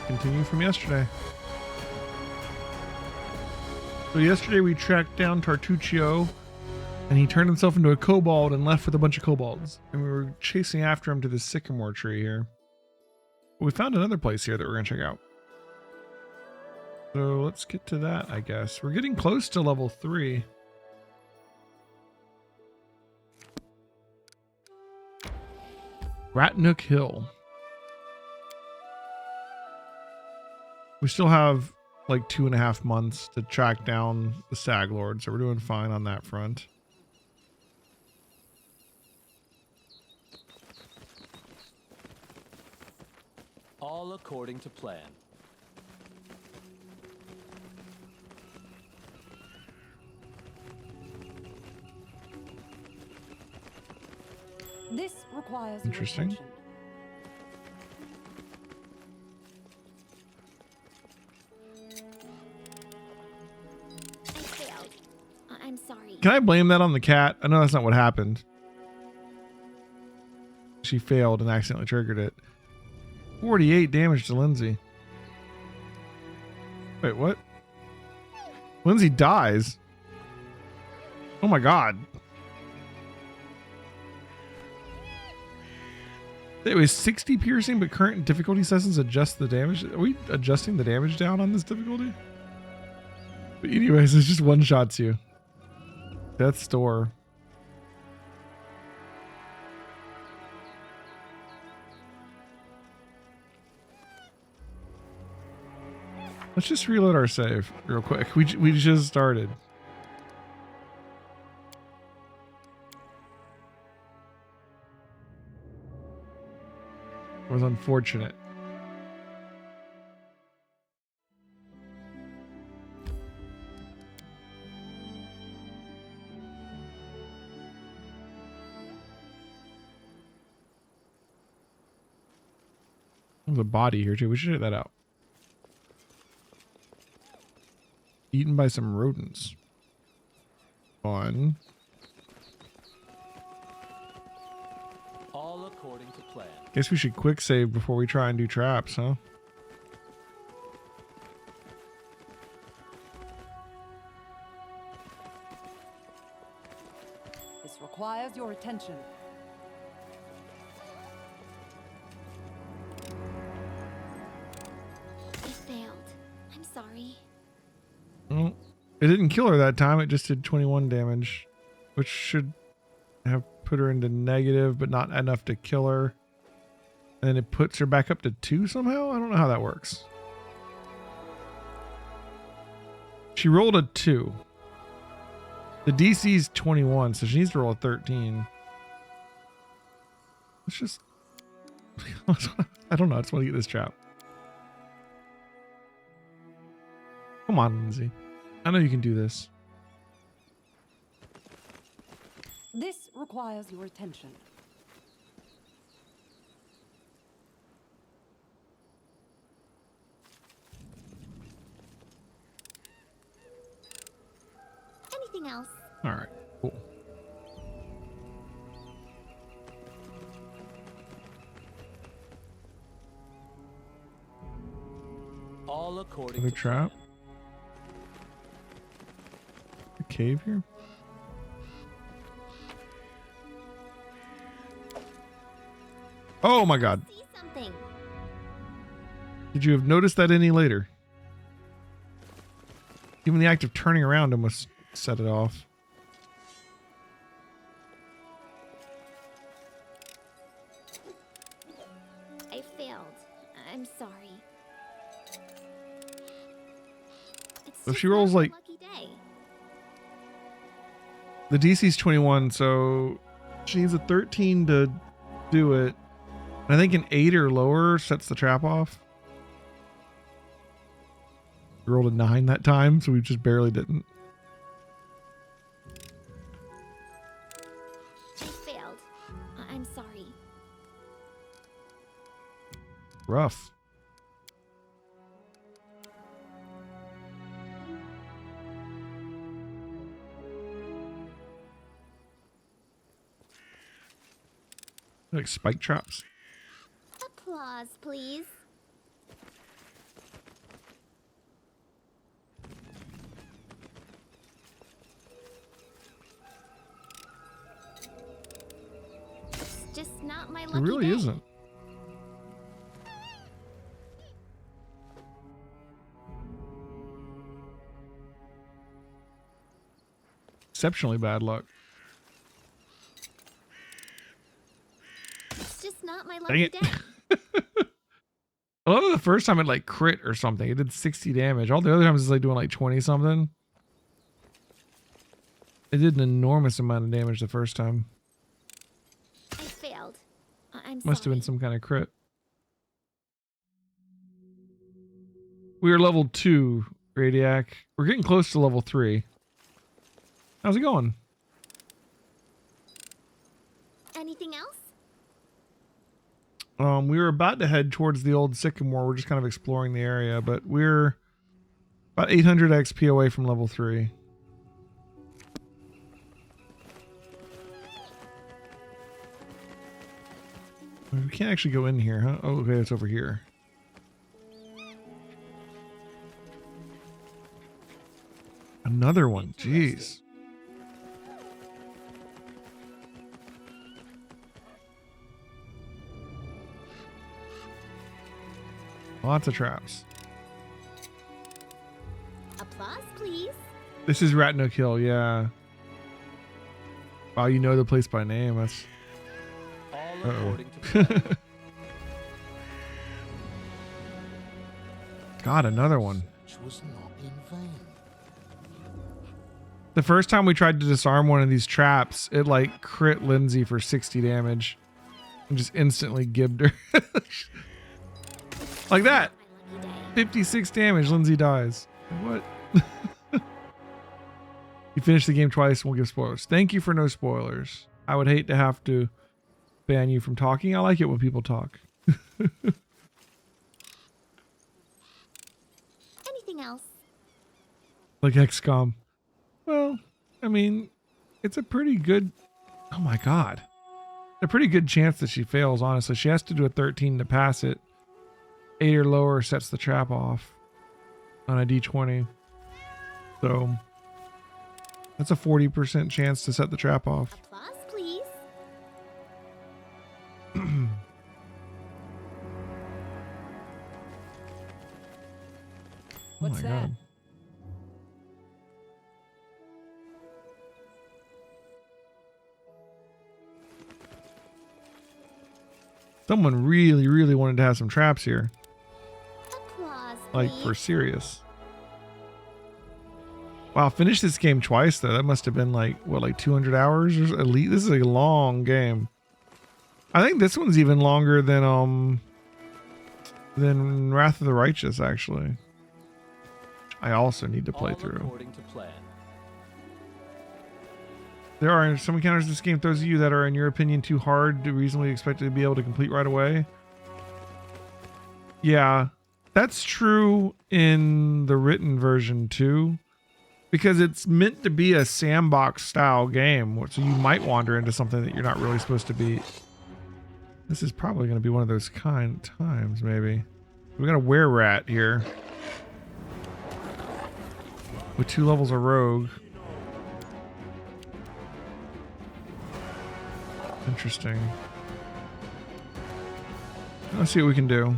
continue from yesterday. So yesterday we tracked down Tartuccio, and he turned himself into a kobold and left with a bunch of kobolds. And we were chasing after him to the sycamore tree here. But we found another place here that we're going to check out. So let's get to that, I guess. We're getting close to level 3. Ratnook Hill. We still have like 2.5 months to track down the Stag Lord, so we're doing fine on that front. All according to plan. This requires interesting. Your attention. I failed. I'm sorry. Can I blame that on the cat? I know that's not what happened. She failed and accidentally triggered it. 48 damage to Lindsay. Wait, what? Lindsay dies. Oh my god. It was 60 piercing, but current difficulty sessions adjust the damage. Are we adjusting the damage down on this difficulty? But anyways, it just one-shots you. Death's Door. Let's just reload our save real quick. We just started. It was unfortunate. There's a body here too. We should check that out. Eaten by some rodents. Fun. All according to plan. Guess we should quick save before we try and do traps, huh? This requires your attention. I failed. I'm sorry. Well, it didn't kill her that time. It just did 21 damage, which should have put her into negative, but not enough to kill her. And then it puts her back up to 2 somehow? I don't know how that works. She rolled a 2. The DC's 21, so she needs to roll a 13. Let's just... I don't know. I just want to get this trap. Come on, Lindsay. I know you can do this. This requires your attention. Anything else? All right, cool. All according Another to trap. plan. A cave here. Oh my god. See something. Did you have noticed that any later? Even the act of turning around almost set it off. I failed. I'm sorry. It's So just she rolls not a like... lucky day. The DC's 21, so she needs a 13 to do it. And I think an 8 or lower sets the trap off. We rolled a 9 that time, so we just barely didn't. I failed. I'm sorry. Rough. Like spike traps. Applause, please. just not my It lucky really day. isn't. Exceptionally bad luck. It's just not my Dang lucky it. day. I love the first time it like crit or something. It did 60 damage. All the other times it's like doing like 20 something. It did an enormous amount of damage the first time. I failed. I'm Must have sorry. been some kind of crit. We are level 2, Radiac. We're getting close to level 3. How's it going? Anything else? We were about to head towards the old sycamore. We're just kind of exploring the area, but we're about 800 XP away from level 3. We can't actually go in here, huh? Oh, okay, it's over here. Another one. Jeez. Lots of traps. Applause, please. This is Rat No Kill, yeah. Wow, you know the place by name. That's All uh-oh. according to plan. God, another one. Search was not in vain. The first time we tried to disarm one of these traps, it like crit Lindsay for 60 damage and just instantly gibbed her. Like that. My lucky day. 56 damage, Lindsay dies. What? You finished the game twice and we'll give spoilers. Thank you for no spoilers. I would hate to have to ban you from talking. I like it when people talk. Anything else? Like XCOM. Well, I mean, it's a pretty good... Oh my god. A pretty good chance that she fails, honestly. She has to do a 13 to pass it. 8 or lower sets the trap off on a d20. So, that's a 40% chance to set the trap off. Applause, please. Oh What's my that? god. Someone really, really wanted to have some traps here. Applause, Like, please. for serious. Wow, finished this game twice, though. That must have been like, what, like 200 hours? Or at least. This is a long game. I think this one's even longer than Wrath of the Righteous, actually. I also need to play All through. according to plan. There are some encounters this game throws at you that are, in your opinion, too hard to reasonably expect to be able to complete right away. Yeah, that's true in the written version too, because it's meant to be a sandbox style game, so you might wander into something that you're not really supposed to be. This is probably going to be one of those kind times, maybe. We got a were-rat here with 2 levels of rogue. Interesting. Let's see what we can do.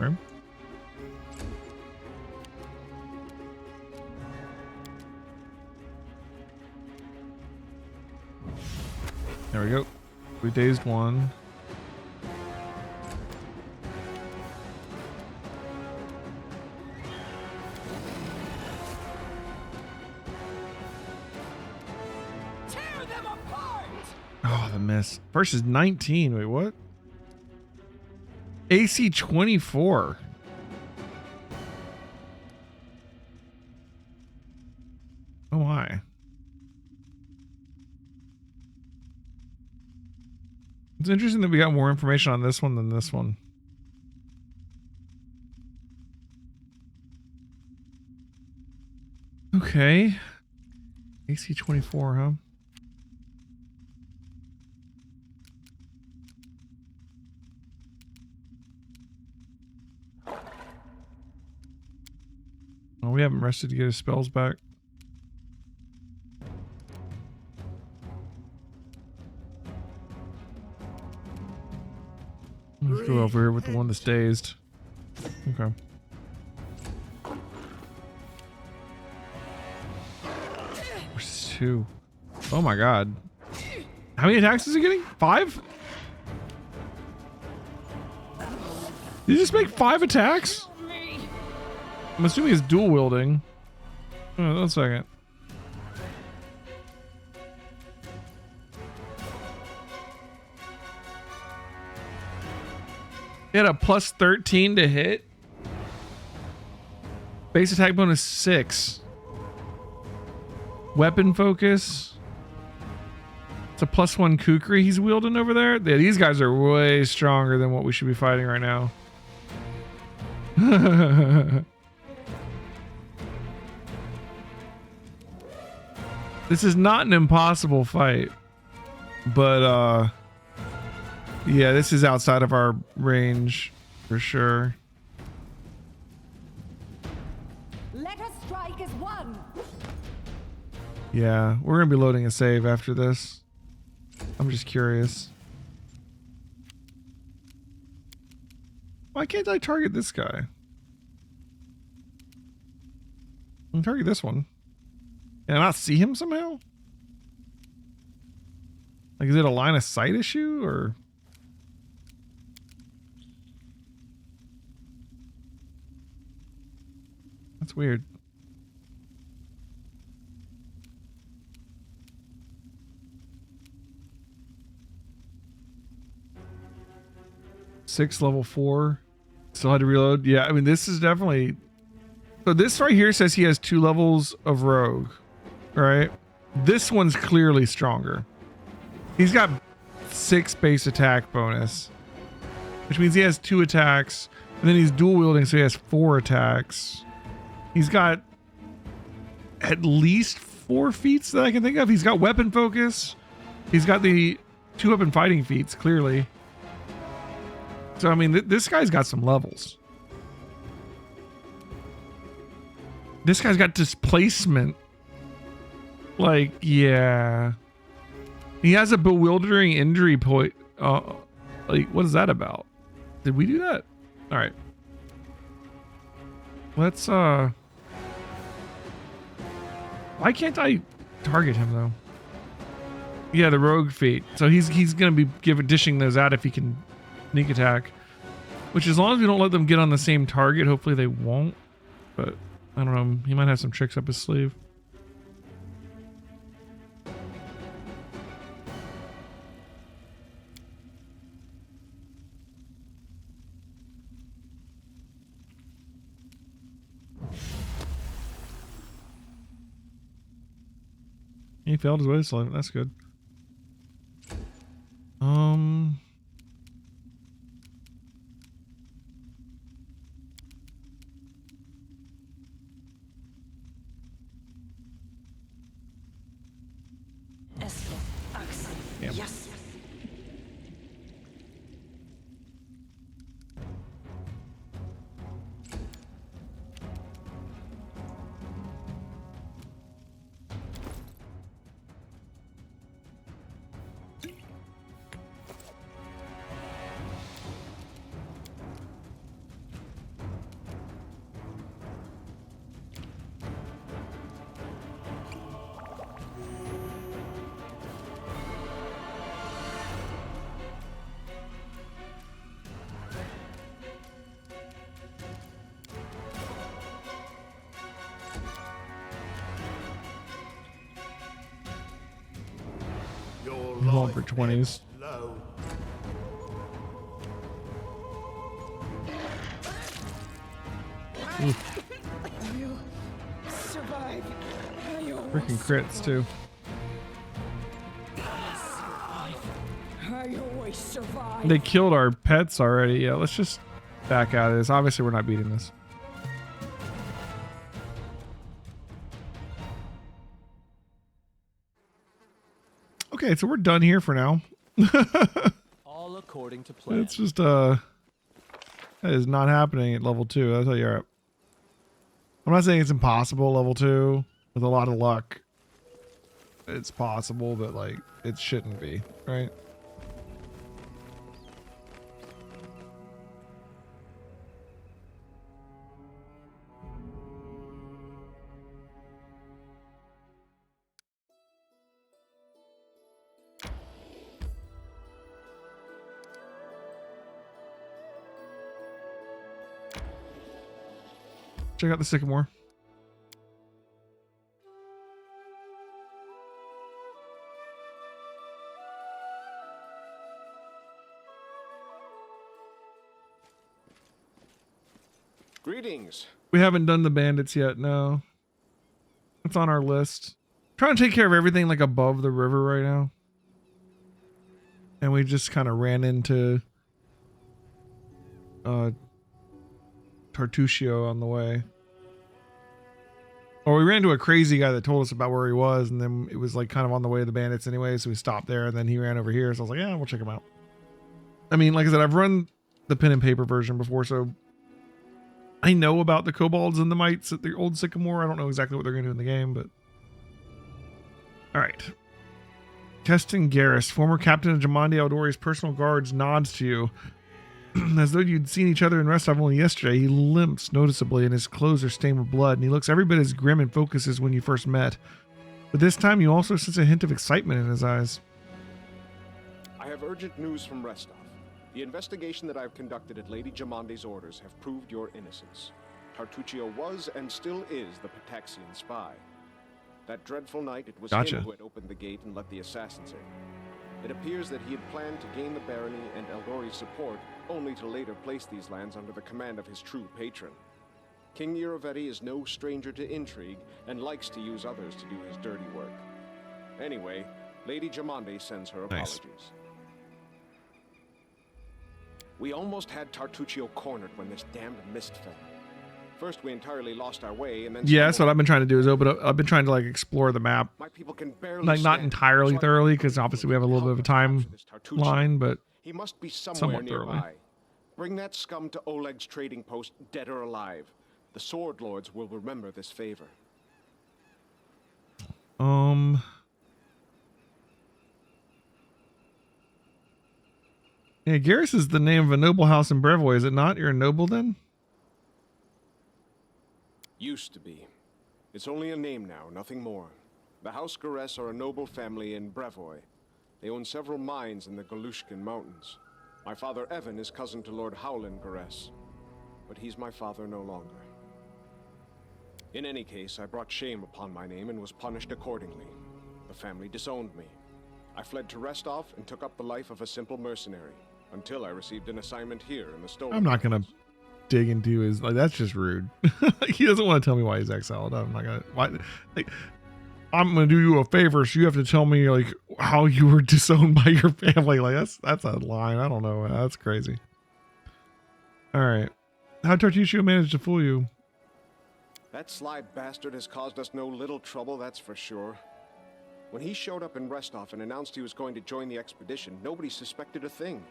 Okay. There we go. We dazed one. Tear them apart! Oh, the miss. First is 19. Wait, what? AC 24. Oh my. It's interesting that we got more information on this one than this one. Okay. AC 24, huh? Oh, we haven't rested to get his spells back. Let's go over here with the one that's dazed. Okay. Where's 2? Oh my god. How many attacks is he getting? 5? Did he just make 5 attacks? I'm assuming he's dual wielding. Oh, 1 second. He had a plus 13 to hit. Base attack bonus 6. Weapon focus. It's a +1 kukri he's wielding over there. Yeah, these guys are way stronger than what we should be fighting right now. This is not an impossible fight, but yeah, this is outside of our range for sure. Let us strike as one. Yeah, we're gonna be loading a save after this. I'm just curious. Why can't I target this guy? I can target this one. Can I not see him somehow? Like, is it a line of sight issue or? That's weird. Six level 4. Still had to reload. Yeah, I mean, this is definitely. So this right here says he has 2 levels of rogue, right? This one's clearly stronger. He's got 6 base attack bonus, which means he has 2 attacks, and then he's dual wielding, so he has 4 attacks. He's got at least 4 feats that I can think of. He's got weapon focus. He's got the 2 weapon fighting feats, clearly. So, I mean, this guy's got some levels. This guy's got displacement. Like, yeah. He has a bewildering injury point. Like, what is that about? Did we do that? All right. Let's, why can't I target him, though? Yeah, the rogue feat. So he's going to be dishing those out if he can sneak attack. Which, as long as we don't let them get on the same target, hopefully they won't. But, I don't know. He might have some tricks up his sleeve. He failed his way, so that's good. Damn. Yes. I'm going for 20s. You survive. Freaking crits, too. I always survive. They killed our pets already. Yeah, let's just back out of this. Obviously, we're not beating this. Okay, so we're done here for now. All according to plan. It's just that is not happening at level 2. That's how you're at. I'm not saying it's impossible level 2 with a lot of luck. It's possible, but like it shouldn't be, right? Check out the sycamore. Greetings. We haven't done the bandits yet, no. It's on our list. Trying to take care of everything like above the river right now. And we just kind of ran into Tartuccio on the way. Or we ran into a crazy guy that told us about where he was, and then it was like kind of on the way to the bandits anyway, so we stopped there, and then he ran over here, so I was like, yeah, we'll check him out. I mean, like I said, I've run the pen and paper version before, so I know about the kobolds and the mites at the old sycamore. I don't know exactly what they're going to do in the game, but... Alright. Keston Garrus, former captain of Jamandi Aldori's personal guards, nods to you. As though you'd seen each other in Restov only yesterday. He limps noticeably and his clothes are stained with blood, and he looks every bit as grim and focused as when you first met. But this time you also sense a hint of excitement in his eyes. I have urgent news from Restov. The investigation that I have conducted at Lady Jamandi's orders have proved your innocence. Tartuccio was and still is the Pataxian spy. That dreadful night, it was him who had opened the gate and let the assassins in. It appears that he had planned to gain the barony and Eldori's support, only to later place these lands under the command of his true patron. King Irovetti is no stranger to intrigue, and likes to use others to do his dirty work. Anyway, Lady Jamandi sends her apologies. We almost had Tartuccio cornered when this damned mist fell. First, we entirely lost our way, and then... Yeah, that's what I've been trying to do, is open up. I've been trying to like explore the map. My people can barely like not entirely thoroughly, because obviously we have a little bit of a timeline, but he must be somewhere somewhat nearby. thoroughly. Bring that scum to Oleg's trading post, dead or alive. The Sword Lords will remember this favor. Yeah, Garrus is the name of a noble house in Brevoy, is it not? You're a noble then? Used to be. It's only a name now, nothing more. The House Garess are a noble family in Brevoy. They own several mines in the Galushkin Mountains. My father Evan is cousin to Lord Howland Garess, but he's my father no longer. In any case, I brought shame upon my name and was punished accordingly. The family disowned me. I fled to Restov and took up the life of a simple mercenary, until I received an assignment here in the Stolen I'm not gonna dig into his, like, that's just rude. He doesn't want to tell me why he's exiled. I'm not gonna, why, like, I'm gonna do you a favor, so you have to tell me like how you were disowned by your family. Like that's a line. I don't know. That's crazy. All right, how Tartuccio managed to fool you? That sly bastard has caused us no little trouble, that's for sure. When he showed up in Restov and announced he was going to join the expedition, nobody suspected a thing.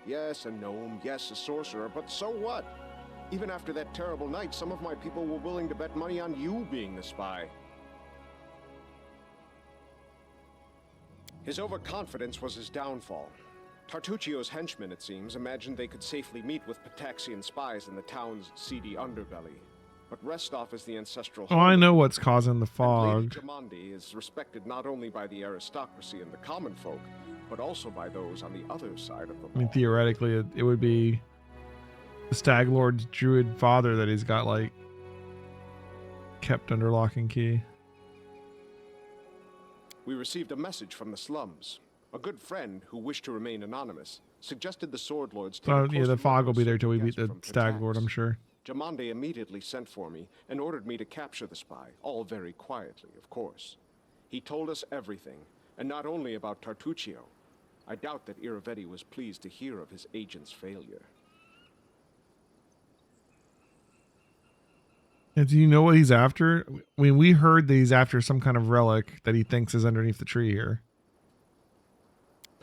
Yes, a gnome, yes, a sorcerer, but so what? Even after that terrible night, some of my people were willing to bet money on you being the spy. His overconfidence was his downfall. Tartuccio's henchmen, it seems, imagined they could safely meet with Pataxian spies in the town's seedy underbelly. But Restov is the ancestral Oh, I know what's causing the fog. Lady Jamandi is respected not only by the aristocracy and the common folk, but also by those on the other side of the law. I mean, theoretically, it would be the Stag Lord's druid father that he's got, like, kept under lock and key. We received a message from the slums. A good friend, who wished to remain anonymous, suggested the Sword Lords take a Yeah, the closer fog will look be at there till we certain beat the guests from Stag Lord, Patax. I'm sure. Jamandi immediately sent for me and ordered me to capture the spy, all very quietly, of course. He told us everything, and not only about Tartuccio. I doubt that Irovetti was pleased to hear of his agent's failure. And do you know what he's after? I mean, we heard that he's after some kind of relic that he thinks is underneath the tree here.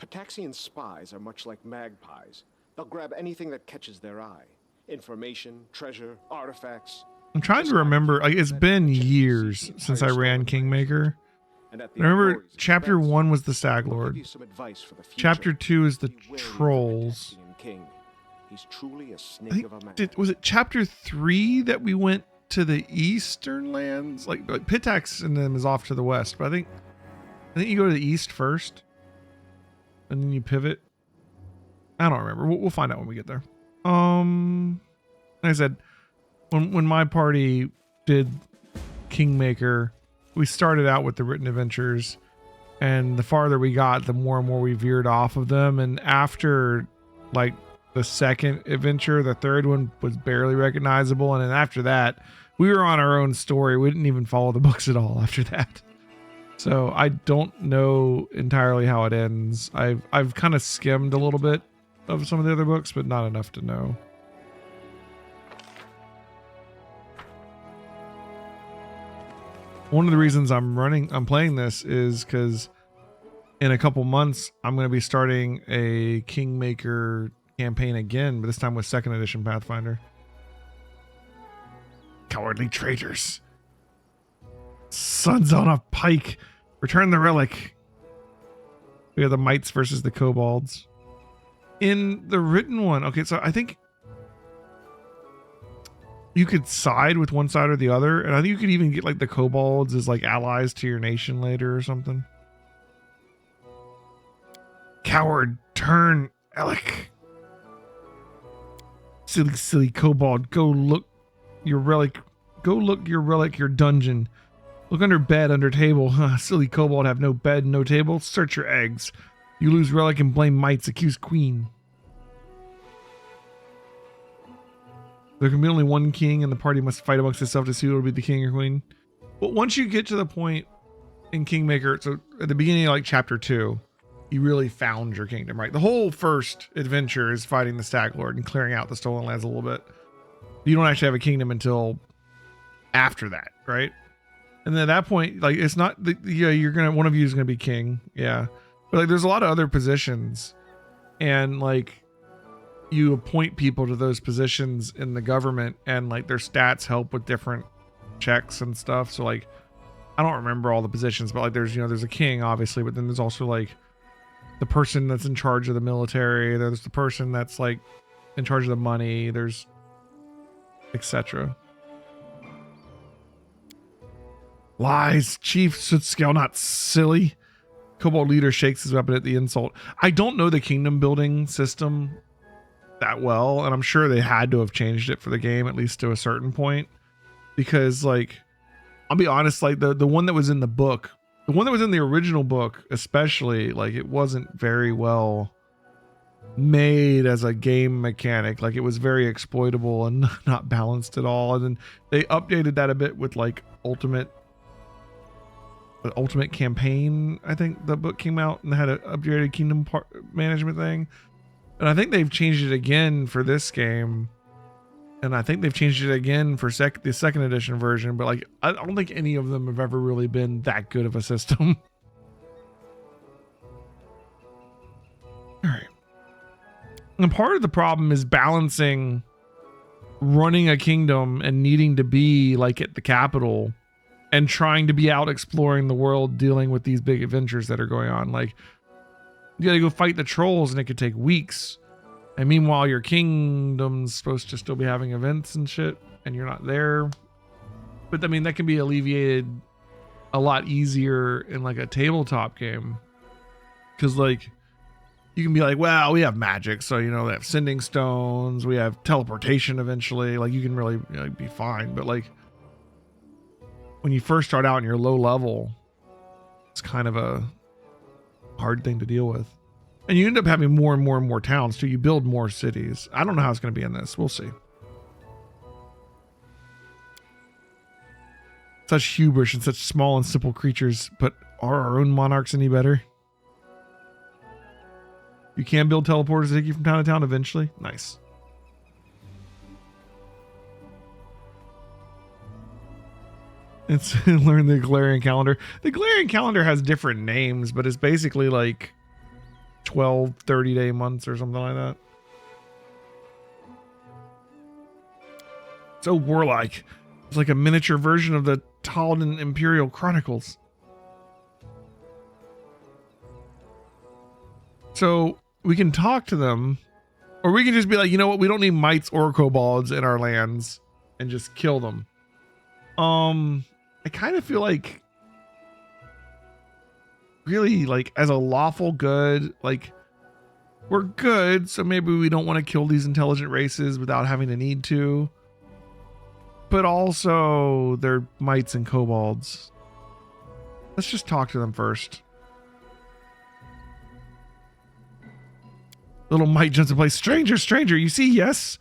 Pataxian spies are much like magpies. They'll grab anything that catches their eye. Information, treasure, artifacts. I'm trying to remember. Like, it's been years since I ran Kingmaker. And at I the remember Authority's chapter expense, 1 was the Stag we'll give Lord. you some advice for the future. Chapter 2 is the Be wary of trolls. Pataxian King. He's truly a I snake think, of a man. was it chapter 3 that we went to the eastern lands? Like Pitax and them is off to the west, but I think you go to the east first, and then you pivot. I don't remember. We'll find out when we get there. Like I said, when my party did Kingmaker, we started out with the written adventures, and the farther we got, the more and more we veered off of them. And after like the second adventure, the third one was barely recognizable, and then after that, we were on our own story. We didn't even follow the books at all after that. So I don't know entirely how it ends. I've kind of skimmed a little bit of some of the other books, but not enough to know. One of the reasons I'm playing this is because in a couple months I'm going to be starting a Kingmaker campaign again, but this time with 2nd edition Pathfinder. Cowardly traitors. Sons on a pike. Return the relic. We have the mites versus the kobolds. In the written one, okay, so I think you could side with one side or the other, and I think you could even get like the kobolds as like allies to your nation later or something. Coward, turn, Alec. Silly kobold, go look your relic, your dungeon. Look under bed, under table. Huh, silly kobold, have no bed, no table. Search your eggs. You lose relic and blame mites, accuse queen. There can be only one king, and the party must fight amongst itself to see who will be the king or queen. But once you get to the point in Kingmaker, so at the beginning of like chapter 2, you really found your kingdom, right? The whole first adventure is fighting the Stag Lord and clearing out the stolen lands a little bit. You don't actually have a kingdom until after that, right? And then at that point, like, it's not, one of you is gonna be king, yeah. But like, there's a lot of other positions, and like, you appoint people to those positions in the government, and like their stats help with different checks and stuff. So like, I don't remember all the positions, but like there's a king obviously, but then there's also like the person that's in charge of the military. There's the person that's like in charge of the money. There's etc. Lies, Chief Sootscale, not silly. Kobold leader shakes his weapon at the insult. I don't know the kingdom building system that well, and I'm sure they had to have changed it for the game, at least to a certain point, because like, I'll be honest, like the one that was in the book, the one that was in the original book especially, like it wasn't very well made as a game mechanic. Like it was very exploitable and not balanced at all. And then they updated that a bit with like Ultimate Campaign. I think the book came out and had an upgraded kingdom management thing. And I think they've changed it again for this game. And I think they've changed it again for the 2nd edition version. But like, I don't think any of them have ever really been that good of a system. All right. And part of the problem is balancing running a kingdom and needing to be like at the capital and trying to be out exploring the world, dealing with these big adventures that are going on. Like, you gotta go fight the trolls and it could take weeks. And meanwhile, your kingdom's supposed to still be having events and shit, and you're not there. But I mean, that can be alleviated a lot easier in like a tabletop game. Cause like, you can be like, well, we have magic. So, we have sending stones, we have teleportation eventually. Like, you can really be fine. But like, when you first start out and you're low level, it's kind of a hard thing to deal with. And you end up having more and more and more towns too. You build more cities. I don't know how it's going to be in this. We'll see. Such hubris and such small and simple creatures, but are our own monarchs any better? You can build teleporters to take you from town to town eventually. Nice. It's learn the Galarian calendar. The Galarian calendar has different names, but it's basically like 12, 30-day months or something like that. So warlike. It's like a miniature version of the Taldan Imperial Chronicles. So we can talk to them, or we can just be like, you know what? We don't need mites or kobolds in our lands and just kill them. I kind of feel like, really, like, as a lawful good, like, we're good, so maybe we don't want to kill these intelligent races without having to need to. But also, they're mites and kobolds. Let's just talk to them first. Little mite jumps in place. Stranger, stranger, you see, yes?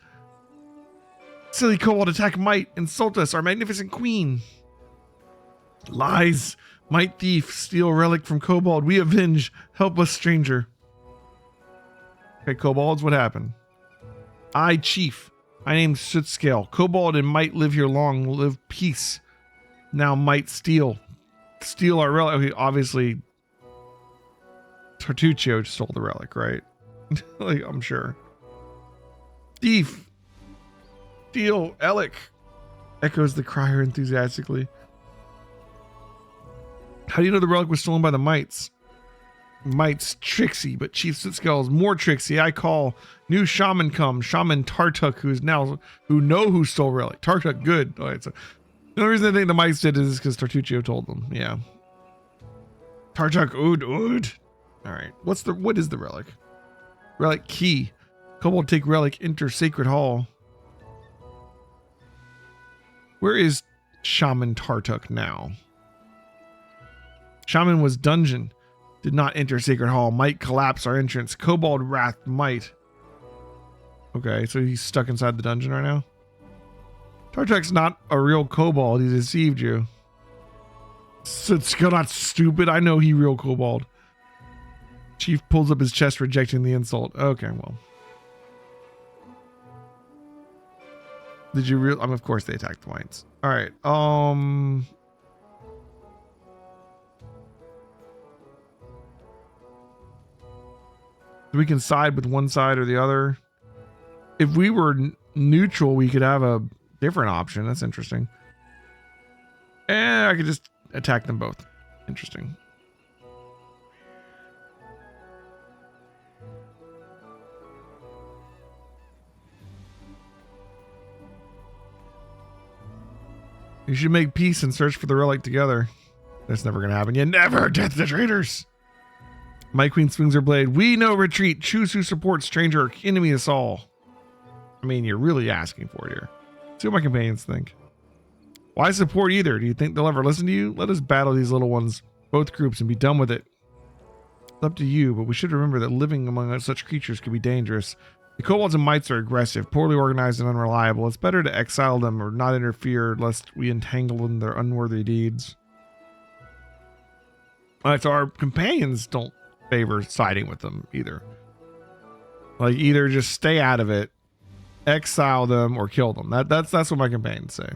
Silly kobold attack mite, insult us, our magnificent queen. Lies. Mite thief, steal relic from kobold. We avenge. Help us, stranger. Okay, kobolds, what happened? I, chief. My name's Sootscale. Kobold and mite live here long. Live peace. Now mite steal. Steal our relic. Okay, obviously, Tartuccio stole the relic, right? Like, I'm sure. Thief. Steal. Relic. Echoes the crier enthusiastically. How do you know the relic was stolen by the mites? Mites tricksy, but Chief Sootscale is more tricksy. I call new shaman come, Shaman Tartuk, who know who stole relic. Tartuk, good. All right, so the only reason I think the mites did is because Tartuccio told them. Yeah. Tartuk, ood. All right. What is the relic? Relic key. Kobold take relic, enter sacred hall. Where is Shaman Tartuk now? Shaman was dungeon. Did not enter sacred hall. Might collapse our entrance. Kobold wrath might. Okay, so he's stuck inside the dungeon right now. Tartuk's not a real kobold. He deceived you. It's not stupid. I know he real kobold. Chief pulls up his chest, rejecting the insult. Okay, well. Did you real? Of course they attacked the mites. All right. We can side with one side or the other. If we were neutral, we could have a different option. That's interesting. And I could just attack them both. Interesting. You should make peace and search for the relic together. That's never going to happen. You never death the traitors. My queen swings her blade. We no retreat. Choose who supports stranger or enemy us all. I mean, you're really asking for it here. See what my companions think. Why support either? Do you think they'll ever listen to you? Let us battle these little ones, both groups, and be done with it. It's up to you, but we should remember that living among such creatures could be dangerous. The kobolds and mites are aggressive, poorly organized, and unreliable. It's better to exile them or not interfere lest we entangle in their unworthy deeds. Alright, so our companions don't favor siding with them either. Like, either just stay out of it, exile them, or kill them. That's what my companions say.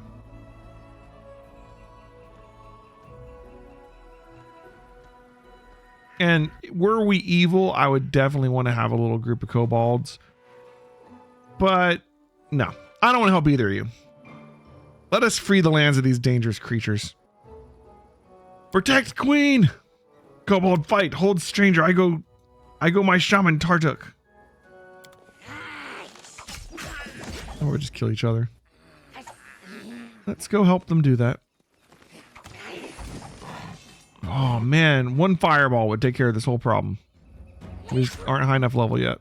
And were we evil, I would definitely want to have a little group of kobolds. But no, I don't want to help either of you. Let us free the lands of these dangerous creatures. Protect Queen! Kobold fight, hold stranger. I go my Shaman Tartuk. Or we'll just kill each other. Let's go help them do that. Oh man, one fireball would take care of this whole problem. We just aren't high enough level yet.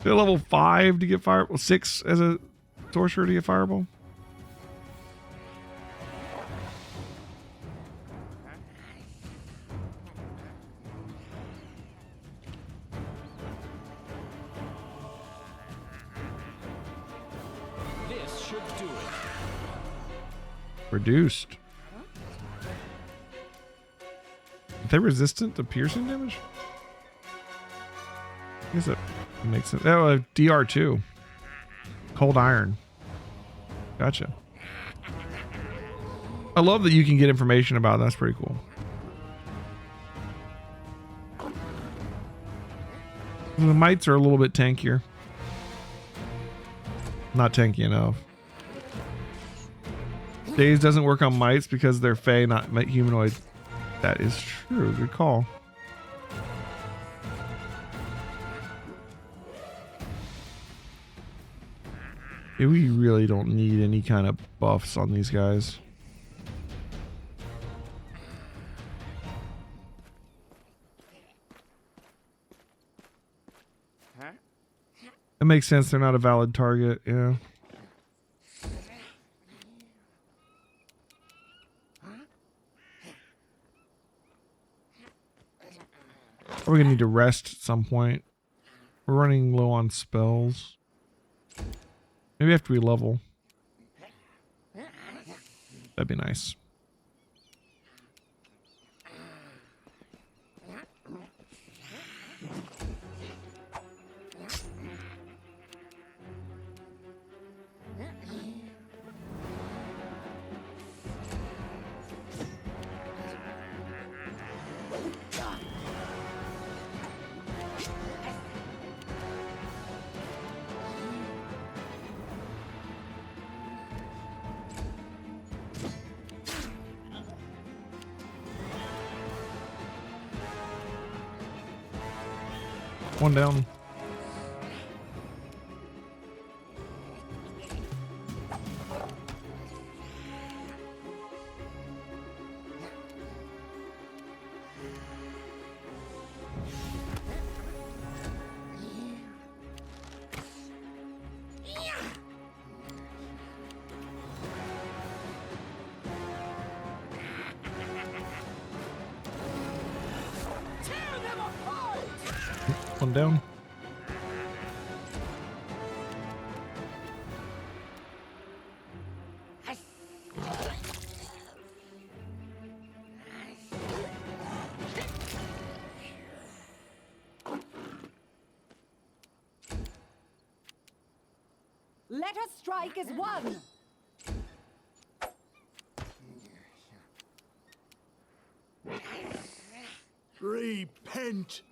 They're level 5 to get fireball, 6 as a sorcerer to get fireball. This should do it. Reduced. Are they resistant to piercing damage? I guess that makes sense. Oh, DR2. Cold iron. Gotcha. I love that you can get information about it. That's pretty cool. The mites are a little bit tankier. Not tanky enough. Daze doesn't work on mites because they're fey, not humanoid. That is true. Good call. Yeah, we really don't need any kind of buffs on these guys. That makes sense. They're not a valid target. Yeah. We're gonna need to rest at some point. We're running low on spells. Maybe after we level. That'd be nice. One down. One down. Let us strike as one. Repent.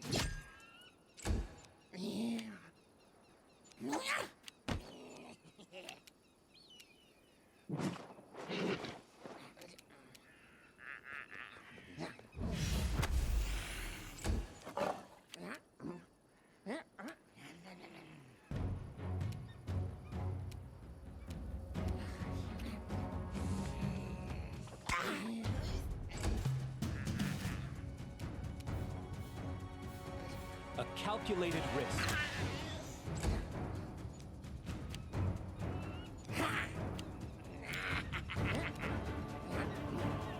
A calculated risk.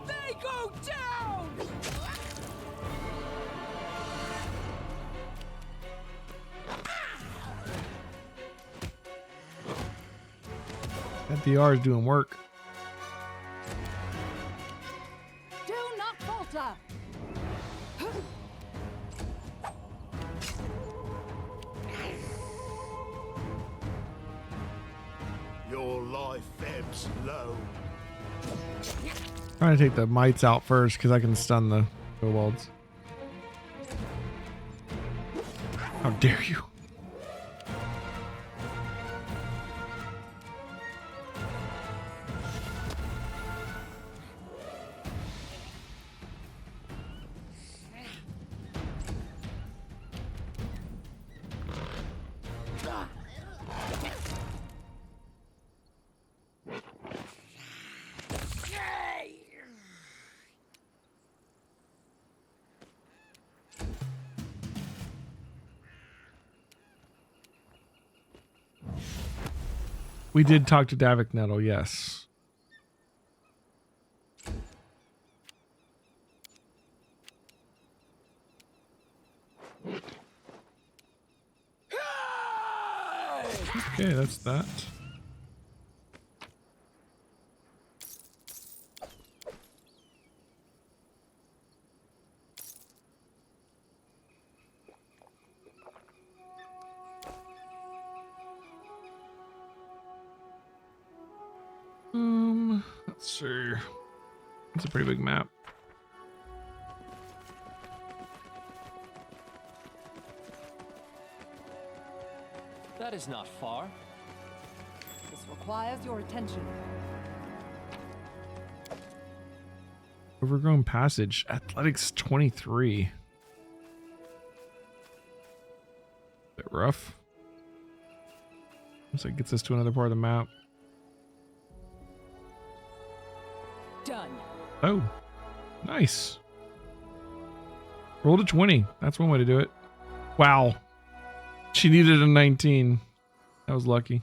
They go down! That DR is doing work. Do not falter. Your life ebbs low. Trying to take the mites out first because I can stun the kobolds. How dare you? We did talk to Davik Nettle, yes. Okay, that's that. Let's see. It's a pretty big map. That is not far. This requires your attention. Overgrown Passage. Athletics 23. Bit rough. Looks like it gets us to another part of the map. Done. Oh, nice. Rolled a 20. That's one way to do it. Wow. She needed a 19. That was lucky.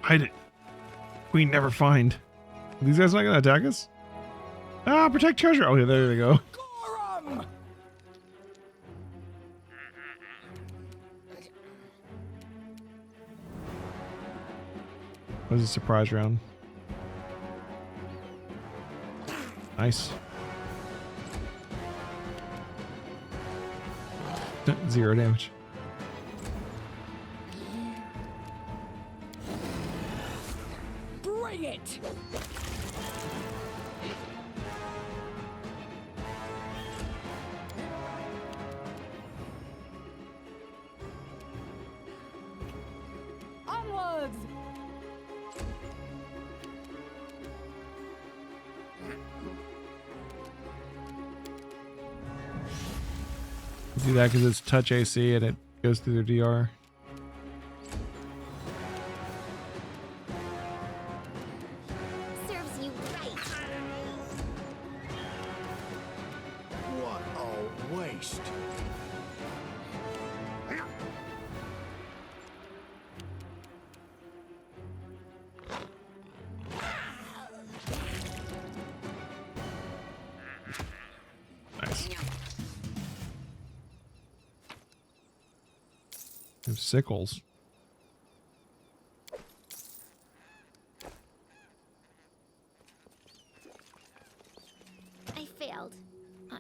Hide it. Queen never find. Are these guys not gonna attack us? Ah, protect treasure. Oh yeah, there they go. Gorum! That was a surprise round. Nice. 0 damage. Bring it! Onwards! Do that because it's touch AC and it goes through their DR. Serves you right. What a waste. Nice. They have sickles. I failed.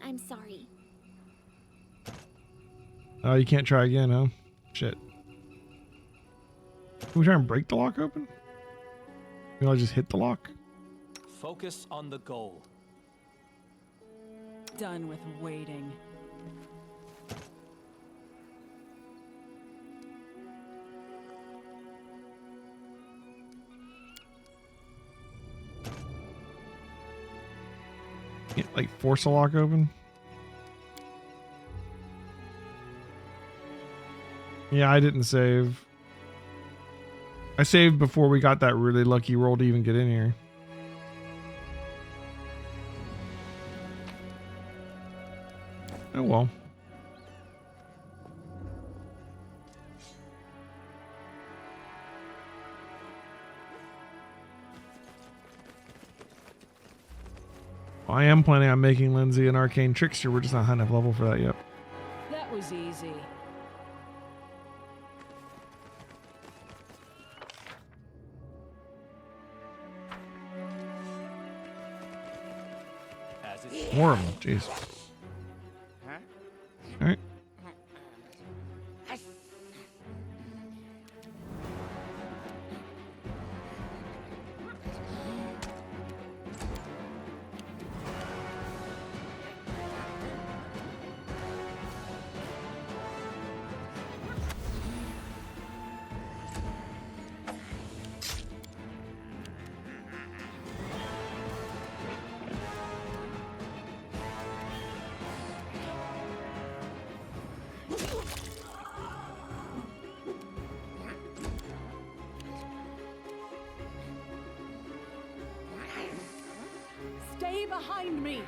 I'm sorry. Oh, you can't try again, huh? Shit. Can we try and break the lock open? Maybe I'll just hit the lock. Focus on the goal. Done with waiting. Can't like force a lock open. Yeah, I didn't save. I saved before we got that really lucky roll to even get in here. Oh well. I am planning on making Lindsay an arcane trickster. We're just not high enough level for that yet. That was easy. As it Warm, jeez. All right. Stay behind me.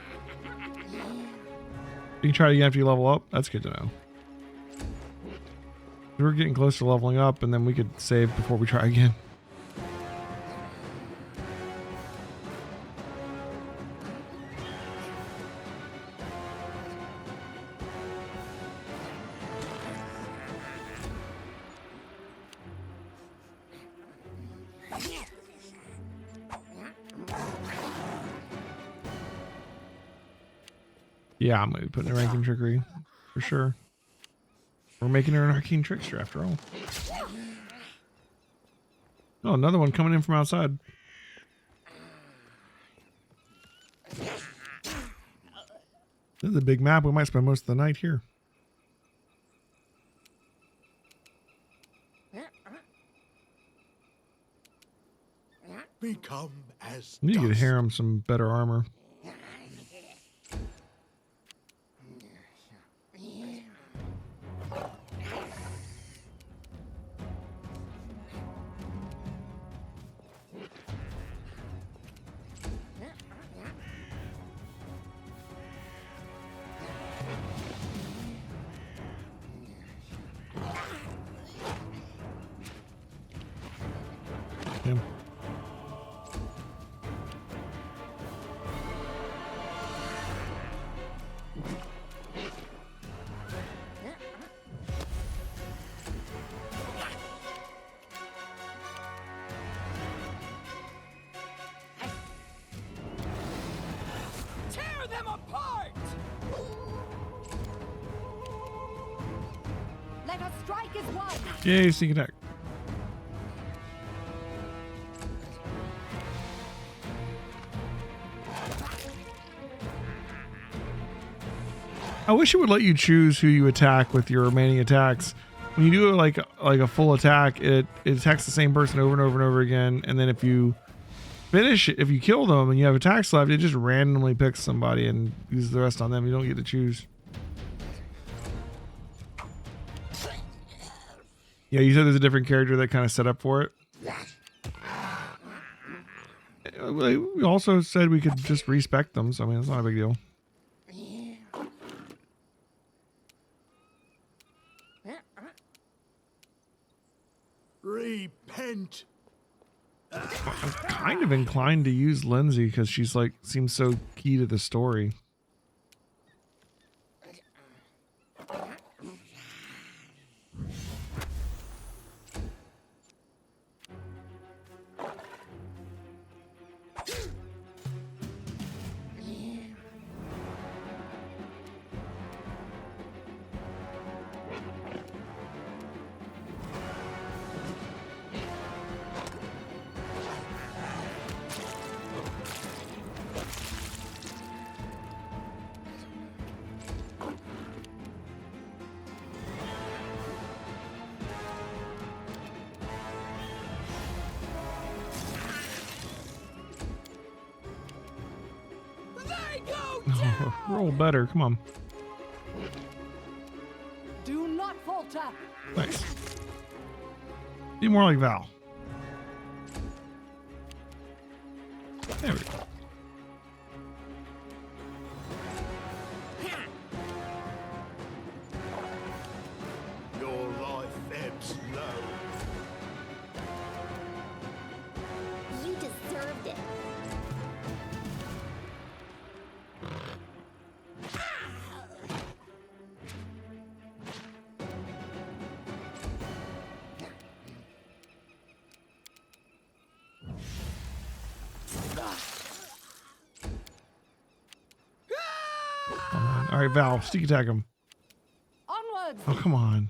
You can try it again after you level up. That's good to know. We're getting close to leveling up, and then we could save before we try again. Yeah, I'm gonna be putting a rank in trickery for sure. We're making her an arcane trickster after all. Oh, another one coming in from outside. This is a big map. We might spend most of the night here. Become as We need to get dust. Harem some better armor. Yeah. Tear them apart! Let us strike as one. Yay, sneak attack. I wish it would let you choose who you attack with your remaining attacks. When you do like a full attack, it attacks the same person over and over and over again. And then if you finish, if you kill them and you have attacks left, it just randomly picks somebody and uses the rest on them. You don't get to choose. Yeah, you said there's a different character that kind of set up for it. We also said we could just respec them, so I mean, it's not a big deal. Repent. I'm kind of inclined to use Lindsay because she's like seems so key to the story. Roll better, come on. Do not falter. Nice. Be more like Val. There we go. Your life ebbs low. You deserved it. All right, Val, sneak attack him. Onwards. Oh, come on.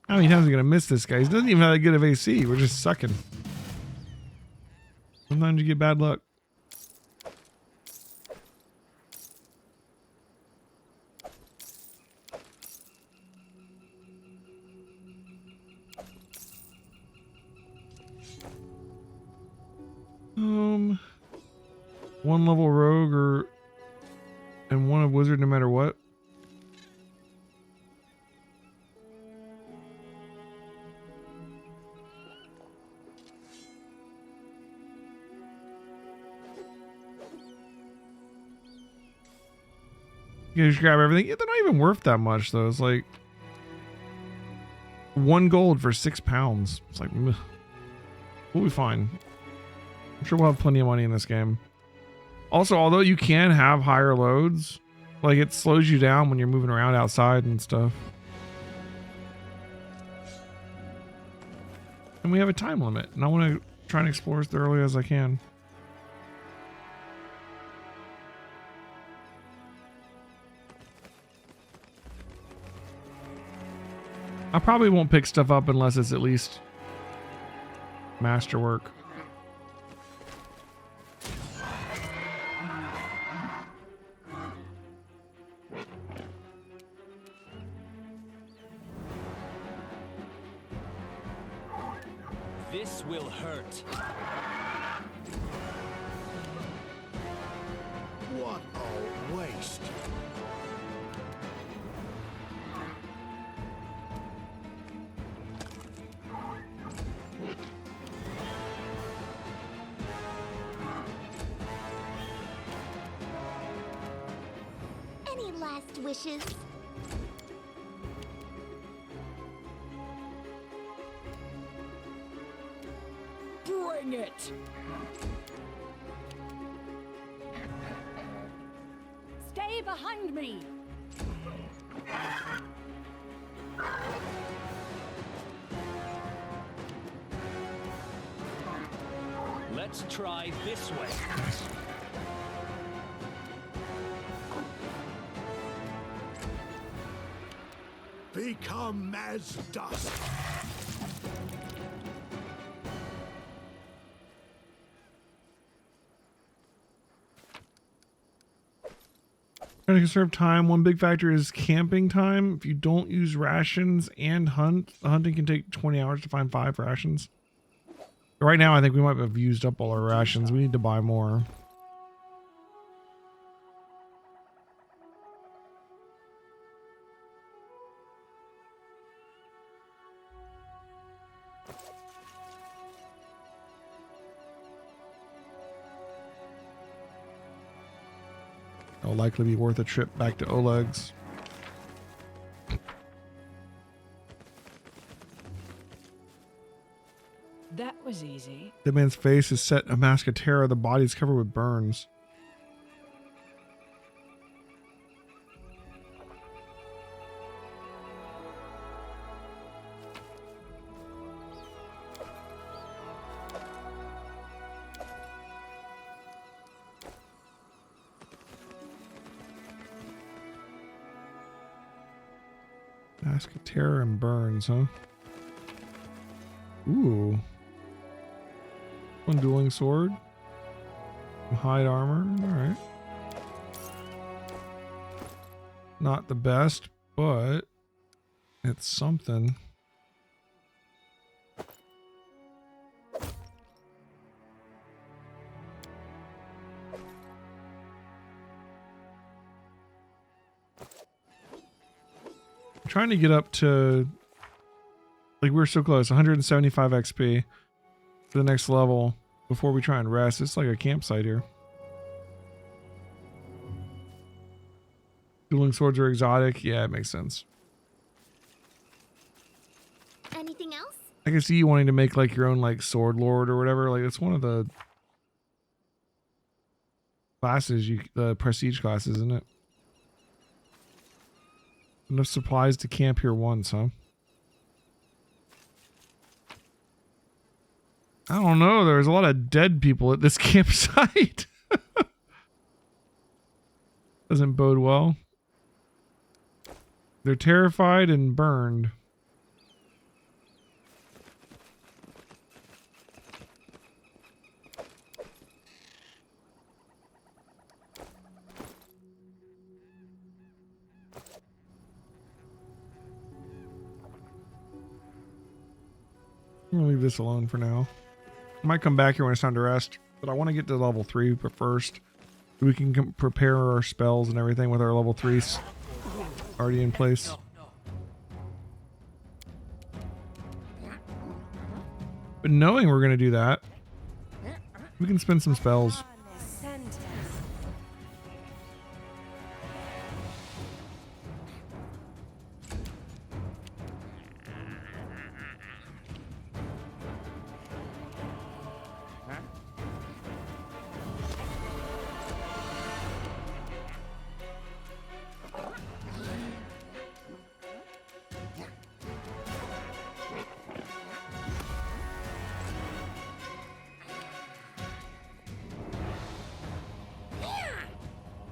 How many times are we gonna miss this guy? He doesn't even have that good of AC. We're just sucking. Sometimes you get bad luck. One level rogue and one of wizard no matter what. You just grab everything. Yeah, they're not even worth that much though. It's like 1 gold for 6 pounds. It's like, meh. We'll be fine. I'm sure we'll have plenty of money in this game. Also, although you can have higher loads, like it slows you down when you're moving around outside and stuff. And we have a time limit, and I want to try and explore as thoroughly as I can. I probably won't pick stuff up unless it's at least masterwork. This will hurt. What a waste. Any last wishes? Bring it! Stay behind me. Let's try this way. Become as dust. Trying to conserve time. One big factor is camping time. If you don't use rations and hunt, the hunting can take 20 hours to find 5 rations. Right now, I think we might have used up all our rations. We need to buy more. It'll likely be worth a trip back to Oleg's. That was easy. The man's face is set a mask of terror. The body is covered with burns. Mask of terror and burns, huh? Ooh. One dueling sword. Some hide armor. Alright. Not the best, but it's something. I'm trying to get up to, like, we're so close, 175 XP for the next level before we try and rest. It's like a campsite here. Dueling swords are exotic. Yeah, it makes sense. Anything else? I can see you wanting to make like your own like sword lord or whatever. Like that's one of the classes, the prestige classes, isn't it? Enough supplies to camp here once, huh? I don't know. There's a lot of dead people at this campsite. Doesn't bode well. They're terrified and burned. I'm gonna leave this alone for now. I might come back here when it's time to rest, but I want to get to level 3 but first. We can prepare our spells and everything with our level 3s already in place. But knowing we're going to do that, we can spend some spells.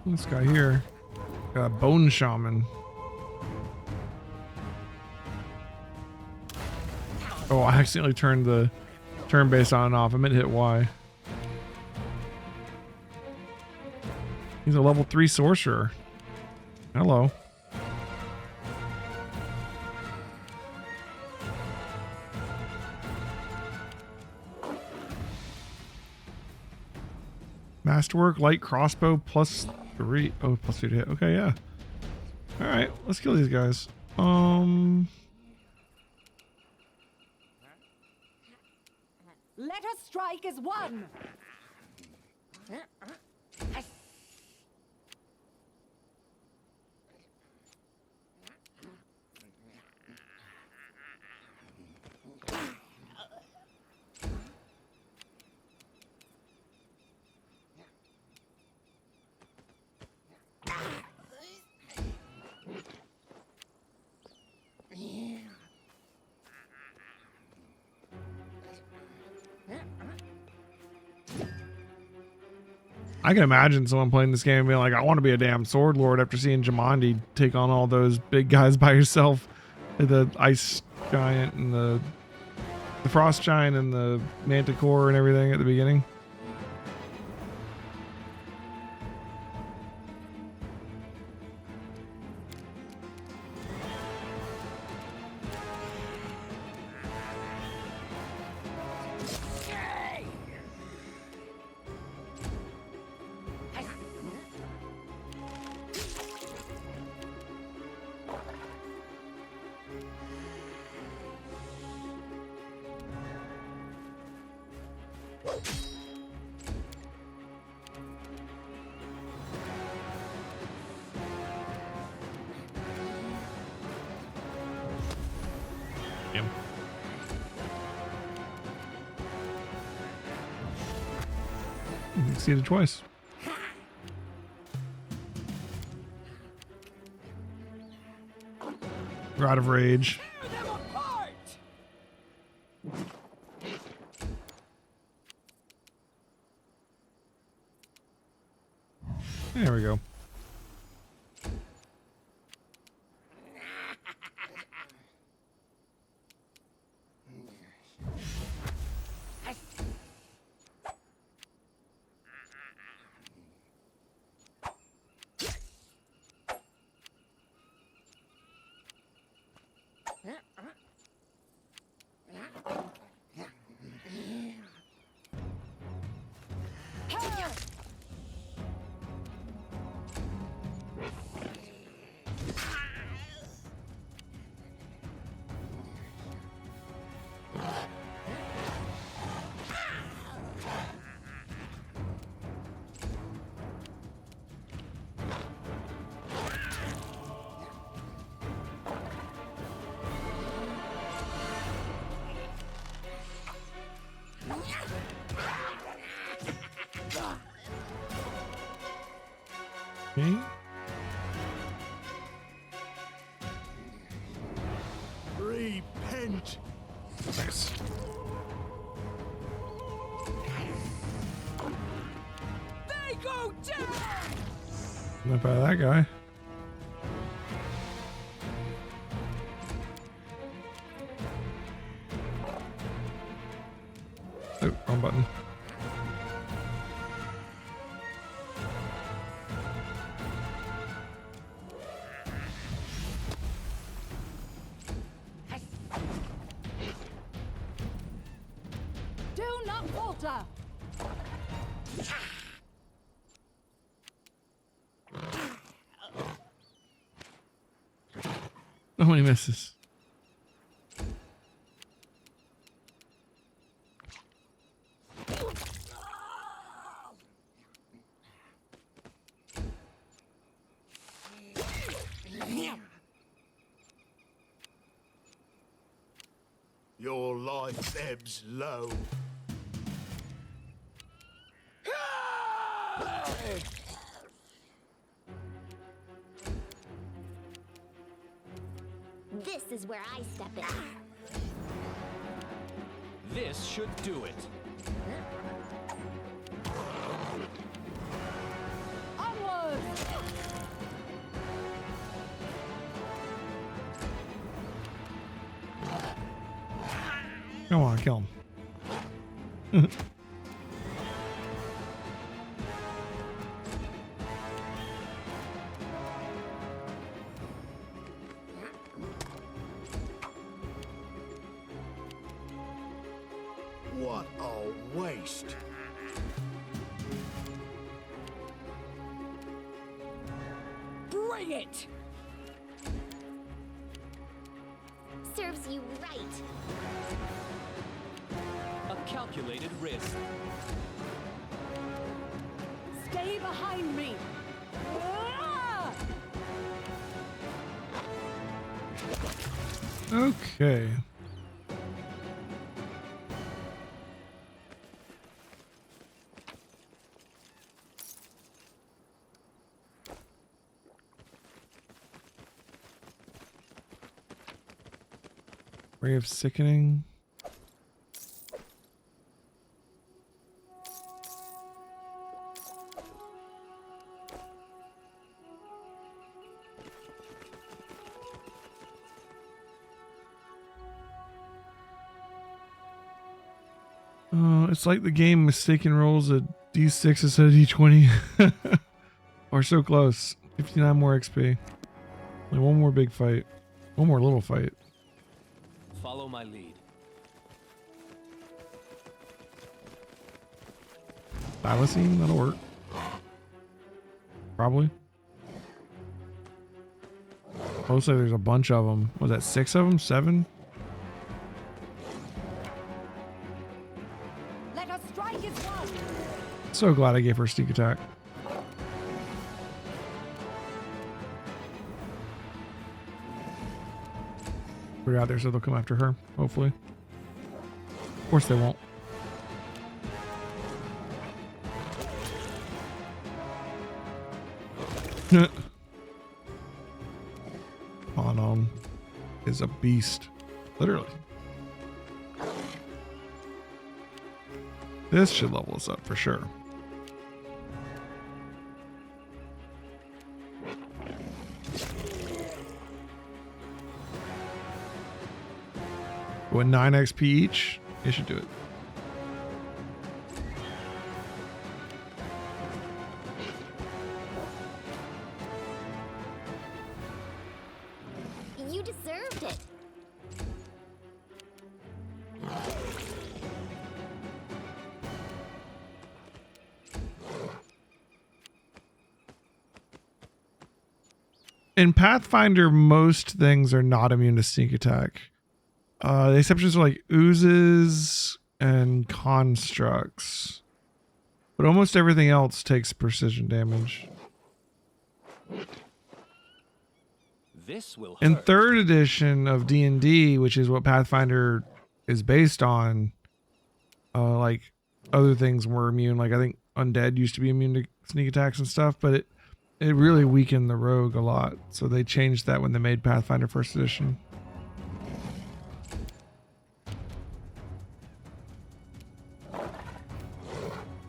This guy here got a bone shaman. Oh, I accidentally turned the turn base on and off. I meant to hit Y. He's a level 3 sorcerer. Hello. Masterwork, light crossbow, +3. Oh, +3 to hit. Okay, yeah. All right, let's kill these guys. Let us strike as one. I can imagine someone playing this game and being like, I want to be a damn sword lord after seeing Jumanji take on all those big guys by yourself. The ice giant and the frost giant and the manticore and everything at the beginning. Damn. Succeeded twice. We're out of rage. Tear them apart! There we go. Okay. Repent. Nice. They go down! Not by that guy. Oh, wrong button. Do not falter. Oh, he misses. Your life ebbs low. This is where I step in. This should do it. Onward. Come on, kill him. What a waste. it! Serves you right. A calculated risk. Stay behind me! Ah! Okay. Ray of Sickening. It's like the game mistaken rolls a d6 instead of d20. Or so close. 59 more XP. Like one more big fight. One more little fight. Follow my lead. Thylacine, that'll work. Probably. Looks like there's a bunch of them. Was that 6 of them? 7? Let us strike as one. So glad I gave her sneak attack. Put her out there so they'll come after her, hopefully. Of course they won't. On is a beast. Literally. This should level us up for sure. With 9 XP each, it should do it. You deserved it. In Pathfinder, most things are not immune to sneak attack. The exceptions are like oozes and constructs. But almost everything else takes precision damage. This will In hurt. 3rd edition of D&D, which is what Pathfinder is based on, like other things were immune. Like I think undead used to be immune to sneak attacks and stuff, but it really weakened the rogue a lot. So they changed that when they made Pathfinder 1st edition.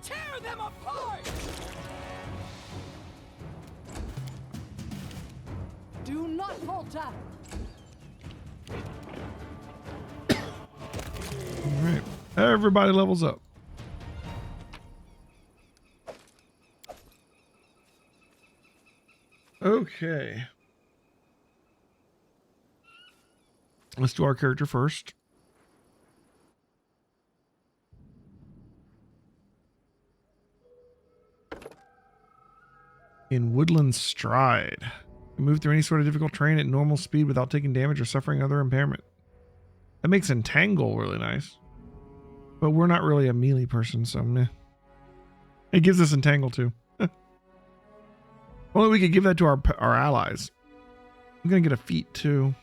Tear them apart! Do not falter. All right, everybody levels up. Okay. Let's do our character first. In Woodland Stride, you move through any sort of difficult terrain at normal speed without taking damage or suffering other impairment. That makes Entangle really nice. But we're not really a melee person, so meh. It gives us Entangle too. Only we could give that to our allies. I'm gonna get a feat too.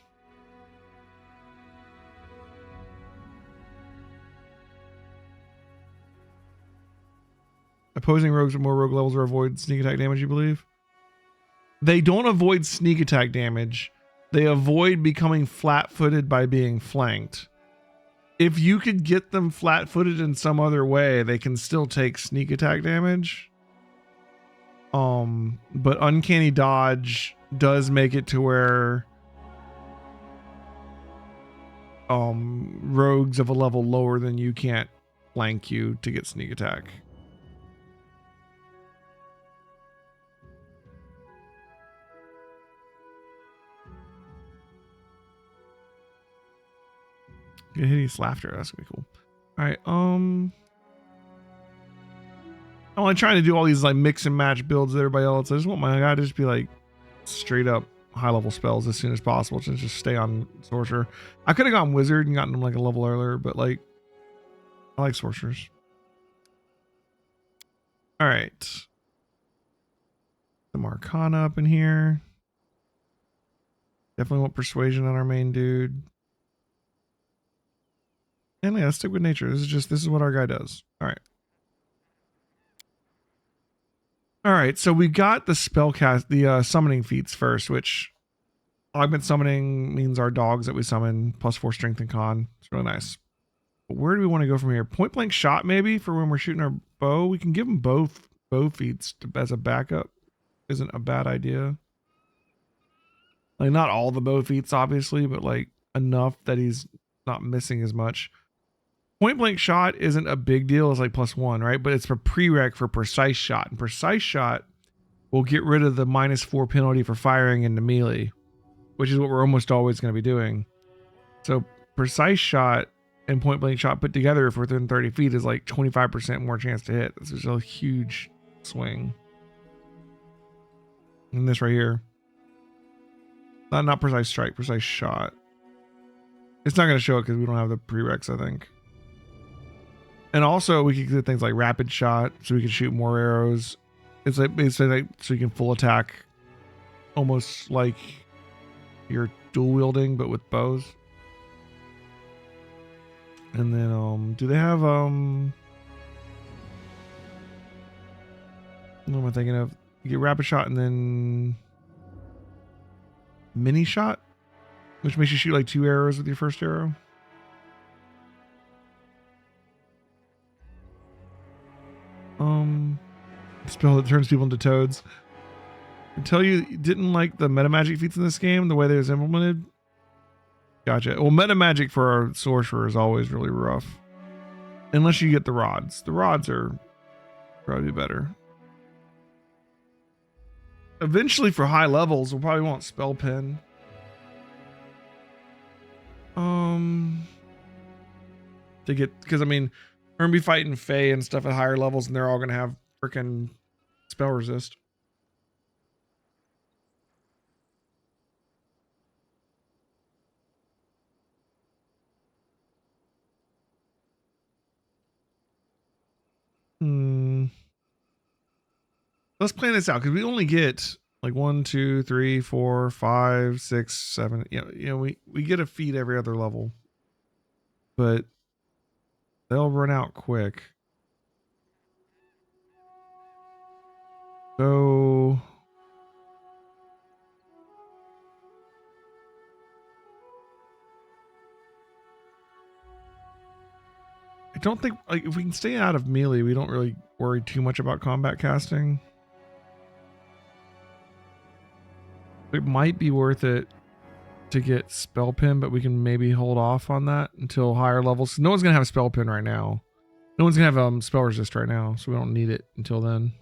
Opposing rogues with more rogue levels or avoid sneak attack damage, you believe? They don't avoid sneak attack damage. They avoid becoming flat-footed by being flanked. If you could get them flat-footed in some other way, they can still take sneak attack damage. But Uncanny Dodge does make it to where rogues of a level lower than you can't flank you to get sneak attack. Get hideous laughter. That's gonna be cool. All right. I'm only trying to do all these like mix and match builds with everybody else. I just want my guy to just be like straight up high level spells as soon as possible to just stay on sorcerer. I could have gone wizard and gotten them like a level earlier, but like I like sorcerers. All right. Some Arcana up in here. Definitely want persuasion on our main dude. And yeah, let's stick with nature. This is what our guy does. All right. All right, so we got the spellcast, the summoning feats first, which augment summoning means our dogs that we summon +4 strength and con. It's really nice. But where do we want to go from here? Point blank shot maybe for when we're shooting our bow. We can give him both bow feats as a backup. Isn't a bad idea. Like not all the bow feats obviously, but like enough that he's not missing as much. Point blank shot isn't a big deal. It's like +1, right? But it's a prereq for precise shot. And precise shot will get rid of the -4 penalty for firing into melee, which is what we're almost always going to be doing. So precise shot and point blank shot put together, if we're within 30 feet, is like 25% more chance to hit. This is a huge swing. And this right here. Not precise strike, precise shot. It's not going to show it because we don't have the prereqs, I think. And also we could do things like rapid shot, so we can shoot more arrows. It's like basically so you can full attack, almost like you're dual wielding but with bows. And then do they have what am I thinking of? You get rapid shot and then mini shot, which makes you shoot like 2 arrows with your first arrow. Spell that turns people into toads. I tell you didn't like the meta magic feats in this game, the way they was implemented. Gotcha. Well, meta magic for our sorcerer is always really rough. Unless you get the rods. The rods are probably better. Eventually for high levels, we'll probably want spell pen. To get, because I mean, we're gonna be fighting Fae and stuff at higher levels, and they're all gonna have freaking spell resist. Let's plan this out because we only get like 1, 2, 3, 4, 5, 6, 7. You know, we get a feat every other level, but they'll run out quick. So I don't think, like, if we can stay out of melee, we don't really worry too much about combat casting. It might be worth it to get spell pin, but we can maybe hold off on that until higher levels. No one's gonna have a spell pin right now. No one's gonna have spell resist right now, so we don't need it until then.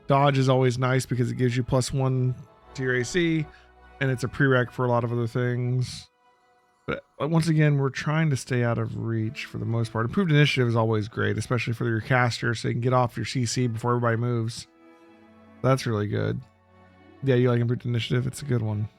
Dodge is always nice because it gives you +1 to your AC, and it's a prereq for a lot of other things. But once again, we're trying to stay out of reach for the most part. Improved initiative is always great, especially for your caster, so you can get off your CC before everybody moves. That's really good. Yeah, you like improved initiative? It's a good one.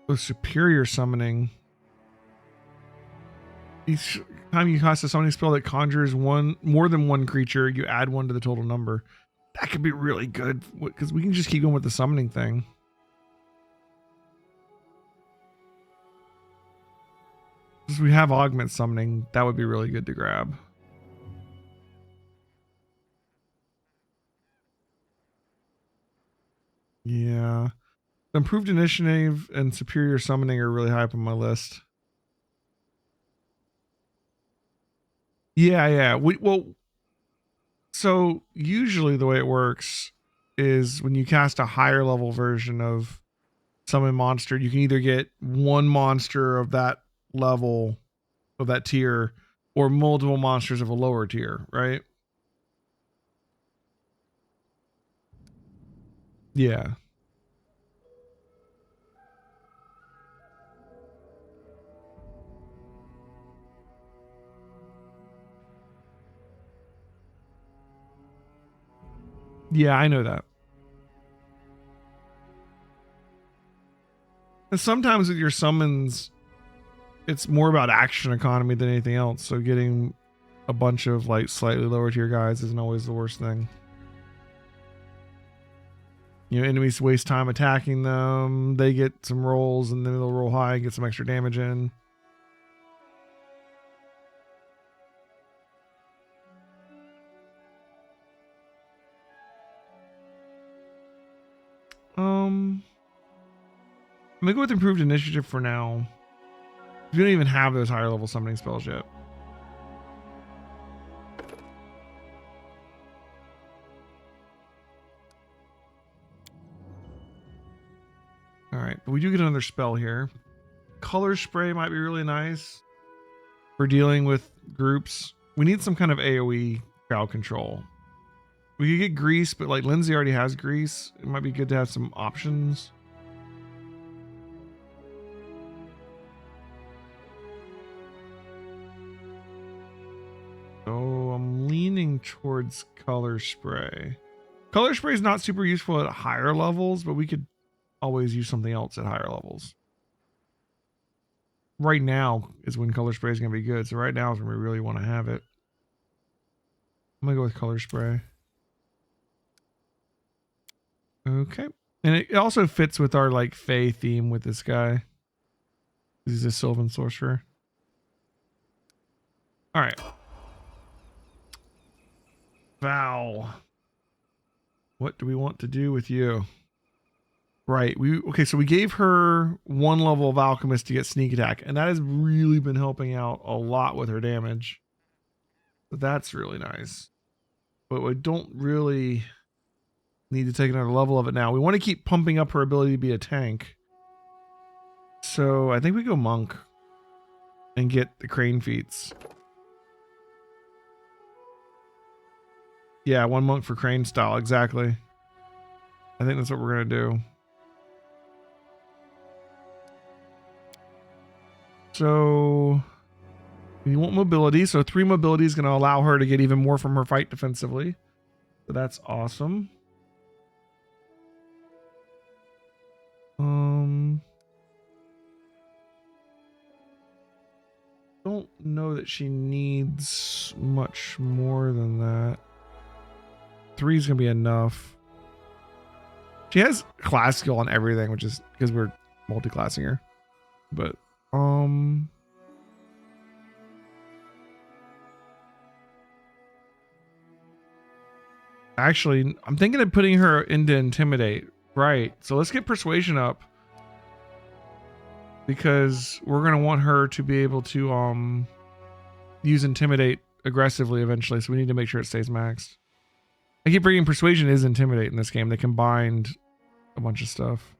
Oh, superior summoning. Each time you cast a summoning spell that conjures more than one creature, you add 1 to the total number. That could be really good because we can just keep going with the summoning thing. Since we have augment summoning, that would be really good to grab. Yeah. Improved initiative and superior summoning are really high up on my list. Yeah. Well, so usually the way it works is when you cast a higher level version of summon monster, you can either get 1 monster of that level, of that tier, or multiple monsters of a lower tier, right? Yeah. Yeah, I know that. And sometimes with your summons, it's more about action economy than anything else. So getting a bunch of like slightly lower tier guys isn't always the worst thing. You know, enemies waste time attacking them. They get some rolls and then they'll roll high and get some extra damage in. I'm gonna go with improved initiative for now. We don't even have those higher level summoning spells yet. All right, but we do get another spell here. Color spray might be really nice for dealing with groups. We need some kind of AoE crowd control. We could get grease, but like Lindsay already has grease. It might be good to have some options. So I'm leaning towards color spray. Color spray is not super useful at higher levels, but we could always use something else at higher levels. Right now is when color spray is going to be good. So right now is when we really want to have it. I'm going to go with color spray. Okay. And it also fits with our like Fae theme with this guy. He's a Sylvan Sorcerer. All right. Val. What do we want to do with you? Right. Okay, so we gave her 1 level of Alchemist to get sneak attack, and that has really been helping out a lot with her damage. So that's really nice. But we don't really need to take another level of it now. We want to keep pumping up her ability to be a tank. So I think we go monk and get the crane feats. Yeah, 1 monk for crane style, exactly. I think that's what we're going to do. So we want mobility. So 3 mobility is going to allow her to get even more from her fight defensively. So that's awesome. Don't know that she needs much more than that. 3 is going to be enough. She has class skill on everything, which is because we're multi-classing her. But actually, I'm thinking of putting her into Intimidate. Right. So let's get Persuasion up. Because we're going to want her to be able to use Intimidate aggressively eventually. So we need to make sure it stays maxed. I keep bringing Persuasion is Intimidate in this game. They combined a bunch of stuff.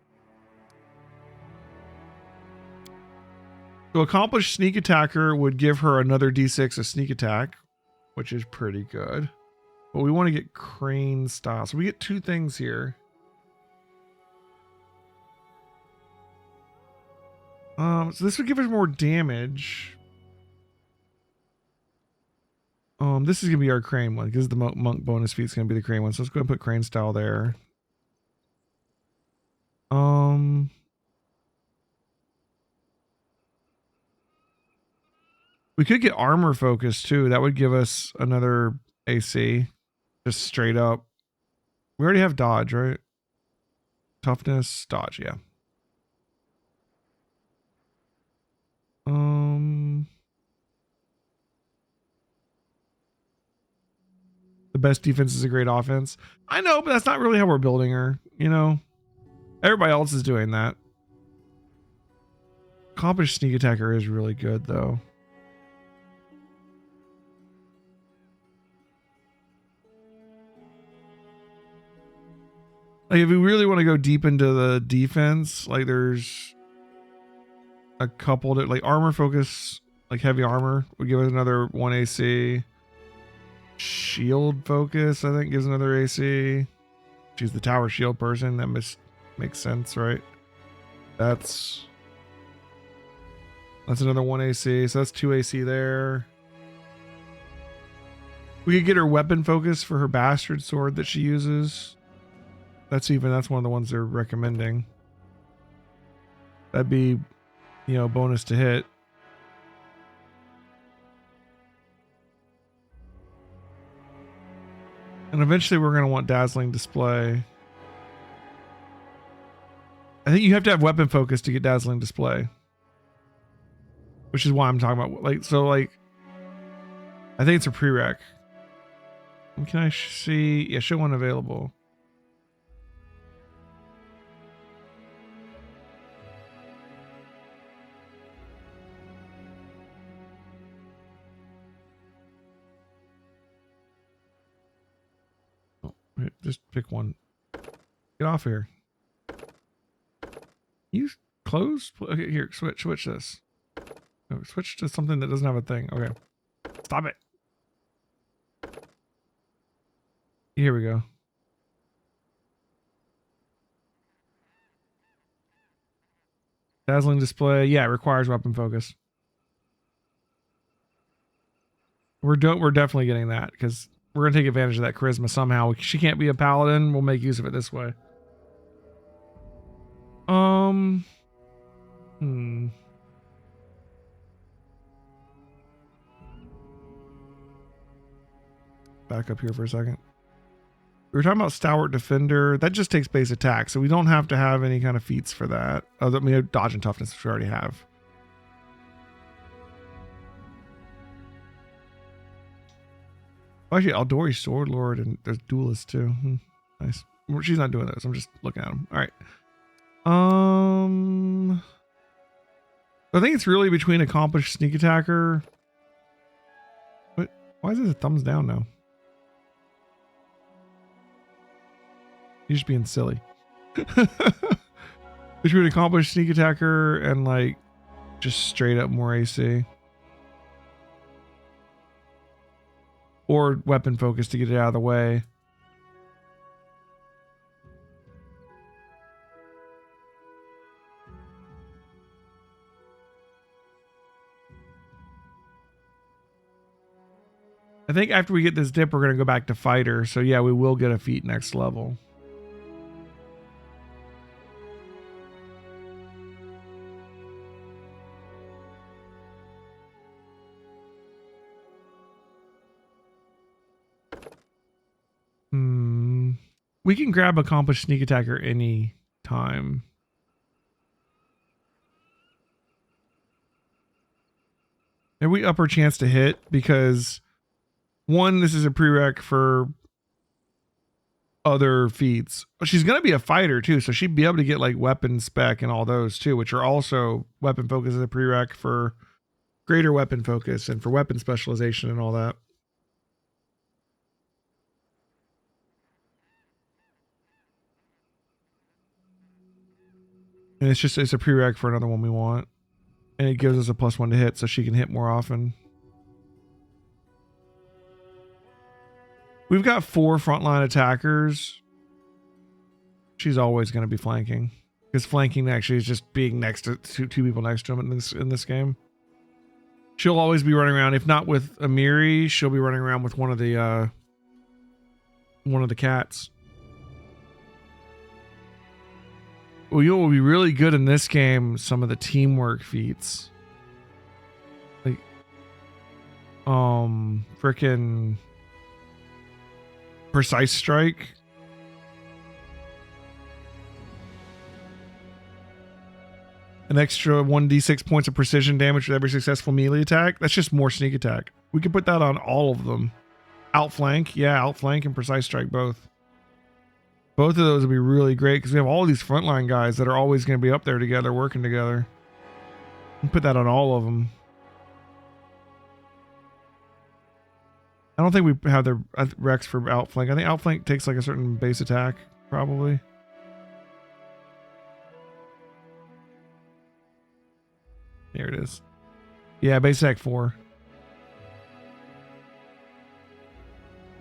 So Accomplished Sneak Attacker would give her another D6 of sneak attack, which is pretty good. But we want to get Crane style. So we get 2 things here. So this would give us more damage. This is gonna be our crane one because the monk bonus feat is gonna be the crane one. So let's go ahead and put crane style there. We could get armor focus too. That would give us another AC, just straight up. We already have dodge, right? Toughness, dodge, yeah. The best defense is a great offense. I know, but that's not really how we're building her, you know? Everybody else is doing that. Accomplished Sneak Attacker is really good, though. Like, if we really want to go deep into the defense, like, there's a couple that, like, armor focus, like heavy armor would give us another 1 AC. Shield focus, I think, gives another AC. She's the tower shield person. That makes sense, right? That's another 1 AC. So that's 2 AC there. We could get her weapon focus for her bastard sword that she uses. That's one of the ones they're recommending. That'd be, bonus to hit. And eventually we're going to want dazzling display. I think you have to have weapon focus to get dazzling display. Which is why I'm talking about, I think it's a prereq. Can I see? Yeah, show one available. Oh, wait, just pick one. Get off here. You close? Okay, here, switch this. No, switch to something that doesn't have a thing. Okay. Stop it. Here we go. Dazzling display. Yeah, it requires weapon focus. We're definitely getting that because we're going to take advantage of that charisma somehow. She can't be a paladin. We'll make use of it this way. Back up here for a second. We were talking about Stalwart Defender. That just takes base attack, so we don't have to have any kind of feats for that. Other than dodge and toughness, which we already have. Actually, Aldori Sword Lord and there's Duelist too. Nice. She's not doing those. I'm just looking at them. All right. I think it's really between Accomplished Sneak Attacker. What? Why is it a thumbs down now? You're just being silly. Between Accomplished Sneak Attacker and just straight up more AC. Or weapon focus to get it out of the way. I think after we get this dip, we're going to go back to fighter. So yeah, we will get a feat next level. We can grab Accomplished Sneak Attacker any time. And we up our chance to hit because one, this is a prereq for other feats. She's going to be a fighter too, so she'd be able to get weapon spec and all those too, which are also weapon focus as a prereq for greater weapon focus and for weapon specialization and all that. And it's a prereq for another one we want. And it gives us a +1 to hit so she can hit more often. We've got 4 frontline attackers. She's always going to be flanking. Because flanking actually is just being next to two people next to him in this game. She'll always be running around. If not with Amiri, she'll be running around with one of the cats. Well, you know what will be really good in this game? Some of the teamwork feats. Frickin' Precise Strike. An extra 1d6 points of precision damage with every successful melee attack. That's just more sneak attack. We can put that on all of them. Outflank. Yeah, outflank and Precise Strike both. Both of those would be really great because we have all these frontline guys that are always going to be up there together, working together. And put that on all of them. I don't think we have the Rex for outflank. I think outflank takes a certain base attack, probably. Here it is. Yeah, base attack 4.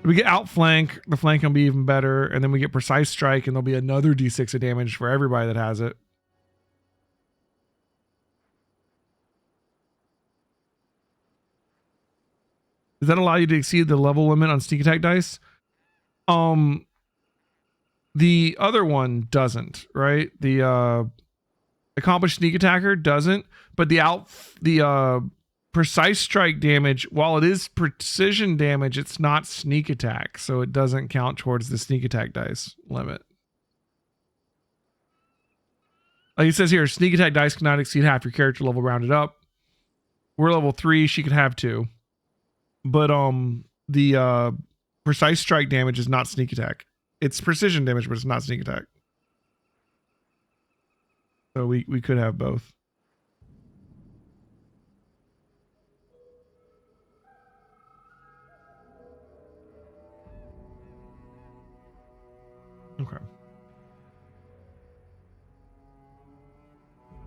We get outflank, the flank will be even better, and then we get precise strike, and there'll be another d6 of damage for everybody that has it. Does that allow you to exceed the level limit on sneak attack dice? The other one doesn't, right? The accomplished sneak attacker doesn't, but the precise strike damage, while it is precision damage, it's not sneak attack, so it doesn't count towards the sneak attack dice limit. Like it says here, sneak attack dice cannot exceed half your character level rounded up. We're level 3, she could have 2. But the precise strike damage is not sneak attack. It's precision damage, but it's not sneak attack. So we could have both. Okay.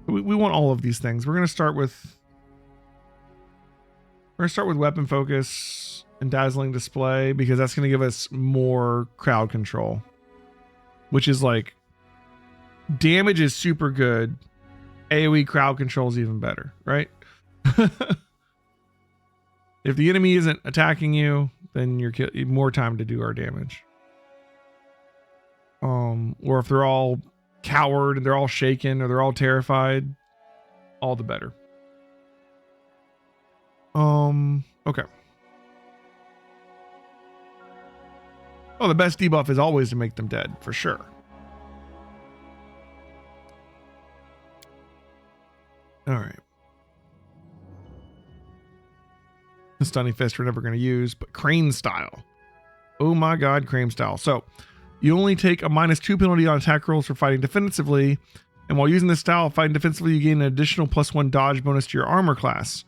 We want all of these things. We're going to start with weapon focus and dazzling display because that's going to give us more crowd control, which is like damage is super good. AoE crowd control is even better, right? If the enemy isn't attacking you, then you're more time to do our damage. Or if they're all coward and they're all shaken or they're all terrified, all the better. Okay. Oh, the best debuff is always to make them dead, for sure. All right. The Stunning Fist we're never going to use, but Crane Style. Oh my god, Crane Style. So, you only take a -2 penalty on attack rolls for fighting defensively, and while using this style, fighting defensively, you gain an additional +1 dodge bonus to your armor class.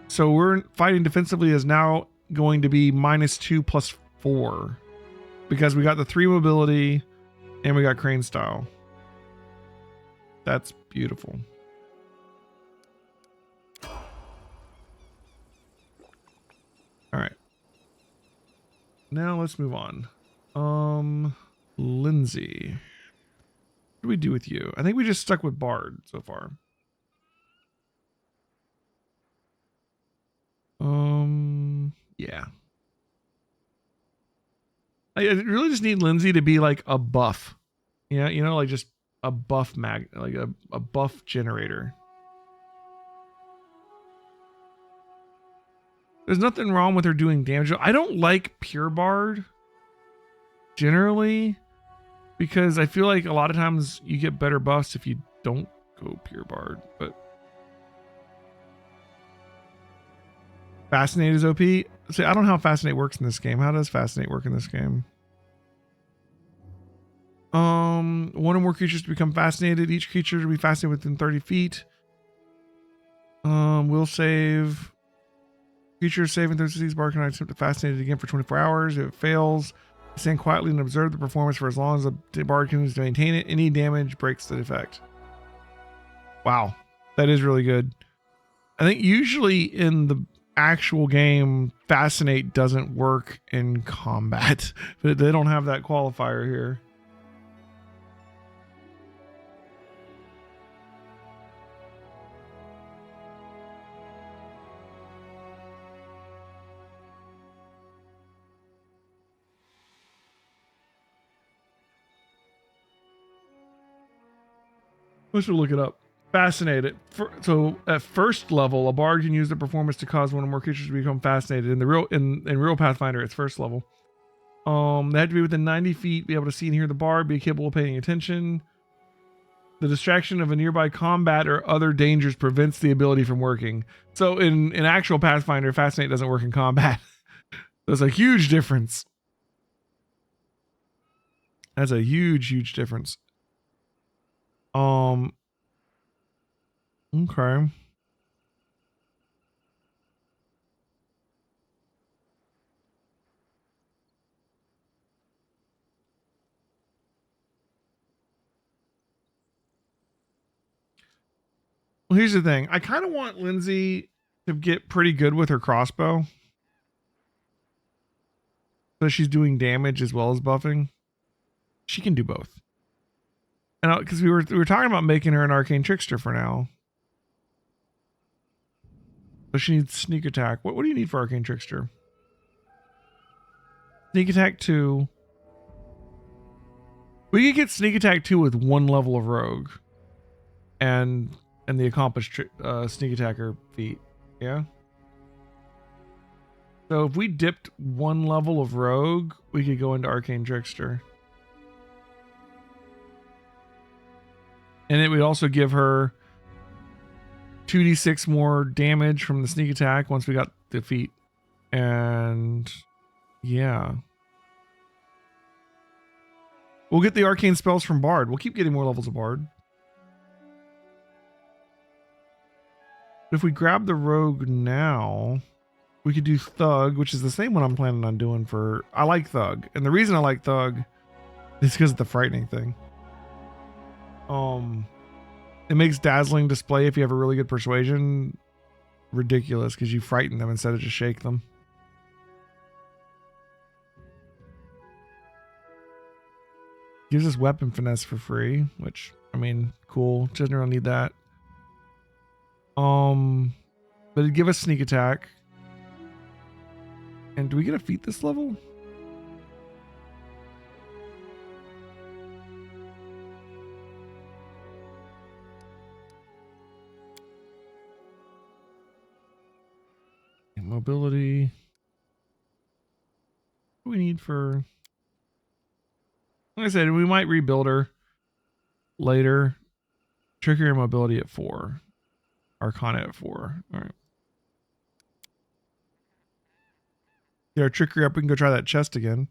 So we're fighting defensively is now going to be -2 +4 because we got the 3 mobility and we got Crane Style. That's beautiful. All right. Now let's move on. Lindsay. What do we do with you? I think we just stuck with Bard so far. Yeah. I really just need Lindsay to be like a buff. Yeah, you know, like just a buff like a buff generator. There's nothing wrong with her doing damage. I don't like pure Bard generally because I feel like a lot of times you get better buffs if you don't go pure Bard, but Fascinate is OP. See, I don't know how Fascinate works in this game. How does Fascinate work in this game? One or more creatures to become fascinated. Each creature to be fascinated within 30 feet. Will save. Creatures saving 36 bar can attempt to fascinate it again for 24 hours. If it fails, stand quietly and observe the performance for as long as the bard continues to maintain it. Any damage breaks the effect. Wow, that is really good. I think usually in the actual game, Fascinate doesn't work in combat, but they don't have that qualifier here. Let's look it up. Fascinated. So at first level, a bard can use the performance to cause one or more creatures to become fascinated. In real Pathfinder, it's first level. They have to be within 90 feet, be able to see and hear the bard, be capable of paying attention. The distraction of a nearby combat or other dangers prevents the ability from working. So in actual Pathfinder, Fascinate doesn't work in combat. There's a huge difference. That's a huge difference. Okay. Well, here's the thing. I kind of want Lindsay to get pretty good with her crossbow. So she's doing damage as well as buffing. She can do both. And because we were talking about making her an arcane trickster for now. So she needs sneak attack. What do you need for arcane trickster? Sneak attack 2. We could get sneak attack 2 with 1 level of rogue, and the accomplished sneak attacker feat. Yeah. So if we dipped 1 level of rogue, we could go into arcane trickster, and it would also give her 2d6 more damage from the sneak attack once we got the feat. And yeah. We'll get the arcane spells from Bard. We'll keep getting more levels of Bard. But if we grab the Rogue now, we could do Thug, which is the same one I'm planning on doing for... I like Thug. And the reason I like Thug is because of the frightening thing. It makes dazzling display if you have a really good persuasion ridiculous because you frighten them instead of just shake them. Gives us weapon finesse for free, which, I mean, cool. Doesn't really need that. But it'd give us sneak attack. And do we get a feat this level? Mobility. What do we need for... Like I said, we might rebuild her later. Trickery and mobility at 4. Arcana at 4. All right. Get our trickery up. We can go try that chest again.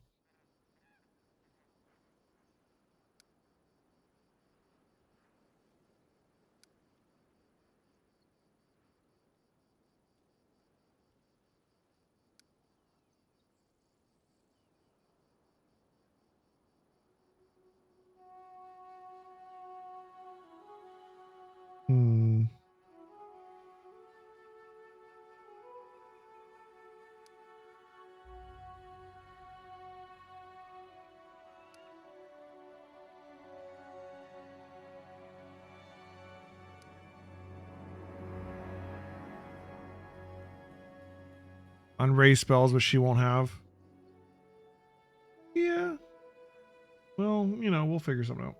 On raise spells, which she won't have. Yeah. Well, you know, we'll figure something out.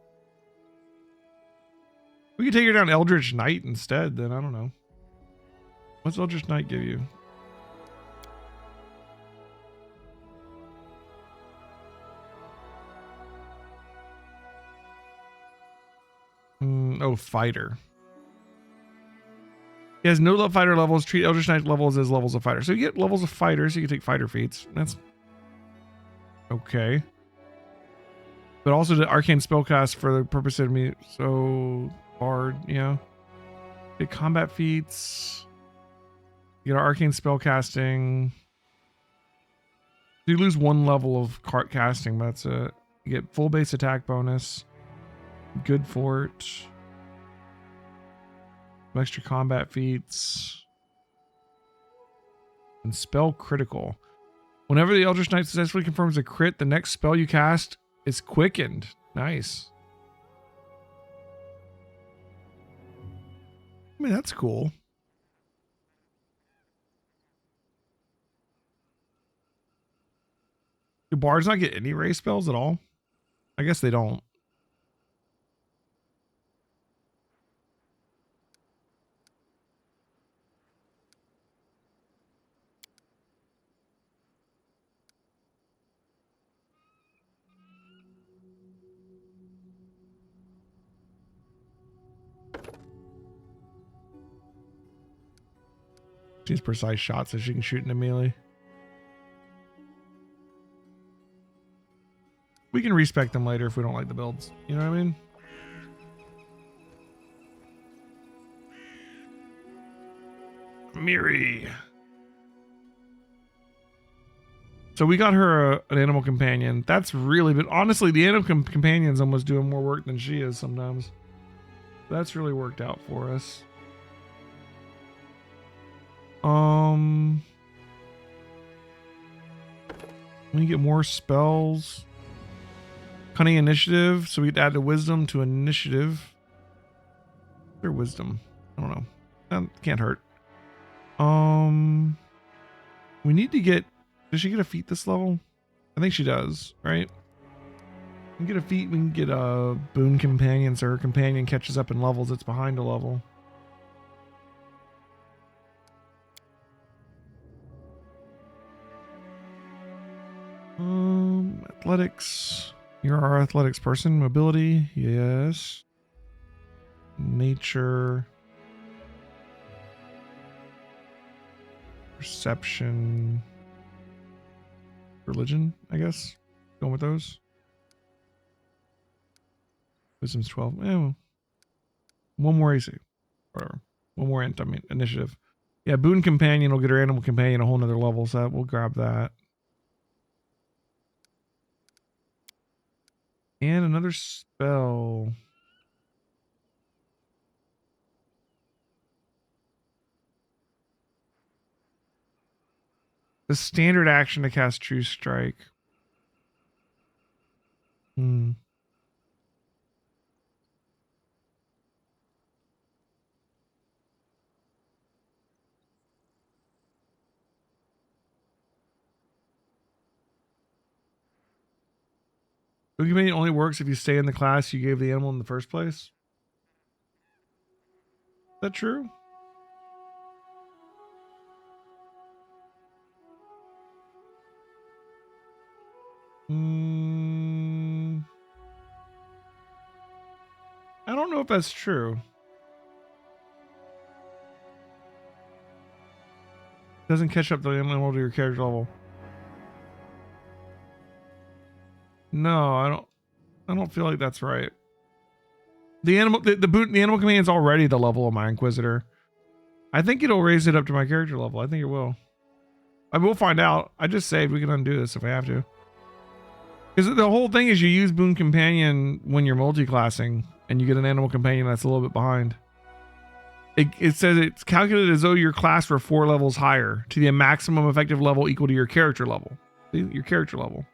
We could take her down Eldritch Knight instead, then. I don't know. What's Eldritch Knight give you? Oh, fighter. He has no fighter levels. Treat Eldritch Knight levels as levels of fighter. So you get levels of fighter, so you can take fighter feats. That's okay. But also the arcane spellcast for the purpose of me. So Bard, yeah. Get combat feats. You get our arcane spellcasting. You lose 1 level of casting, but that's it. You get full base attack bonus. Good fort. Some extra combat feats. And spell critical. Whenever the Eldritch Knight successfully confirms a crit, the next spell you cast is quickened. Nice. I mean, that's cool. Do bards not get any raise spells at all? I guess they don't. She needs precise shots so she can shoot into melee. We can respec them later if we don't like the builds. You know what I mean? Miri. So we got her an animal companion. That's really, but honestly, the animal companion's almost doing more work than she is sometimes. That's really worked out for us. We get more spells. Cunning initiative, so we'd add the wisdom to initiative. Their wisdom. I don't know. Can't hurt. We need to get. Does she get a feat this level? I think she does, right? We can get a feat. We can get a boon companion, so her companion catches up in levels. It's behind a level. Athletics. You're our athletics person. Mobility, yes. Nature. Perception. Religion, I guess. Going with those. Wisdom's 12. Well, one more AC. Whatever. One more initiative. Yeah, boon companion will get her animal companion a whole nother level, so we'll grab that. And another spell. The standard action to cast True Strike. Hmm. Boon companion only works if you stay in the class you gave the animal in the first place. Is that true? I don't know if that's true. Doesn't catch up the animal to your character level. No, I don't feel like that's right. The animal command is already the level of my Inquisitor. I think it'll raise it up to my character level. I think it will. I will find out. I just saved. We can undo this if I have to. Because the whole thing is you use Boon Companion when you're multi-classing and you get an animal companion that's a little bit behind. It says it's calculated as though your class were 4 levels higher to the maximum effective level equal to your character level. Your character level.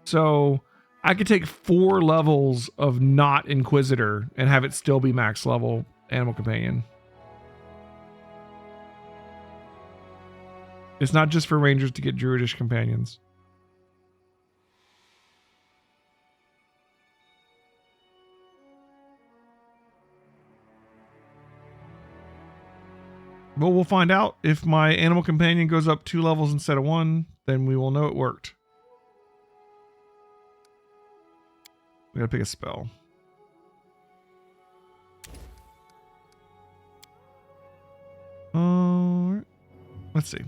So I could take 4 levels of not Inquisitor and have it still be max level animal companion. It's not just for rangers to get druidish companions. Well, we'll find out. If my animal companion goes up 2 levels instead of 1, then we will know it worked. We gotta pick a spell. Let's see.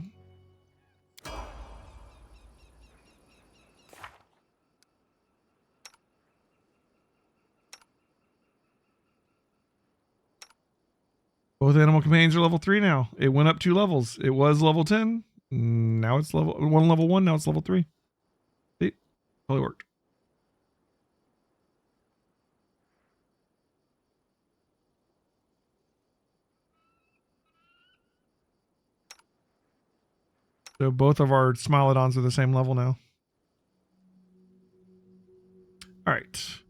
Both animal companions are level 3 now. It went up 2 levels. It was level 10. Now it's level 1. Now it's level 3. See? Totally worked. So both of our Smilodons are the same level now. All right.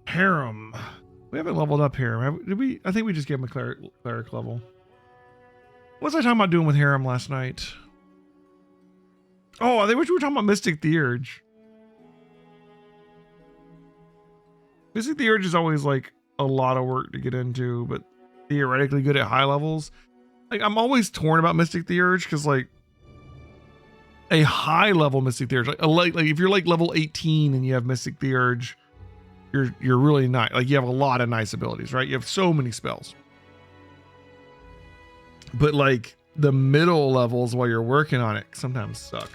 Harem. We haven't leveled up Harem. Did we? I think we just gave him a cleric level. What was I talking about doing with Harem last night? Oh, I think we were talking about Mystic Theurge. Mystic Theurge is always like a lot of work to get into, but theoretically good at high levels. Like I'm always torn about Mystic Theurge because like a high level Mystic Theurge, like if you're like level 18 and you have Mystic Theurge, you're really nice. Like you have a lot of nice abilities, right? You have so many spells. But like the middle levels while you're working on it sometimes suck.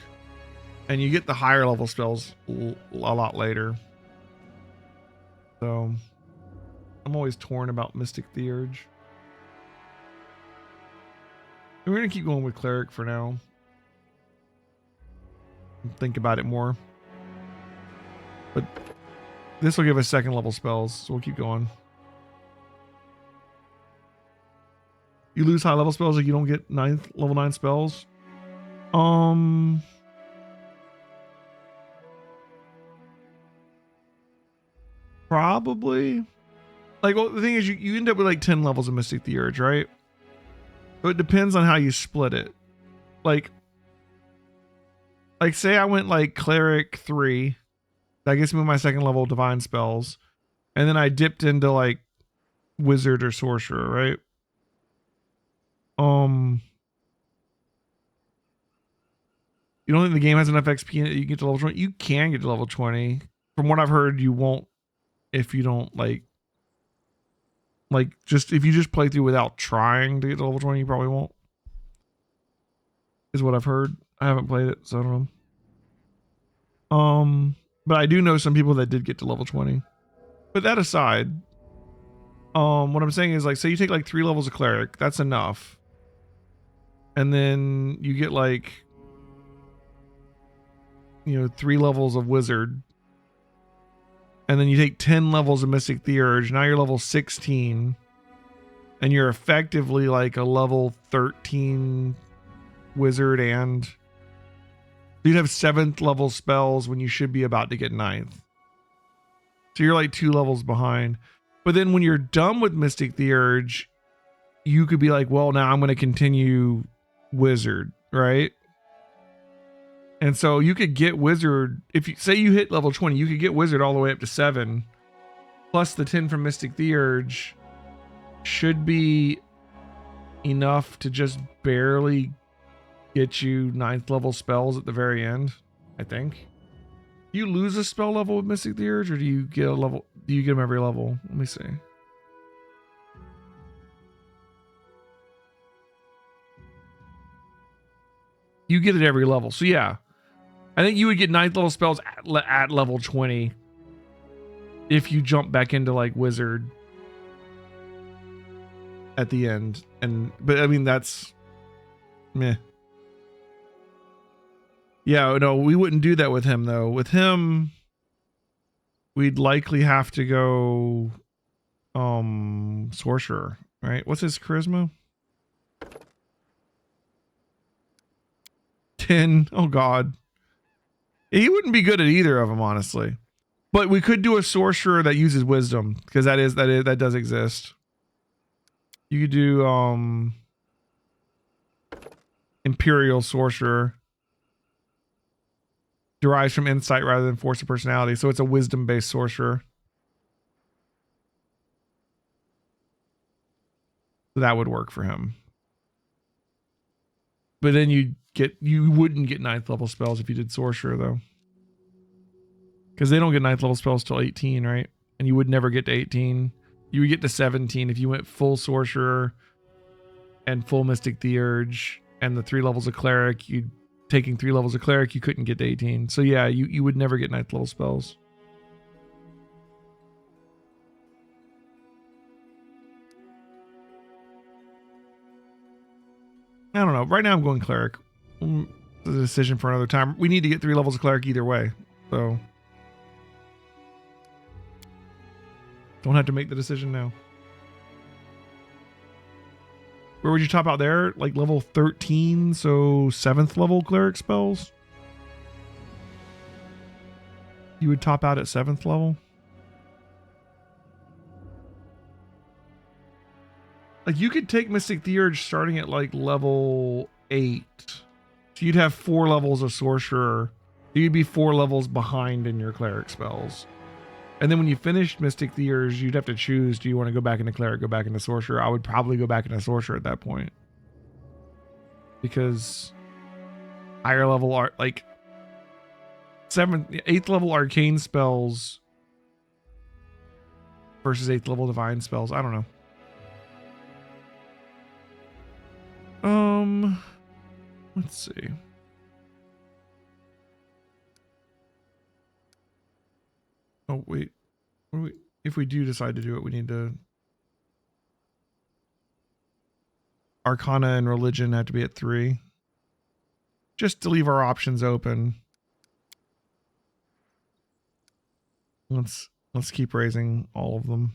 And you get the higher level spells a lot later. So I'm always torn about Mystic Theurge. We're going to keep going with Cleric for now. Think about it more. But this will give us 2nd level spells, so we'll keep going. You lose high level spells, like you don't get level 9 spells. Probably. Like, well, the thing is, you end up with like 10 levels of Mystic the Urge, right? So it depends on how you split it. Like say I went like Cleric 3. That gets me my second level Divine spells. And then I dipped into like Wizard or Sorcerer, right? You don't think the game has enough XP in it that you can get to level 20? You can get to level 20. From what I've heard, you won't if you don't like just if you just play through without trying to get to level 20, you probably won't. Is what I've heard. I haven't played it, so I don't know. But I do know some people that did get to level 20. But that aside, what I'm saying is like, say you take like 3 levels of Cleric, that's enough. And then you get like, 3 levels of Wizard. And then you take 10 levels of Mystic the Urge. Now you're level 16. And you're effectively like a level 13 Wizard, and you'd have 7th level spells when you should be about to get 9th. So you're like 2 levels behind. But then when you're done with Mystic the Urge, you could be like, well, now I'm going to continue Wizard, right? And so you could get Wizard. If you say you hit level 20, you could get Wizard all the way up to 7. Plus the 10 from Mystic the Urge should be enough to just barely get you 9th level spells at the very end, I think. Do you lose a spell level with Mystic the Urge, or do you get a level? Do you get them every level? Let me see. You get it every level. So yeah, I think you would get 9th level spells at level 20 if you jump back into like Wizard at the end. But I mean, that's meh. Yeah, no, we wouldn't do that with him though. With him, we'd likely have to go Sorcerer, right? What's his charisma? 10. Oh god. He wouldn't be good at either of them, honestly. But we could do a Sorcerer that uses Wisdom, because that does exist. You could do Imperial Sorcerer. Derives from insight rather than force of personality, so it's a wisdom-based sorcerer. So that would work for him. But then you wouldn't get 9th level spells if you did sorcerer though. Because they don't get 9th level spells till 18, right? And you would never get to 18. You would get to 17 if you went full sorcerer and full Mystic the Urge and the 3 levels of cleric. Taking 3 levels of cleric, you couldn't get to 18. So yeah, you would never get 9th level spells. I don't know. Right now I'm going cleric. It's a decision for another time. We need to get 3 levels of cleric either way. So don't have to make the decision now. Where would you top out there? Like level 13, so 7th level cleric spells? You would top out at 7th level? Like you could take Mystic the Urge starting at like level 8. So you'd have 4 levels of Sorcerer. You'd be 4 levels behind in your cleric spells. And then when you finished Mystic the Urge, you'd have to choose, do you want to go back into Cleric, go back into Sorcerer? I would probably go back into Sorcerer at that point. Because higher level art, like 8th level arcane spells versus 8th level divine spells. I don't know. Let's see. Oh, wait. If we do decide to do it, we need to... Arcana and Religion have to be at 3. Just to leave our options open. Let's keep raising all of them.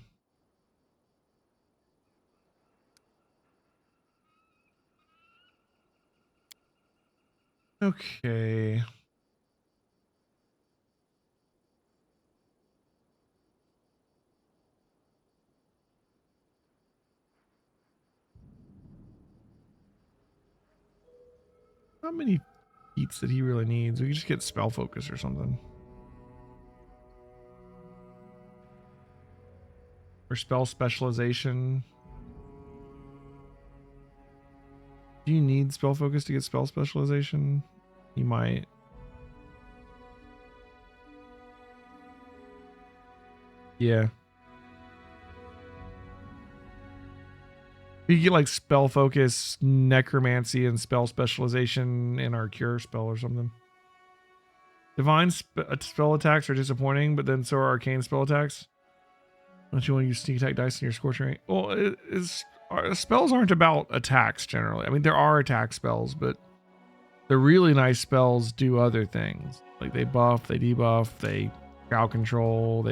Okay. How many feats that he really needs? We could just get spell focus or something. Or spell specialization. Do you need spell focus to get spell specialization? You might. Yeah. We get like spell focus, necromancy, and spell specialization in our cure spell or something. Divine spell attacks are disappointing, but then so are arcane spell attacks. Don't you want to use sneak attack dice in your scorching rate? Well, spells aren't about attacks generally. I mean, there are attack spells, but the really nice spells do other things. Like they buff, they debuff, they crowd control,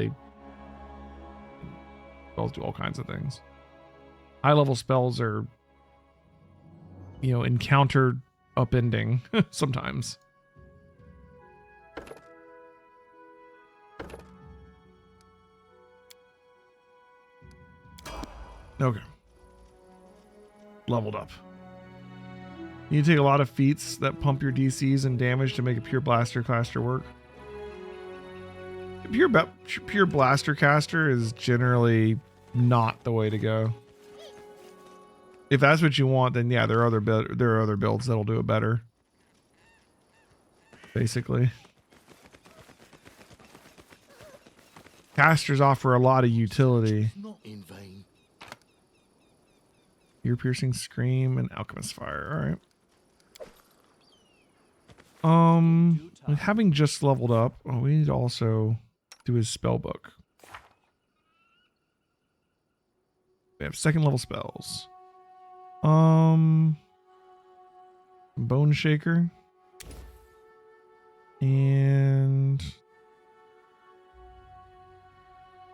spells do all kinds of things. High level spells are, encounter upending sometimes. Okay. Leveled up. You need to take a lot of feats that pump your DCs and damage to make a pure blaster caster work. Pure blaster caster is generally not the way to go. If that's what you want, then yeah, there are other builds that'll do it better. Basically. Casters offer a lot of utility. Not in vain. Ear piercing scream and alchemist fire. All right. Having just leveled up, we need to also do his spell book. We have second level spells. Bone Shaker. And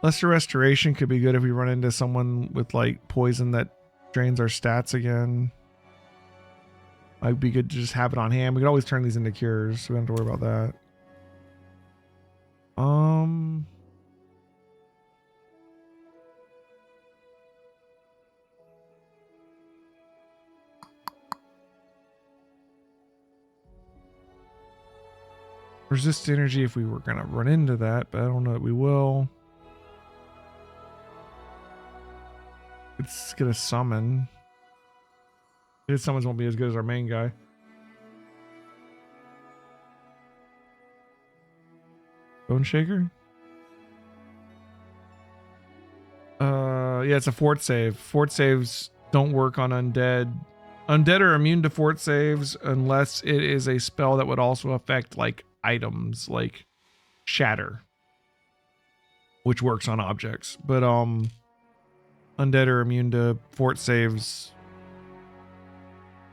Lesser Restoration could be good if we run into someone with like poison that drains our stats again. Might be good to just have it on hand. We could always turn these into cures, so we don't have to worry about that. Resist energy if we were going to run into that, but I don't know that we will. It's going to summon. His summons won't be as good as our main guy. Bone Shaker? Yeah, it's a fort save. Fort saves don't work on undead. Undead are immune to fort saves unless it is a spell that would also affect like items like Shatter, which works on objects. But undead are immune to fort saves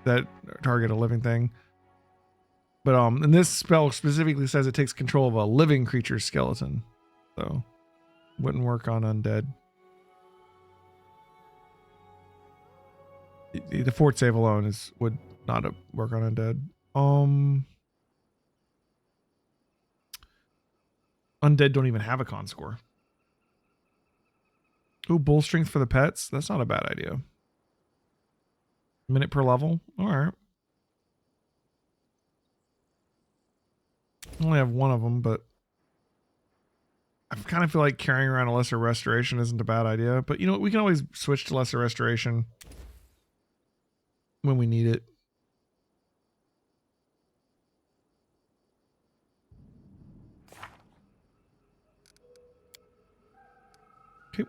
that target a living thing. But and this spell specifically says it takes control of a living creature's skeleton, so wouldn't work on undead. The fort save alone would not work on undead. Undead don't even have a con score. Ooh, bull strength for the pets. That's not a bad idea. Minute per level. All right. I only have one of them, but I kind of feel like carrying around a lesser restoration isn't a bad idea. But you know what? We can always switch to lesser restoration when we need it. Okay.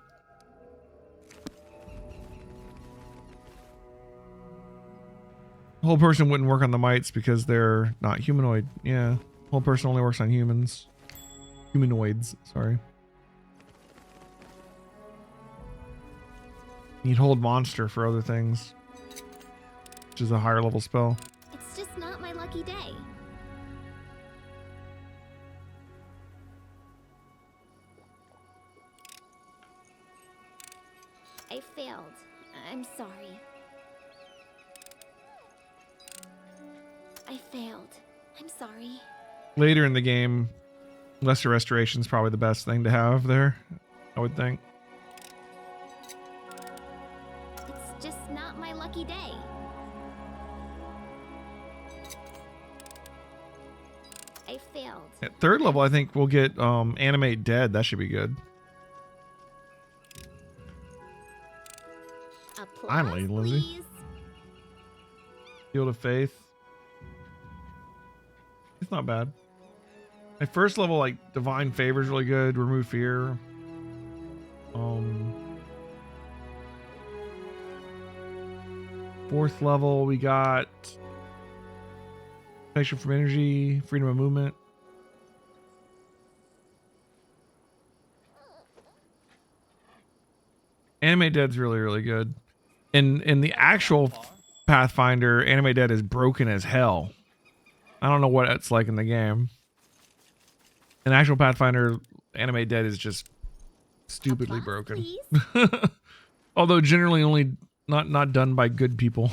Whole person wouldn't work on the mites because they're not humanoid. Yeah. Whole person only works on humans. Humanoids, sorry. You'd hold monster for other things, which is a higher level spell. It's just not my lucky day. I failed. I'm sorry. I failed. I'm sorry. Later in the game, lesser restoration is probably the best thing to have there, I would think. It's just not my lucky day. I failed. At 3rd level, I think we'll get animate dead. That should be good. Applause, Finally, Lindsay. please. Field of Faith. It's not bad. My 1st level, like Divine Favor is really good. Remove Fear. 4th level, we got Protection from Energy, Freedom of Movement. Animate Dead's really, really good. In the actual Pathfinder, Animate Dead is broken as hell. I don't know what it's like in the game. In actual Pathfinder, Animate Dead is just stupidly Applause, broken. please. Although generally only not done by good people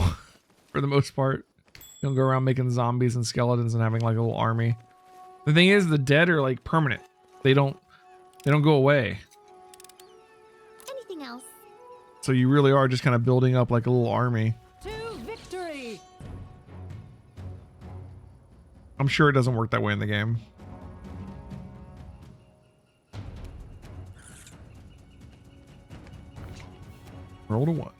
for the most part. You don't go around making zombies and skeletons and having like a little army. The thing is, the dead are like permanent. They don't go away. Anything else? So you really are just kind of building up like a little army. To victory! I'm sure it doesn't work that way in the game. Roll to 1.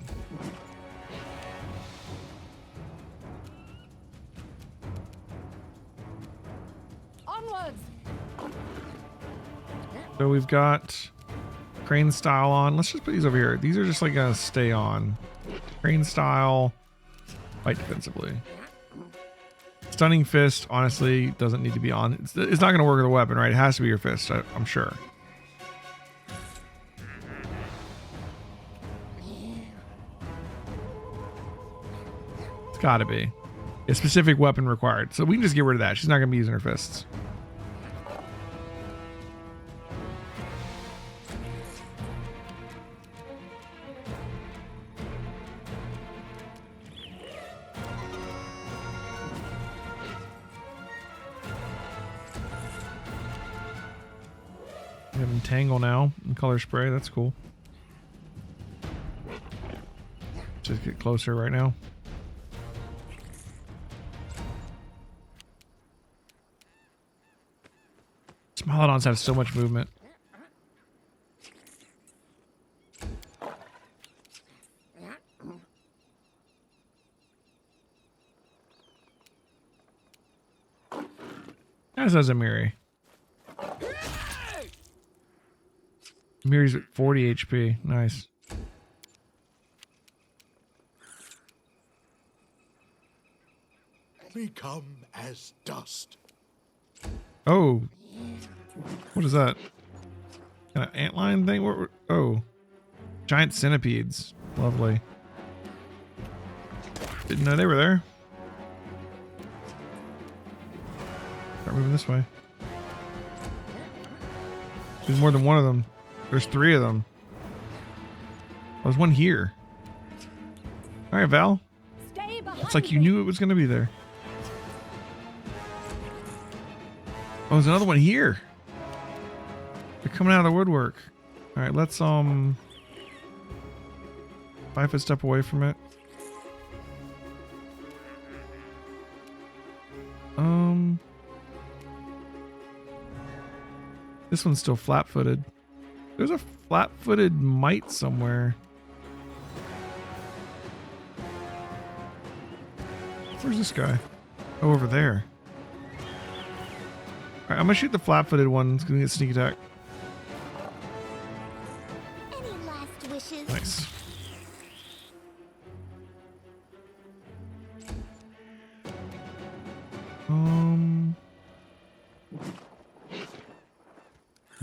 Onwards! So we've got crane style on. Let's just put these over here. These are just like gonna stay on. Crane style, fight defensively. Stunning fist, honestly, doesn't need to be on. It's not gonna work with a weapon, right? It has to be your fist, I'm sure. It's gotta be. A specific weapon required. So we can just get rid of that. She's not gonna be using her fists. We have Entangle now and Color Spray. That's cool. Just get closer right now. Smilodons have so much movement. As does Amiri. Amiri's at 40 HP. Nice. Become as dust. Oh. What is that? Kind of antlion thing? Oh. Giant centipedes. Lovely. Didn't know they were there. Start moving this way. There's more than one of them. There's 3 of them. There's one here. All right, Val. Stay behind It's like you me. knew it was going to be there. Oh, there's another one here. They're coming out of the woodwork. All right, let's 5 foot step away from it. This one's still flat-footed. There's a flat-footed mite somewhere. Where's this guy? Oh, over there. All right, I'm gonna shoot the flat-footed one. It's gonna get sneak attack. Any last wishes? Nice.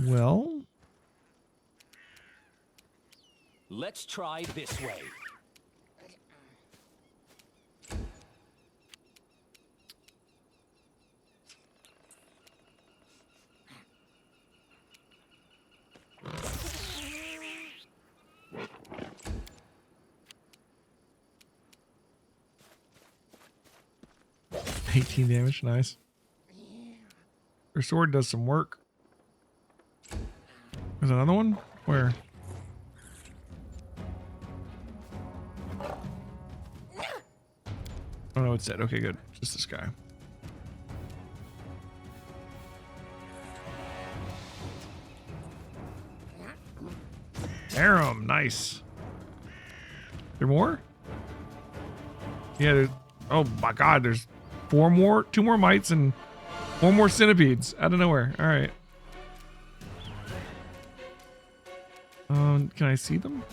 Well, Let's try this way. $18 damage. Nice. Her sword does some work. There's another one? Where? Oh no, it's dead. Okay, good. Just this guy. Harem, nice. There more? Yeah, there's, oh my god, there's 2 more mites and 4 more centipedes out of nowhere. All right. Can I see them?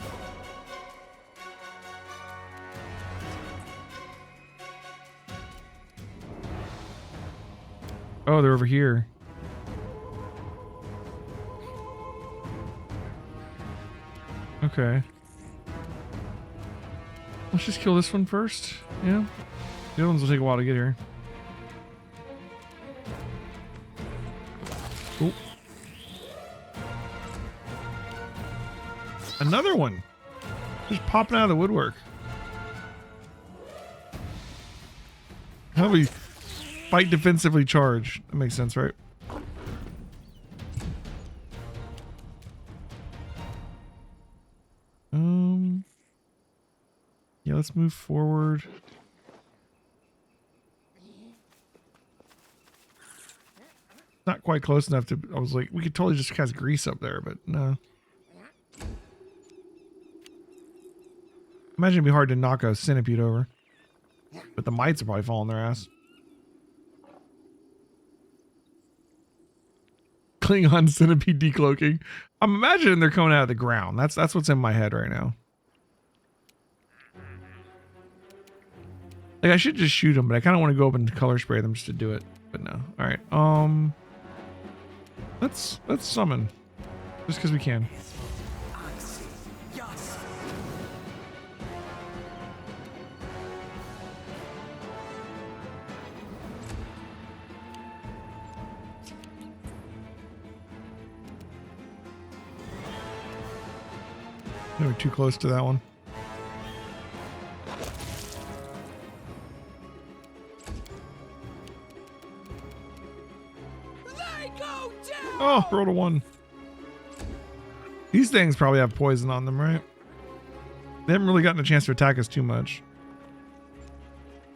Oh, they're over here. Okay. Let's just kill this one first. Yeah. The other ones will take a while to get here. Oh. Another one. Just popping out of the woodwork. How do we fight defensively charge? That makes sense, right? Yeah, let's move forward. Not quite close enough to, I was like, we could totally just cast grease up there, but no. Imagine it'd be hard to knock a centipede over. But the mites are probably falling their ass. Klingon centipede decloaking. I'm imagining they're coming out of the ground. That's what's in my head right now. Like I should just shoot them, but I kind of want to go up and color spray them just to do it. But no. All right. Let's summon, just because we can. They were too close to that one. Oh, rolled a 1. These things probably have poison on them, right? They haven't really gotten a chance to attack us too much.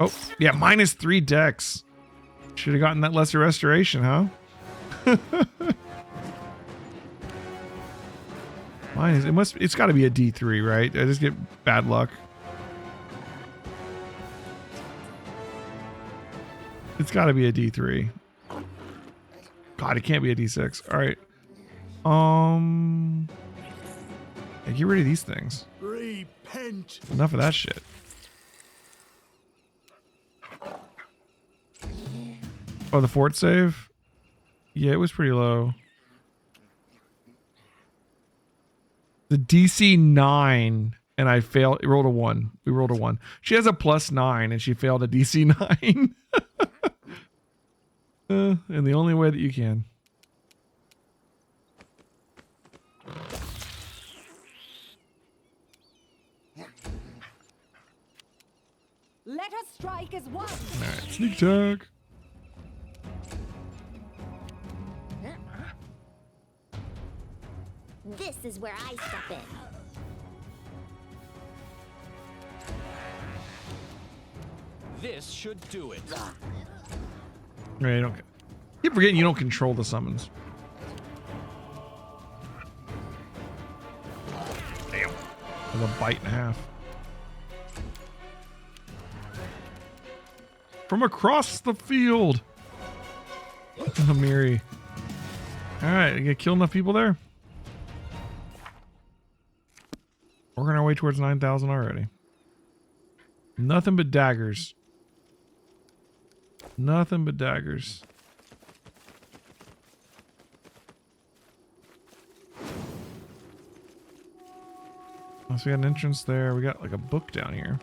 Oh, yeah, -3 dex. Should have gotten that lesser restoration, huh? It's got to be a D3, right? I just get bad luck. It's got to be a D3. God, it can't be a D6. All right. Yeah, get rid of these things. Repent. Enough of that shit. Oh, the fort save? Yeah, it was pretty low. The DC 9 and I failed. It rolled a 1. We rolled a 1. She has a +9 and she failed a DC 9. In the only way that you can. Let us strike as one. Alright, sneak attack. This is where I step in. This should do it. Right, don't keep forgetting you don't control the summons. Damn. With a bite and a half. From across the field. Amiri. Alright, you gonna kill enough people there? Working our way towards 9,000 already. Nothing but daggers. Nothing but daggers. Oh, so we got an entrance there. We got like a book down here.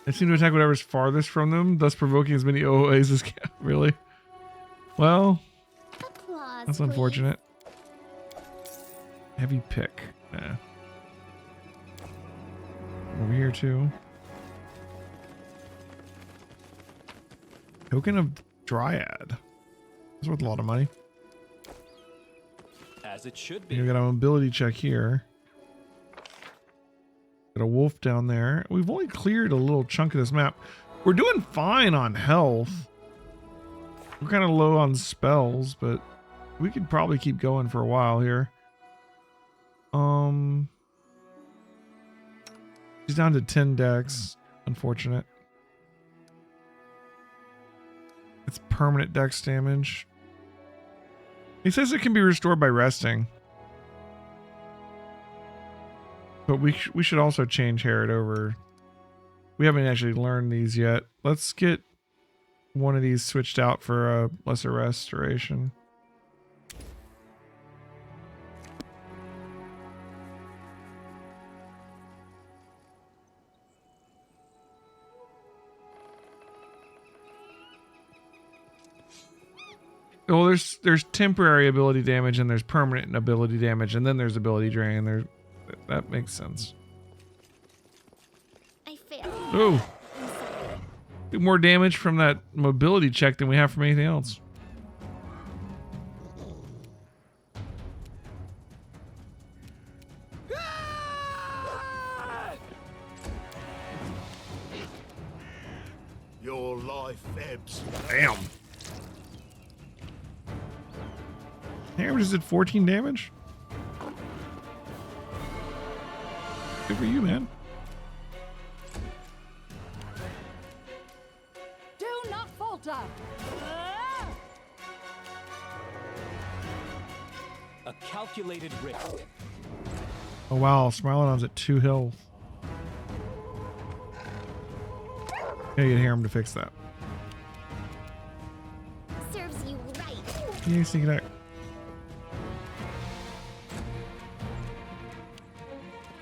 They seem to attack whatever's farthest from them, thus provoking as many OOAs as can. Really? Well, Applause, that's please. unfortunate. Heavy pick. Yeah. Over here too. Token of Dryad. That's worth a lot of money. As it should be. We got a mobility check here. Got a wolf down there. We've only cleared a little chunk of this map. We're doing fine on health. We're kind of low on spells, but we could probably keep going for a while here. She's down to 10 decks. Unfortunate. It's permanent dex damage. He says it can be restored by resting. But we should also change Herod over. We haven't actually learned these yet. Let's get one of these switched out for a lesser restoration. Well, there's temporary ability damage and there's permanent ability damage and then there's ability drain. That makes sense. I failed. Oh, do more damage from that mobility check than we have from anything else. Your life ebbs. Damn. Hammer just did 14 damage. Good for you, man. Do not falter. A calculated risk. Oh wow, Smilodon's at 2 health. Gotta get Harem to fix that. Serves you right. Yeah, sneak attack.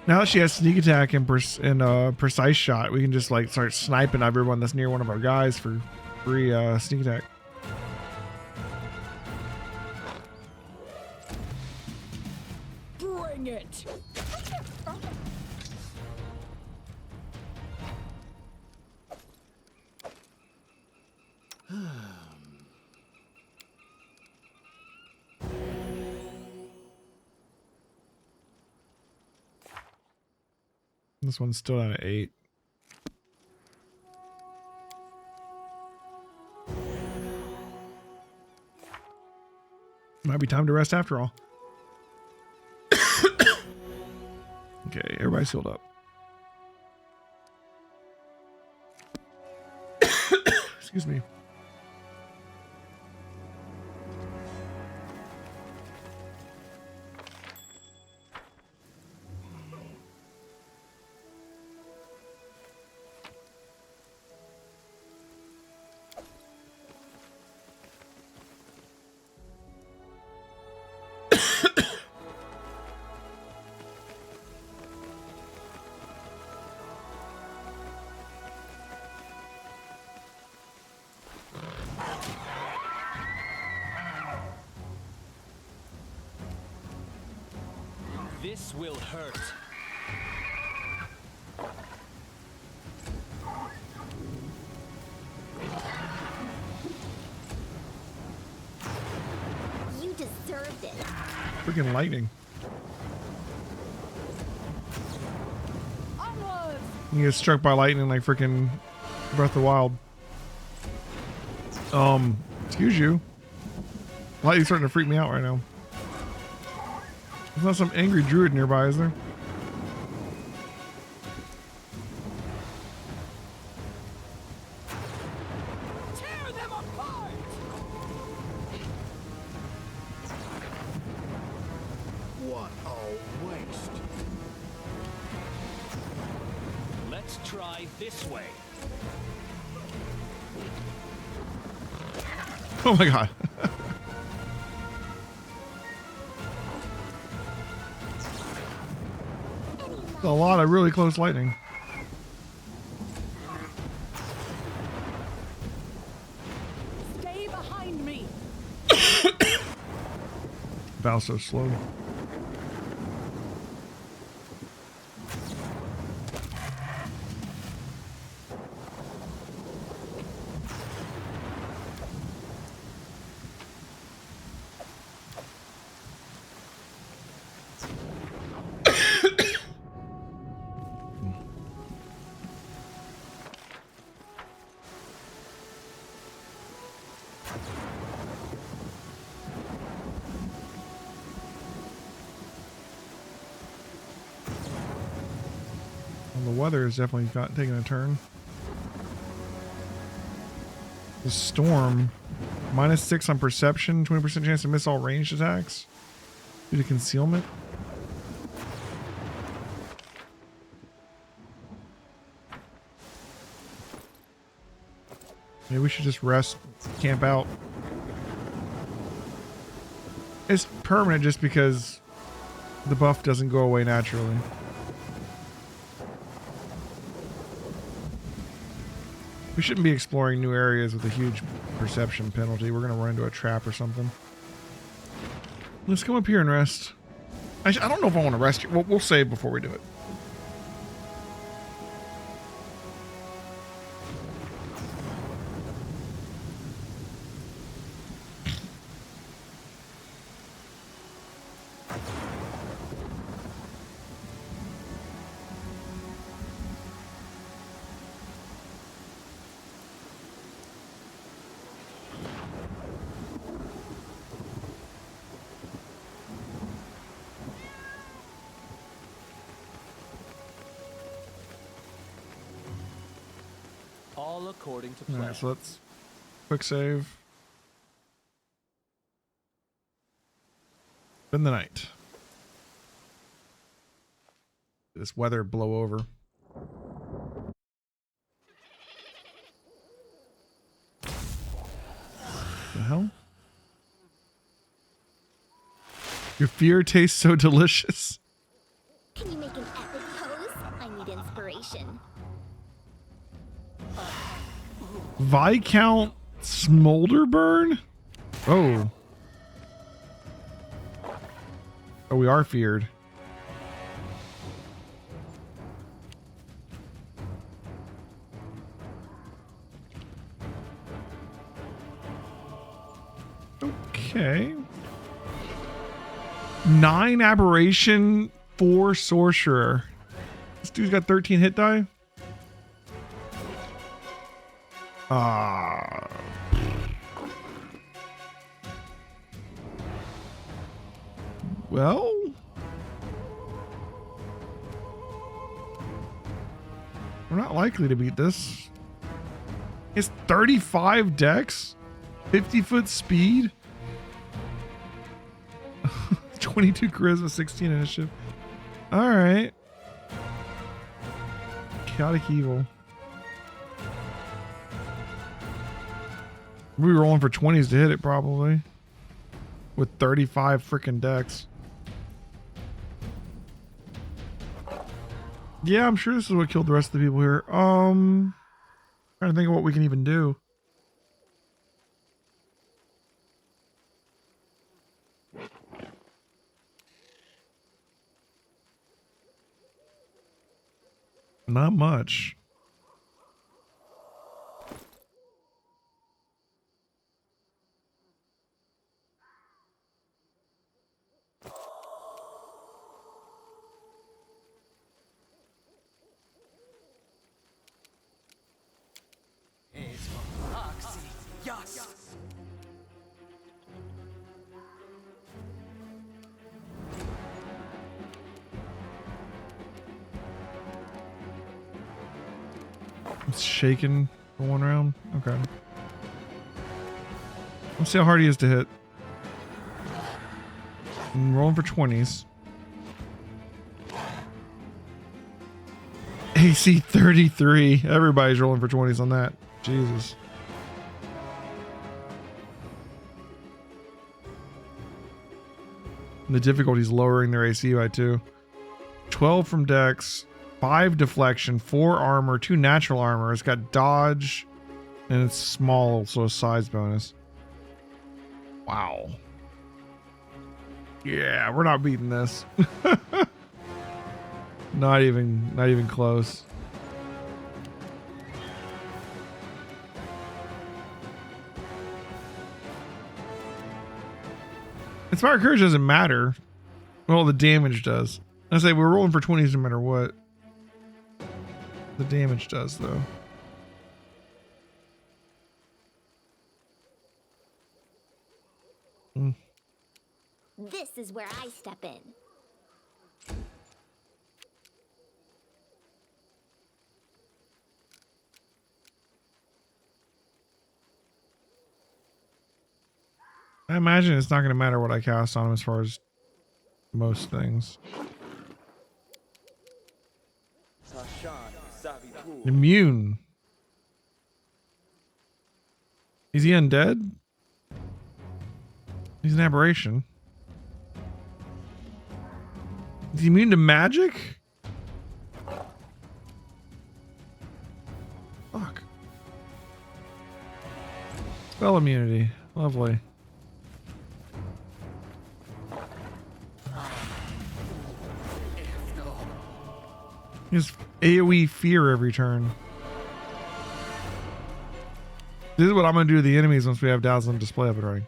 Now that she has sneak attack and precise shot, we can just like start sniping everyone that's near one of our guys for free sneak attack. Bring it. This one's still down at 8. Might be time to rest after all. Okay, everybody's healed up. Excuse me. This will hurt. You deserved it. Freaking lightning. Onwards. You get struck by lightning like freaking Breath of the Wild. Excuse you. Lightning's starting to freak me out right now. There's not some angry druid nearby, is there? Tear them apart. What a waste. Let's try this way. Oh my god. A lot of really close lightning. Stay behind me. Val's so slow. The weather has definitely taken a turn. The storm, -6 on perception, 20% chance to miss all ranged attacks due to concealment. Maybe we should just rest, camp out. It's permanent just because the buff doesn't go away naturally. We shouldn't be exploring new areas with a huge perception penalty. We're going to run into a trap or something. Let's come up here and rest. I don't know if I want to rest here. We'll save before we do it. All according to All plan. right, so let's quick save. Spend the night. This weather blow over. The hell? Your fear tastes so delicious. Can you make an epic pose? I need inspiration. Viscount Smolderburn? Oh. Oh, we are feared. Okay. 9 aberration, 4 sorcerer. This dude's got 13 hit die. Well, we're not likely to beat this. It's 35 dex, 50-foot speed, 22 charisma, 16 initiative. All right. Chaotic evil. We're rolling for 20s to hit it probably. With 35 freaking decks. Yeah, I'm sure this is what killed the rest of the people here. Trying to think of what we can even do. Not much. It's shaken for one round. Okay. Let's see how hard he is to hit. I'm rolling for 20s. AC 33. Everybody's rolling for 20s on that. Jesus. And the difficulty's lowering their AC by 2. 12 from Dex, 5 deflection, 4 armor, 2 natural armor. It's got dodge, and it's small, so a size bonus. Wow. Yeah, we're not beating this. Not even close. Inspired Courage doesn't matter. Well, the damage does. I say we're rolling for 20s no matter what. The damage does, though. This is where I step in. I imagine it's not going to matter what I cast on him as far as most things. Immune. Is he undead? He's an aberration. Is he immune to magic? Fuck. Spell immunity. Lovely. He has AoE fear every turn. This is what I'm gonna do to the enemies once we have Dazzling Display up and running.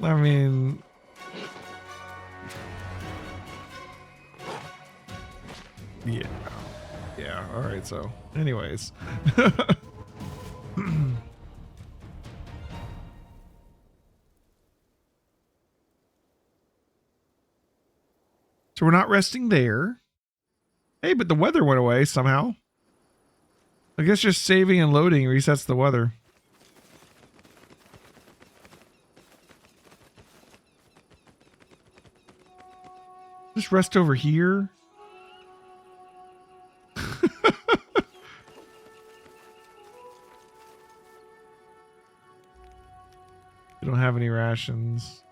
I mean, yeah. All right. So, anyways, so we're not resting there. Hey, but the weather went away somehow. I guess just saving and loading resets the weather. Just rest over here. We don't have any rations.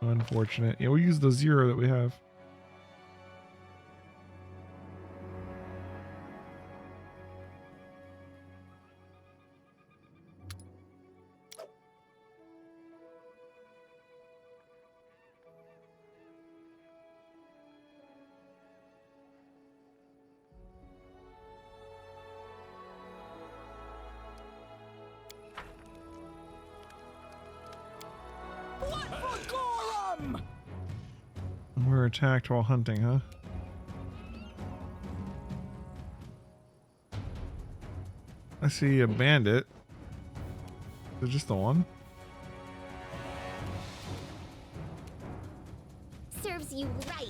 Unfortunate. Yeah, we'll use the 0 that we have. We're attacked while hunting, huh? I see a bandit. Is it just the one? Serves you right.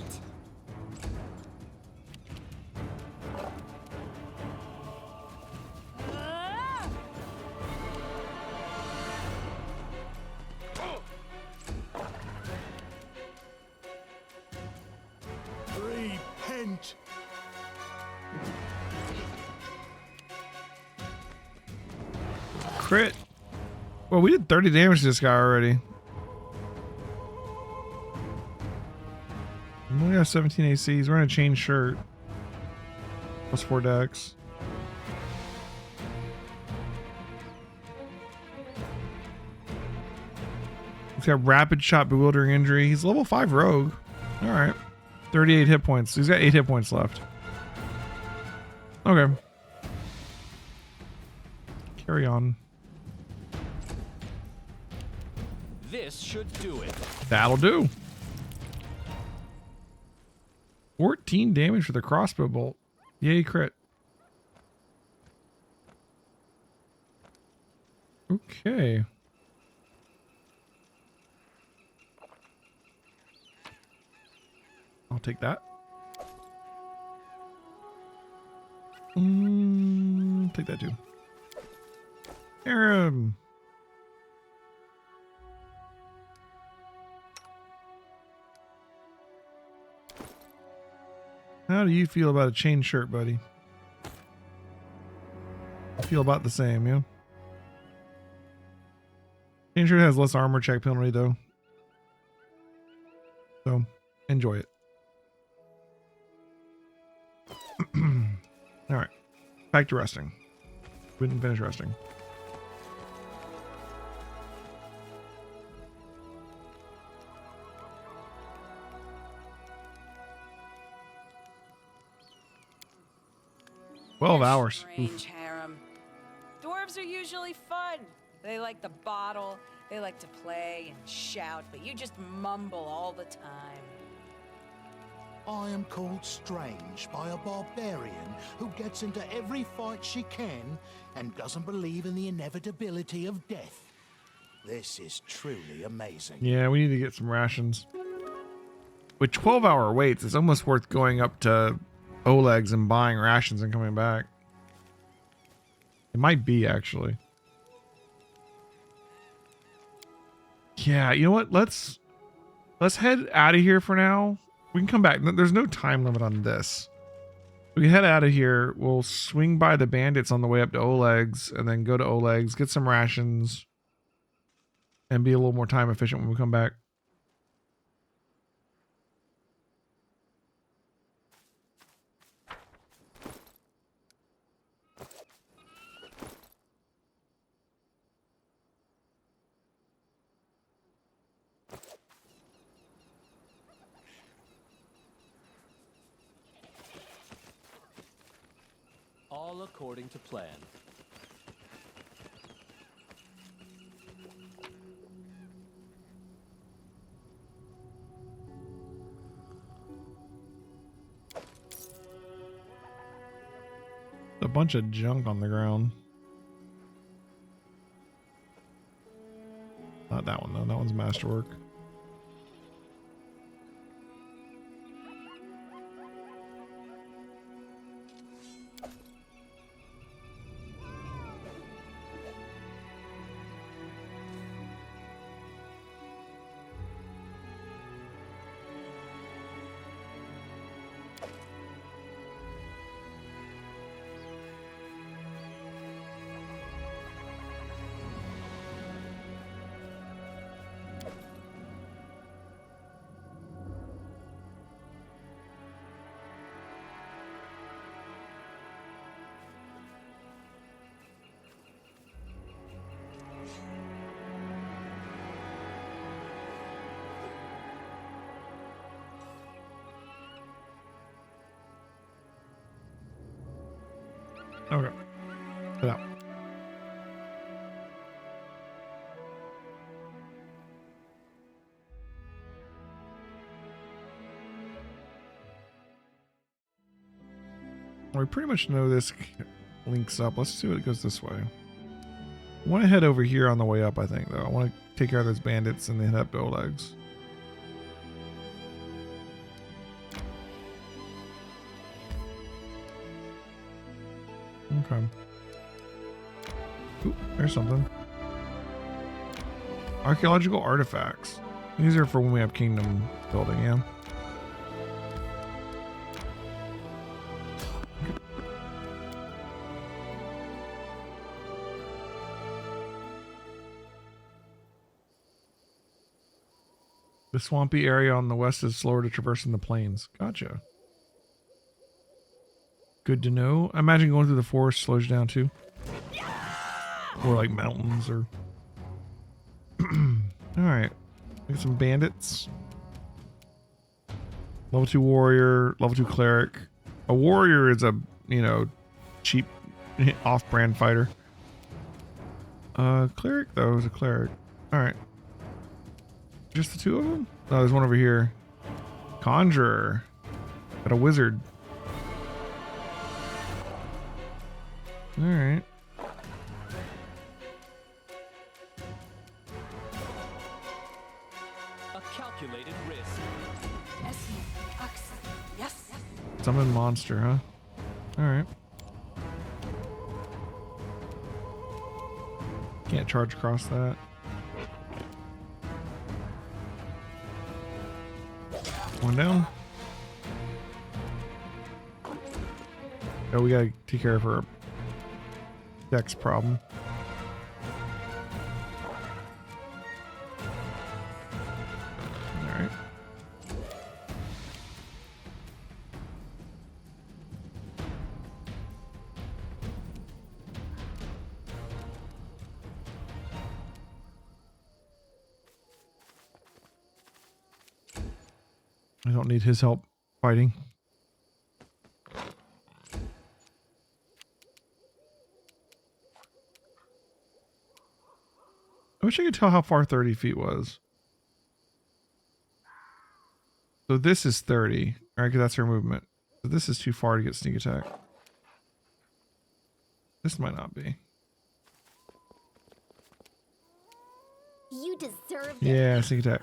Repent. Crit. Well, we did 30 damage to this guy already. We only got 17 AC. He's wearing a chain shirt. Plus 4 dex. He's got rapid shot, bewildering injury. He's level 5 rogue. All right. 38 hit points. He's got 8 hit points left. Okay. Carry on. This should do it. That'll do. 14 damage for the crossbow bolt. Yay, crit. Okay. I'll take that. Take that too. Aram. How do you feel about a chain shirt, buddy? I feel about the same, yeah? Chain shirt has less armor check penalty, though. So, enjoy it. Alright. Back to resting. We didn't finish resting. Hours. Strange harem. Dwarves are usually fun. They like the bottle, they like to play and shout, but you just mumble all the time. I am called strange by a barbarian who gets into every fight she can and doesn't believe in the inevitability of death. This is truly amazing. Yeah, we need to get some rations. With 12-hour waits, it's almost worth going up to Oleg's and buying rations and coming back. It might be, actually. Yeah, you know what? Let's head out of here for now. We can come back. There's no time limit on this. We can head out of here. We'll swing by the bandits on the way up to Oleg's and then go to Oleg's, get some rations, and be a little more time efficient when we come back. All according to plan. A bunch of junk on the ground. Not that one though. That one's masterwork. Okay. Get out. We pretty much know this links up. Let's see what it goes this way. I want to head over here on the way up, I think, though. I want to take care of those bandits and then head up to Oleg's. Okay. Ooh, there's something. Archaeological artifacts. These are for when we have kingdom building, yeah. The swampy area on the west is slower to traverse than the plains. Gotcha. Good to know. I imagine going through the forest slows you down too. Or like mountains or... Alright. Get some bandits. Level 2 warrior, level 2 cleric. A warrior is a, you know, cheap off-brand fighter. Cleric though is a cleric. Alright. Just the two of them? Oh, there's one over here. Conjurer. Got a wizard. Alright. A calculated risk. Yes. Summon monster, huh? Alright. Can't charge across that. One down. Oh, we gotta take care of her dex problem. Alright. I don't need his help fighting. I wish I could tell how far 30 feet was. So this is 30. Alright, because that's her movement. So this is too far to get sneak attack. This might not be. You deserve it. Yeah, sneak attack.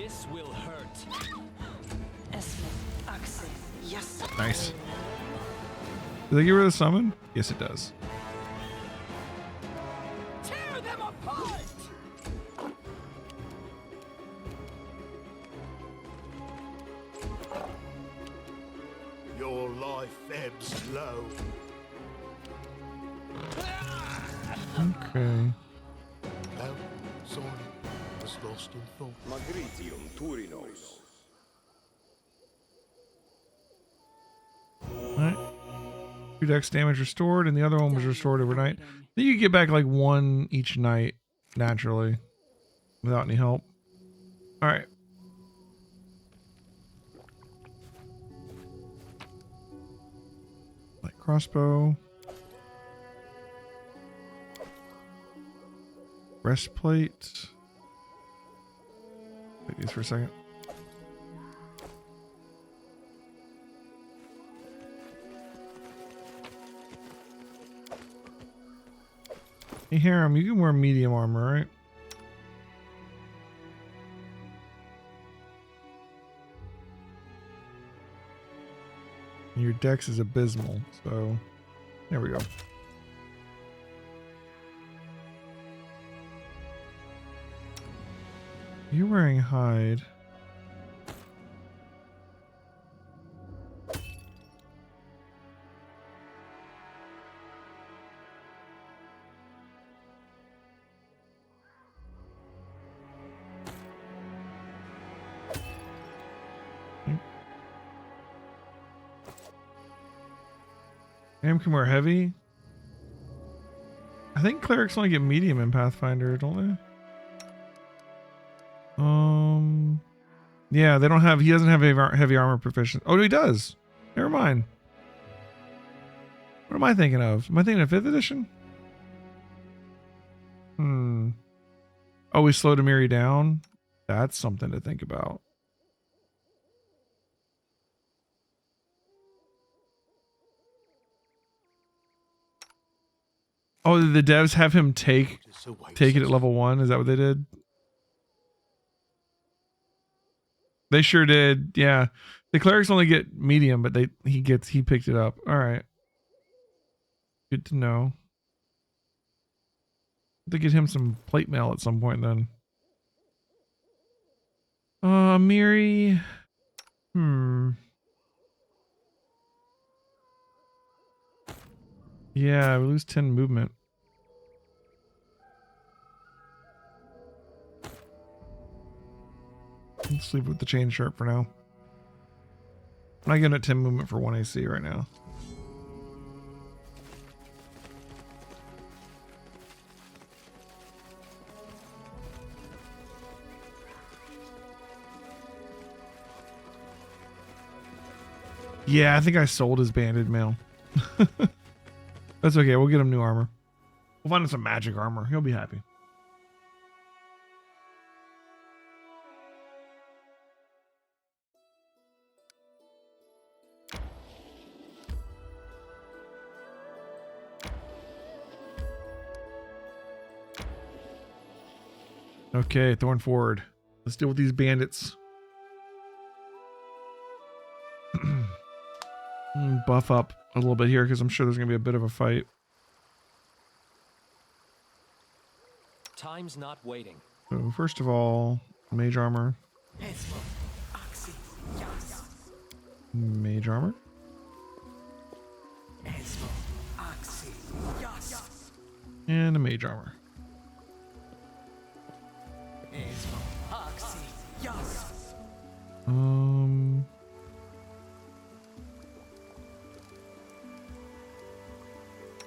This will hurt. Nice. Did they get rid of the summon? Yes, it does. Tear them apart! Your life ebbs low. Okay. Well, sorry, was lost in thought. Magritium Turinos. Alright. 2 dex damage restored, and the other one was restored overnight. Then you get back like 1 each night naturally without any help. Alright. Light crossbow. Breastplate. Take these for a second. Hey, Harem, you can wear medium armor, right? Your dex is abysmal, so there we go. You're wearing hide. Am can wear heavy. I think clerics only get medium in Pathfinder, don't they? Yeah, they don't have. He doesn't have heavy armor proficiency. Oh, he does. Never mind. What am I thinking of? Am I thinking of 5th edition? Oh, we slowed Amiri down. That's something to think about. Oh, did the devs have him take it at level 1? Is that what they did? They sure did. Yeah. The clerics only get medium, but he picked it up. All right. Good to know. To get him some plate mail at some point then. Miri. Yeah, we lose 10 movement. Let's leave with the chain sharp for now. I'm not getting at 10 movement for 1 AC right now. Yeah, I think I sold his banded mail. That's okay. We'll get him new armor. We'll find him some magic armor. He'll be happy. Okay, Thorn forward. Let's deal with these bandits. Buff up a little bit here because I'm sure there's going to be a bit of a fight. Time's not waiting. So first of all, mage armor. Mage armor. And a mage armor.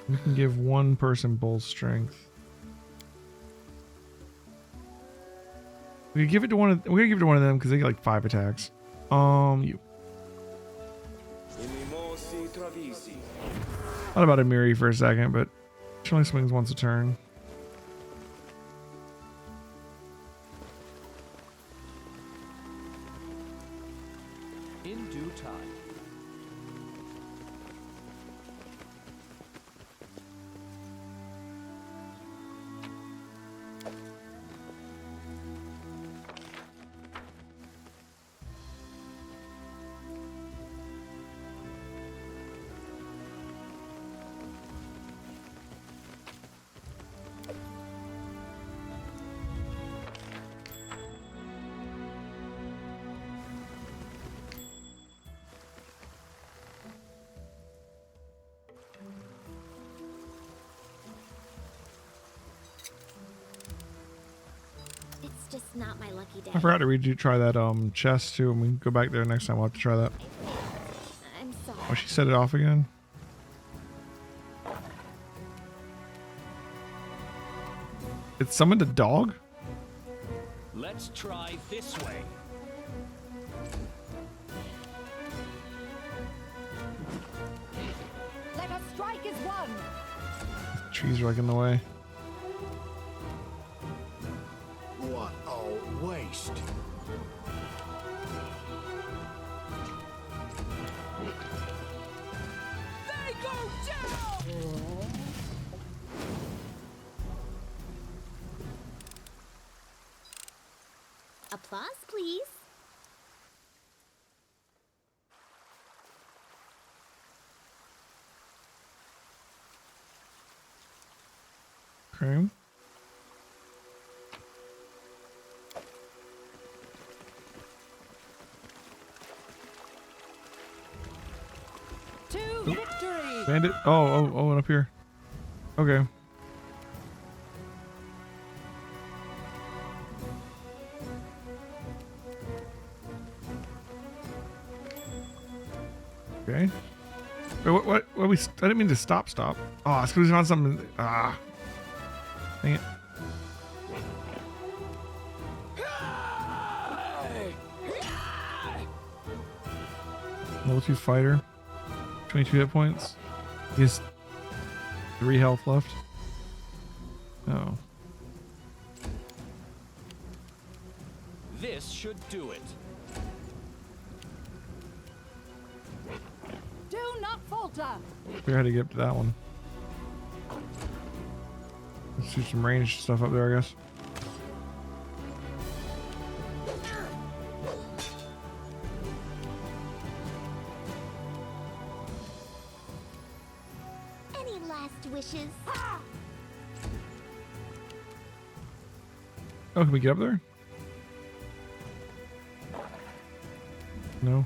We can give one person bull strength. We could give it to one of. We're gonna give it to one of them because they get like 5 attacks. You. Thought about Amiri for a second, but she only swings once a turn. In due time. just not my lucky day. I forgot to try that chest too. When we go back there next time, we'll have to try that. I'm sorry. Oh, she set it off again. It summoned a dog? Let's try this way. Let us strike as one. Trees are like in the way. What a waste. They go down. Applause, please. Okay. To victory. Bandit. Oh, and up here. Okay. Okay. Wait, what we? I didn't mean to stop. Oh, it's because we found something. Ah. Dang it. Level 2 fighter. 22 hit points. He has 3 health left. Oh. This should do it. Do not falter. Figure out how to get up to that one. Let's do some ranged stuff up there, I guess. Any last wishes? Oh, can we get up there? No.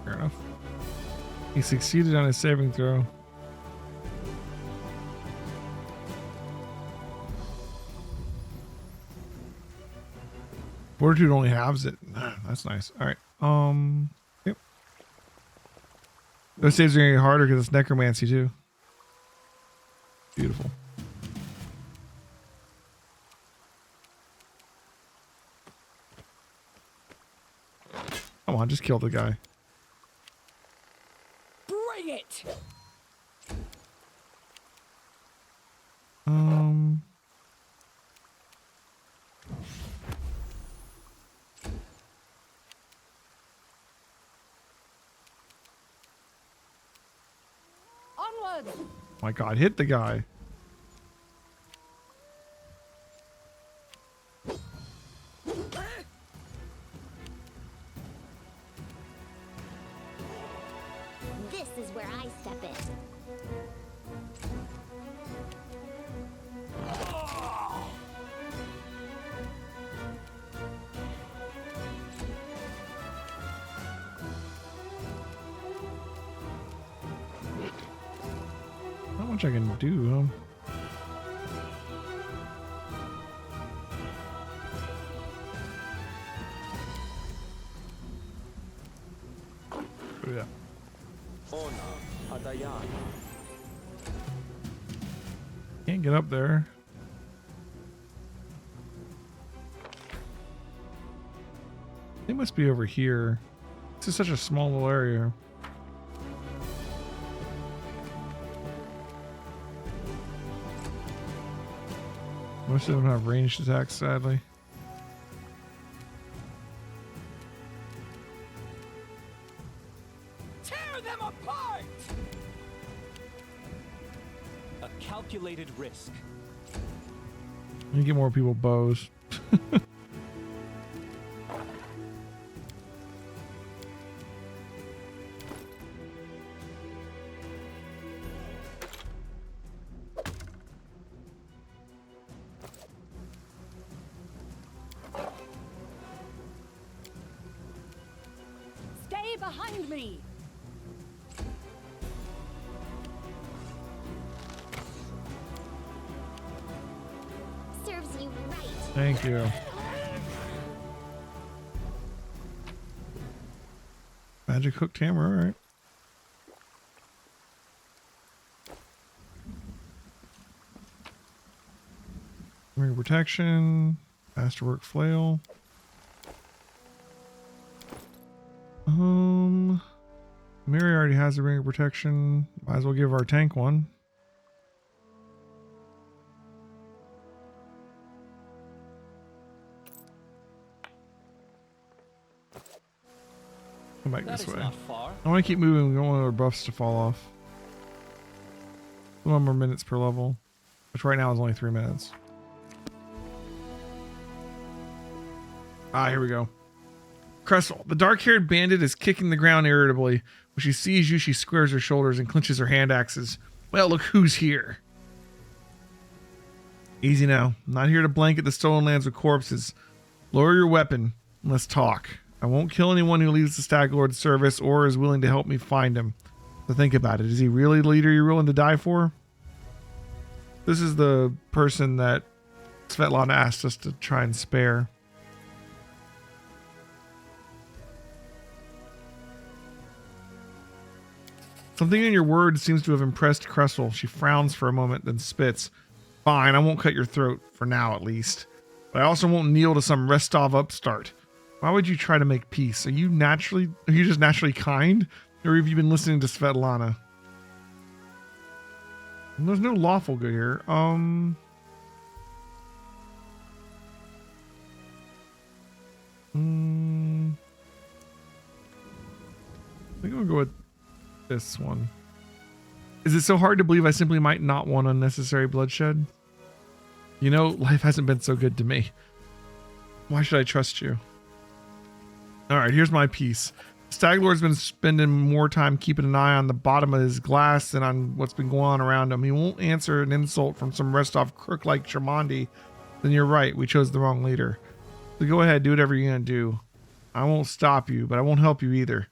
Fair enough. He succeeded on his saving throw. Fortitude only halves it. That's nice. All right. Yep. Those saves are gonna get harder because it's necromancy too. Beautiful. Come on, just kill the guy. Bring it. Onwards. My God, hit the guy. This is where I step in. Not much I can do, huh? Yeah. Can't get up there. They must be over here. This is such a small little area. Most of them have ranged attacks, sadly. Tear them apart. A calculated risk. Let me get more people bows. Stay behind me. Serves you right. Thank you. Magic hooked hammer, all right. Ring of protection, masterwork flail. Mary already has a ring of protection. Might as well give our tank one. Come back That this is way. not far. I want to keep moving. We don't want our buffs to fall off. 1 more minutes per level, which right now is only 3 minutes. Ah, here we go. Cressel, the dark-haired bandit is kicking the ground irritably. When she sees you, she squares her shoulders and clenches her hand axes. Well, look who's here. Easy now. I'm not here to blanket the stolen lands with corpses. Lower your weapon and let's talk. I won't kill anyone who leaves the Stag Lord's service or is willing to help me find him. So think about it. Is he really the leader you're willing to die for? This is the person that Svetlana asked us to try and spare. Something in your words seems to have impressed Cressel. She frowns for a moment, then spits. Fine, I won't cut your throat, for now at least. But I also won't kneel to some Restov upstart. Why would you try to make peace? Are you just naturally kind? Or have you been listening to Svetlana? There's no lawful good here. I think I'll go with this one. Is it so hard to believe I simply might not want unnecessary bloodshed? You know, life hasn't been so good to me. Why should I trust you? Alright, here's my piece. Staglord's been spending more time keeping an eye on the bottom of his glass than on what's been going on around him. He won't answer an insult from some Restov crook like Shamandi. Then you're right, we chose the wrong leader. So go ahead, do whatever you're gonna do. I won't stop you, but I won't help you either.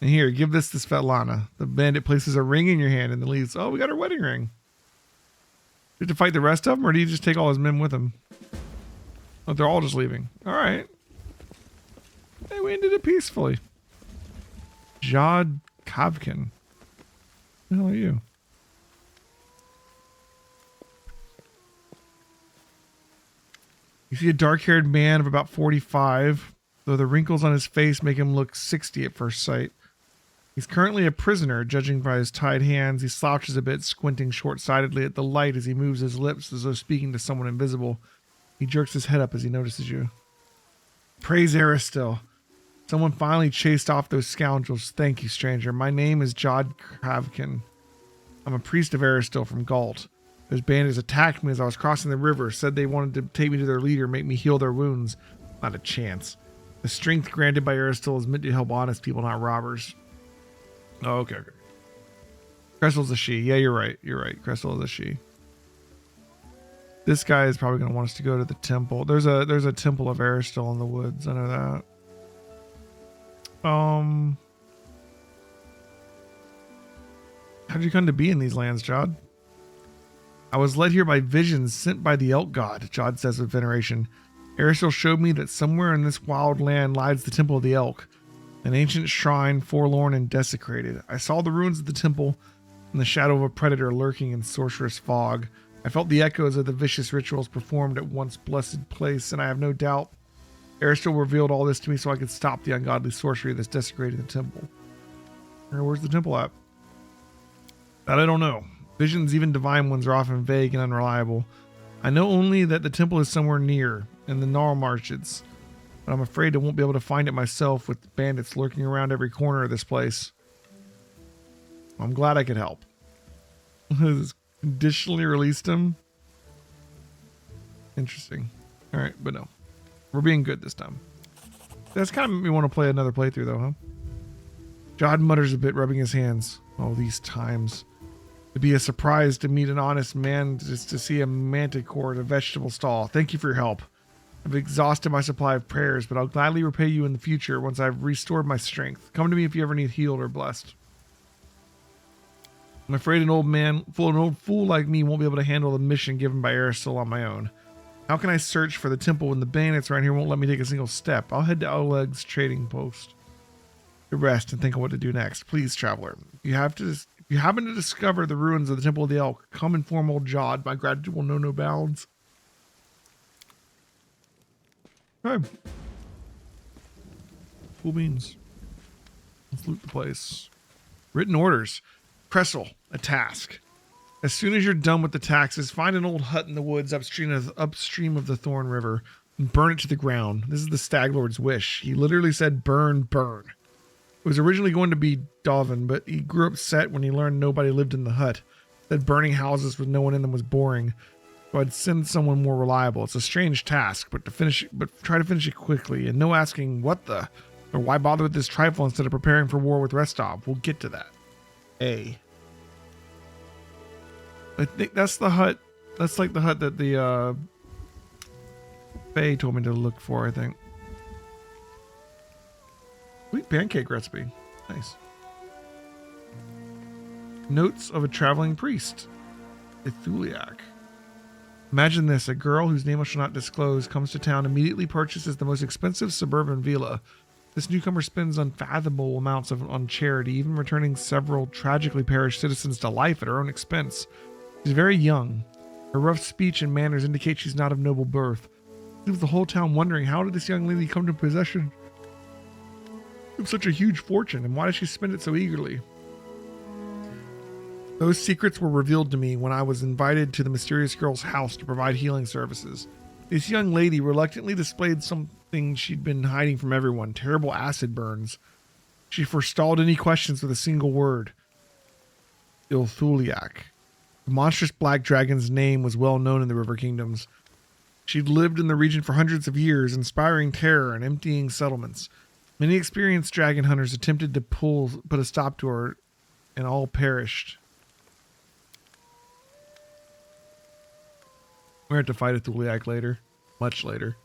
And here, give this to Svetlana. The bandit places a ring in your hand and then leaves. Oh, we got our wedding ring. Do you have to fight the rest of them, or do you just take all his men with him? Oh, they're all just leaving. All right. Hey, we ended it peacefully. Jod Kavkin. What the hell are you? You see a dark-haired man of about 45, though the wrinkles on his face make him look 60 at first sight. He's currently a prisoner, judging by his tied hands. He slouches a bit, squinting short-sightedly at the light as he moves his lips as though speaking to someone invisible. He jerks his head up as he notices you. Praise Aristil. Someone finally chased off those scoundrels. Thank you, stranger. My name is Jod Kravkin. I'm a priest of Aristil from Galt. Those bandits attacked me as I was crossing the river, said they wanted to take me to their leader, make me heal their wounds. Not a chance. The strength granted by Aristil is meant to help honest people, not robbers. Oh, okay. Cressel's a she. Yeah, you're right. You're right. Cressel is a she. This guy is probably going to want us to go to the temple. There's a temple of Aristil in the woods. I know that. How'd you come to be in these lands, Jod? I was led here by visions sent by the elk god, Jod says with veneration. Aristil showed me that somewhere in this wild land lies the temple of the elk, an ancient shrine, forlorn and desecrated. I saw the ruins of the temple and the shadow of a predator lurking in sorcerous fog. I felt the echoes of the vicious rituals performed at once blessed place, and I have no doubt Aristil revealed all this to me so I could stop the ungodly sorcery that's desecrating the temple. Where's the temple at? That I don't know. Visions, even divine ones, are often vague and unreliable. I know only that the temple is somewhere near, in the Gnarl Marshes, but I'm afraid I won't be able to find it myself with bandits lurking around every corner of this place. I'm glad I could help. Conditionally released him? Interesting. All right, but no. We're being good this time. That's kind of made me want to play another playthrough, though, huh? Jod mutters a bit, rubbing his hands. Oh, these times. It'd be a surprise to meet an honest man, just to see a manticore at a vegetable stall. Thank you for your help. I've exhausted my supply of prayers, but I'll gladly repay you in the future once I've restored my strength. Come to me if you ever need healed or blessed. I'm afraid an old fool like me won't be able to handle the mission given by Aristotle on my own. How can I search for the temple when the bandits around here won't let me take a single step? I'll head to Oleg's trading post to rest and think of what to do next. Please, traveler, if you happen to discover the ruins of the Temple of the Elk, come inform old Jod. My gratitude will know no bounds. Okay. Cool beans. Let's loot the place. Written orders. Kressel, a task. As soon as you're done with the taxes, find an old hut in the woods upstream of the Thorn River and burn it to the ground. This is the Stag Lord's wish. He literally said burn, burn. It was originally going to be Dovin, but he grew upset when he learned nobody lived in the hut. That burning houses with no one in them was boring. So I'd send someone more reliable. It's a strange task, but try to finish it quickly, and no asking what the or why bother with this trifle instead of preparing for war with Restov. We'll get to that. I think that's the hut. That's like the hut that the Faye told me to look for, I think. Sweet pancake recipe. Nice. Notes of a traveling priest. Ithuliak. Imagine this. A girl whose name I shall not disclose comes to town, immediately purchases the most expensive suburban villa. This newcomer spends unfathomable amounts on charity, even returning several tragically perished citizens to life at her own expense. She's very young. Her rough speech and manners indicate she's not of noble birth. Leaves the whole town wondering, how did this young lady come to possession of such a huge fortune, and why does she spend it so eagerly? Those secrets were revealed to me when I was invited to the mysterious girl's house to provide healing services. This young lady reluctantly displayed something she'd been hiding from everyone: terrible acid burns. She forestalled any questions with a single word: Ilthuliak. The monstrous black dragon's name was well known in the River Kingdoms. She'd lived in the region for hundreds of years, inspiring terror and emptying settlements. Many experienced dragon hunters attempted to put a stop to her, and all perished. We're going to have to fight Ithuliak later. Much later.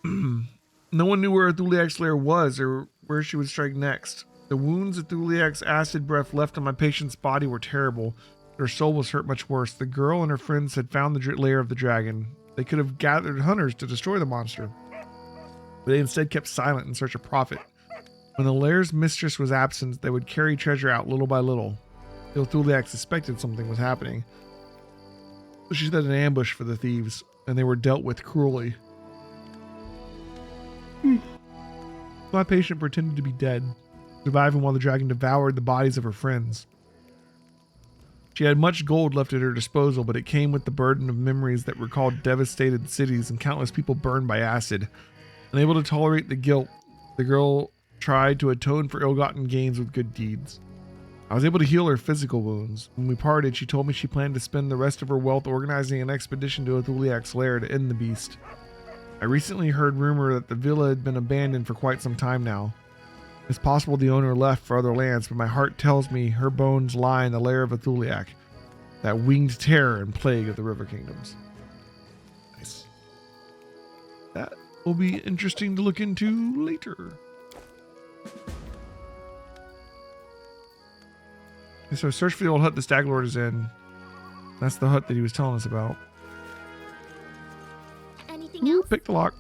No one knew where Ithuliak's lair was or where she would strike next. The wounds Ithuliak's acid breath left on my patient's body were terrible. Her soul was hurt much worse. The girl and her friends had found the lair of the dragon. They could have gathered hunters to destroy the monster, but they instead kept silent in search of profit. When the lair's mistress was absent, they would carry treasure out little by little. Ithuliak suspected something was happening. So she set an ambush for the thieves, and they were dealt with cruelly. My patient pretended to be dead, surviving while the dragon devoured the bodies of her friends. She had much gold left at her disposal, but it came with the burden of memories that recalled devastated cities and countless people burned by acid. Unable to tolerate the guilt, the girl tried to atone for ill-gotten gains with good deeds. I was able to heal her physical wounds. When we parted, she told me she planned to spend the rest of her wealth organizing an expedition to Ithuliak's lair to end the beast. I recently heard rumor that the villa had been abandoned for quite some time now. It's possible the owner left for other lands, but my heart tells me her bones lie in the lair of Ithuliak, that winged terror and plague of the River Kingdoms. Nice. That will be interesting to look into later. Okay, so search for the old hut the Stag Lord is in. That's the hut that he was telling us about. Anything else? Pick the lock.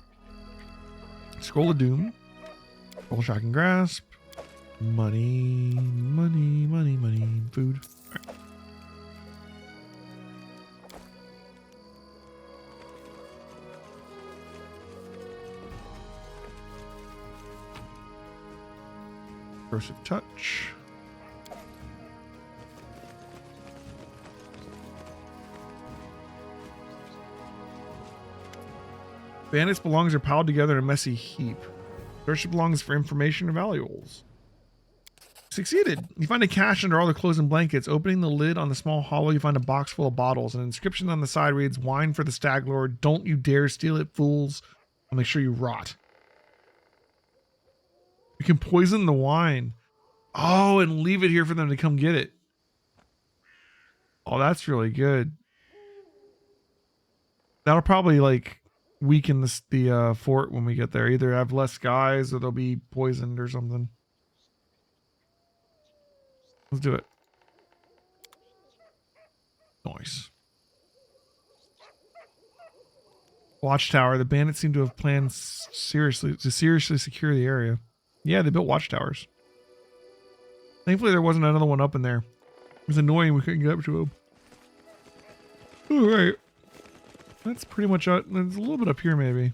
Scroll of Doom. Full Shocking Grasp. Money, money, money, money. Food. All right. Corrosive Touch. Bandits' belongings are piled together in a messy heap. Search the belongings for information or valuables. Succeeded. You find a cache under all the clothes and blankets. Opening the lid on the small hollow, you find a box full of bottles. An inscription on the side reads, "Wine for the Stag Lord. Don't you dare steal it, fools. I'll make sure you rot." You can poison the wine. Oh, and leave it here for them to come get it. Oh, that's really good. That'll probably like weaken the fort when we get there. Either have less guys or they'll be poisoned or something. Let's do it. Nice. Watchtower. The bandits seem to have planned seriously secure the area. Yeah, they built watchtowers. Thankfully, there wasn't another one up in there. It was annoying we couldn't get up to him. All right. That's pretty much it. There's a little bit up here, maybe.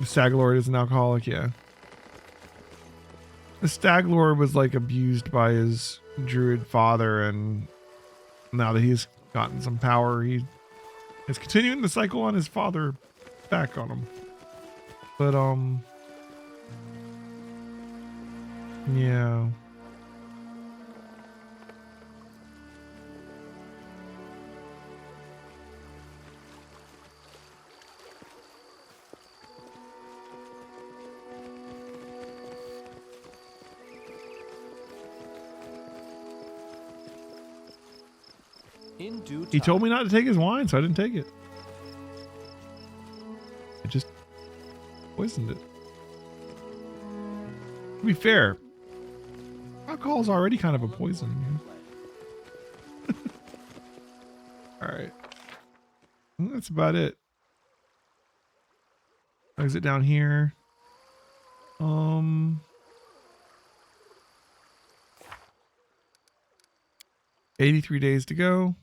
The Stag Lord is an alcoholic, yeah. The Stag Lord was like abused by his druid father, and now that he's gotten some power, he is continuing the cycle on his father back on him. But yeah. In due time. He told me not to take his wine, so I didn't take it. I just poisoned it. To be fair, alcohol is already kind of a poison. You know? All right. That's about it. Exit down here. 83 days to go.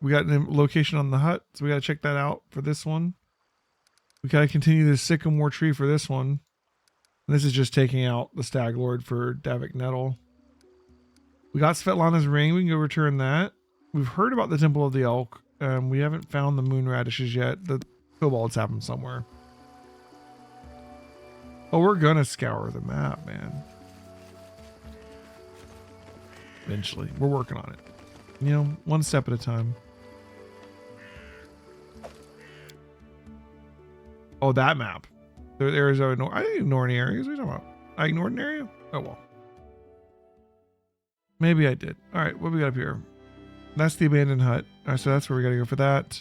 We got a location on the hut, so we got to check that out for this one. We got to continue the sycamore tree for this one. And this is just taking out the Stag Lord for Davik Nettle. We got Svetlana's ring. We can go return that. We've heard about the Temple of the Elk. We haven't found the moon radishes yet. The kobolds have them somewhere. Oh, we're gonna scour the map, man. Eventually. We're working on it. You know, one step at a time. Oh, that map. There's I didn't ignore any areas. What are you talking about? I ignored an area? Oh, well. Maybe I did. All right, what do we got up here? That's the abandoned hut. All right, so that's where we got to go for that.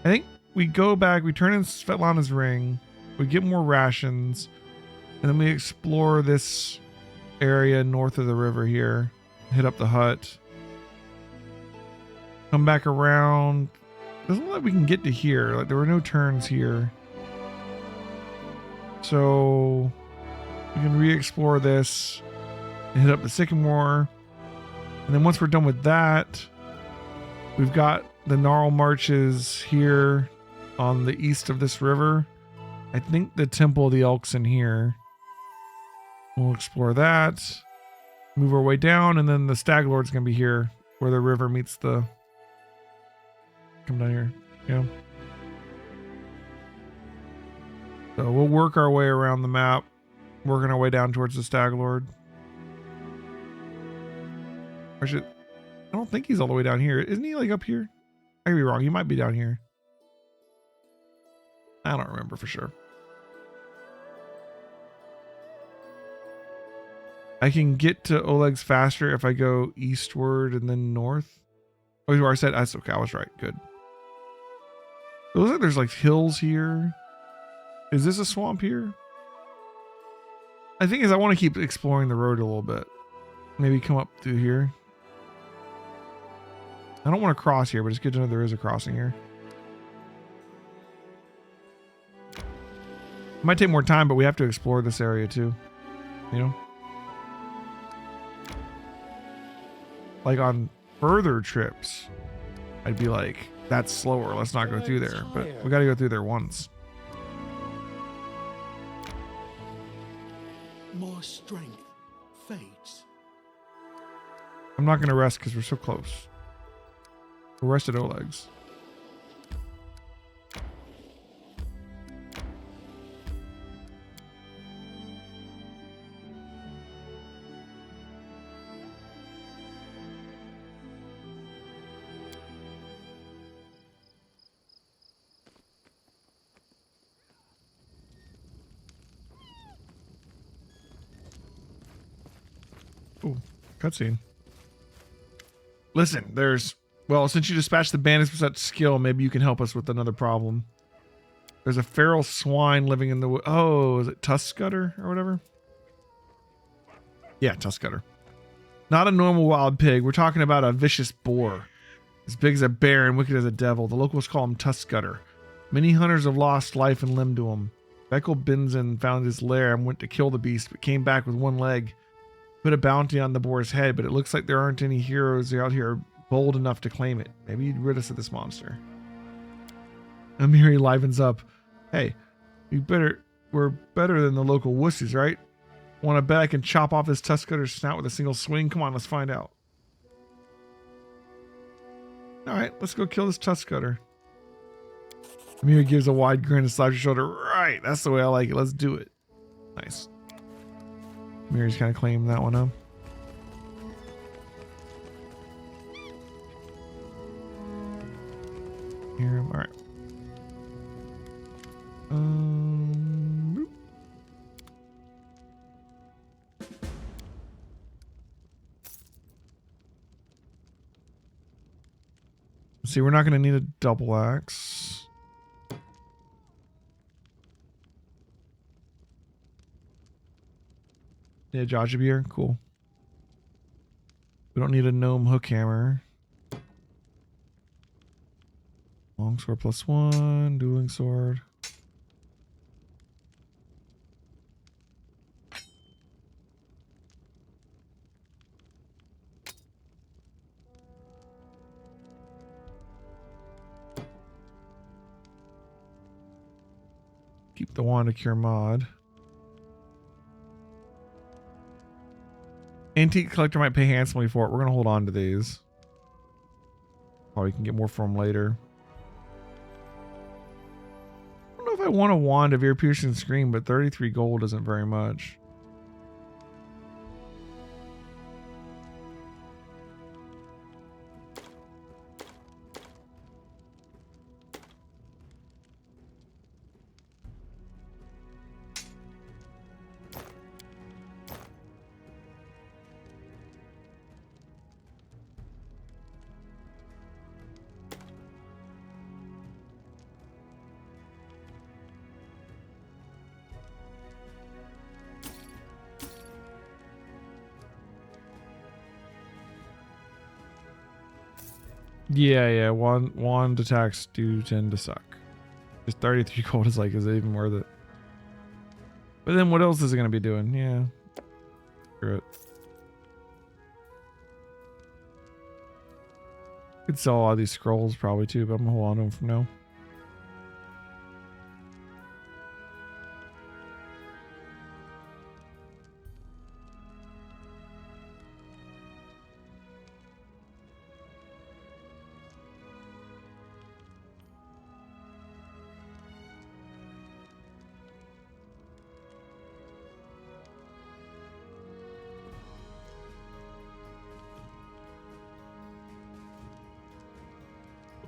I think we go back. We turn in Svetlana's ring. We get more rations. And then we explore this area north of the river here. Hit up the hut. Come back around. Doesn't look like we can get to here. Like there were no turns here. So we can re-explore this and hit up the sycamore. And then once we're done with that, we've got the Gnarl Marches here on the east of this river. I think the Temple of the Elk's in here. We'll explore that. Move our way down, and then the Stag Lord's gonna be here where the river meets the... Come down here. Yeah. So we'll work our way around the map, working our way down towards the Stag Lord. Or should... I don't think he's all the way down here. Isn't he like up here? I could be wrong. He might be down here. I don't remember for sure. I can get to Oleg's faster if I go eastward and then north. Oh, where I said that's okay. I was right. Good. It looks like there's like hills here. Is this a swamp here? I think is I want to keep exploring the road a little bit. Maybe come up through here. I don't want to cross here, but it's good to know there is a crossing here. It might take more time, but we have to explore this area too. You know? Like on further trips, I'd be like, that's slower. Let's not go through there. But we got to go through there once. My strength fades. I'm not going to rest because we're so close. We'll rest at Oleg's. Ooh, cutscene. Listen, well, since you dispatched the bandits with such skill, maybe you can help us with another problem. There's a feral swine living in the oh, is it Tuscutter or whatever? Yeah, Tuscutter. Not a normal wild pig. We're talking about a vicious boar. As big as a bear and wicked as a devil. The locals call him Tuscutter. Many hunters have lost life and limb to him. Beckel Binzen found his lair and went to kill the beast, but came back with one leg. Put a bounty on the boar's head, but it looks like there aren't any heroes out here bold enough to claim it. Maybe you'd rid us of this monster. Amiri livens up. Hey, we're better than the local wussies, right? Want to bet I can chop off this Tuscutter's snout with a single swing? Come on, let's find out. All right, let's go kill this Tuscutter. Amiri gives a wide grin and slaps her shoulder. Right, that's the way I like it. Let's do it. Nice. Amiri's kind of claiming that one up. Here, all right. Boop. See, we're not going to need a double axe. Yeah, Jajabir, cool. We don't need a gnome hook hammer. Longsword +1, dueling sword. Keep the wand to cure mod. Antique collector might pay handsomely for it. We're gonna hold on to these. Probably can get more from them later. I don't know if I want a wand of ear-piercing scream, but 33 gold isn't very much. Yeah, wand attacks do tend to suck. Just 33 gold is like, is it even worth it? But then what else is it going to be doing? Yeah. Screw it. Could sell all these scrolls probably too, but I'm going to hold on to them for now.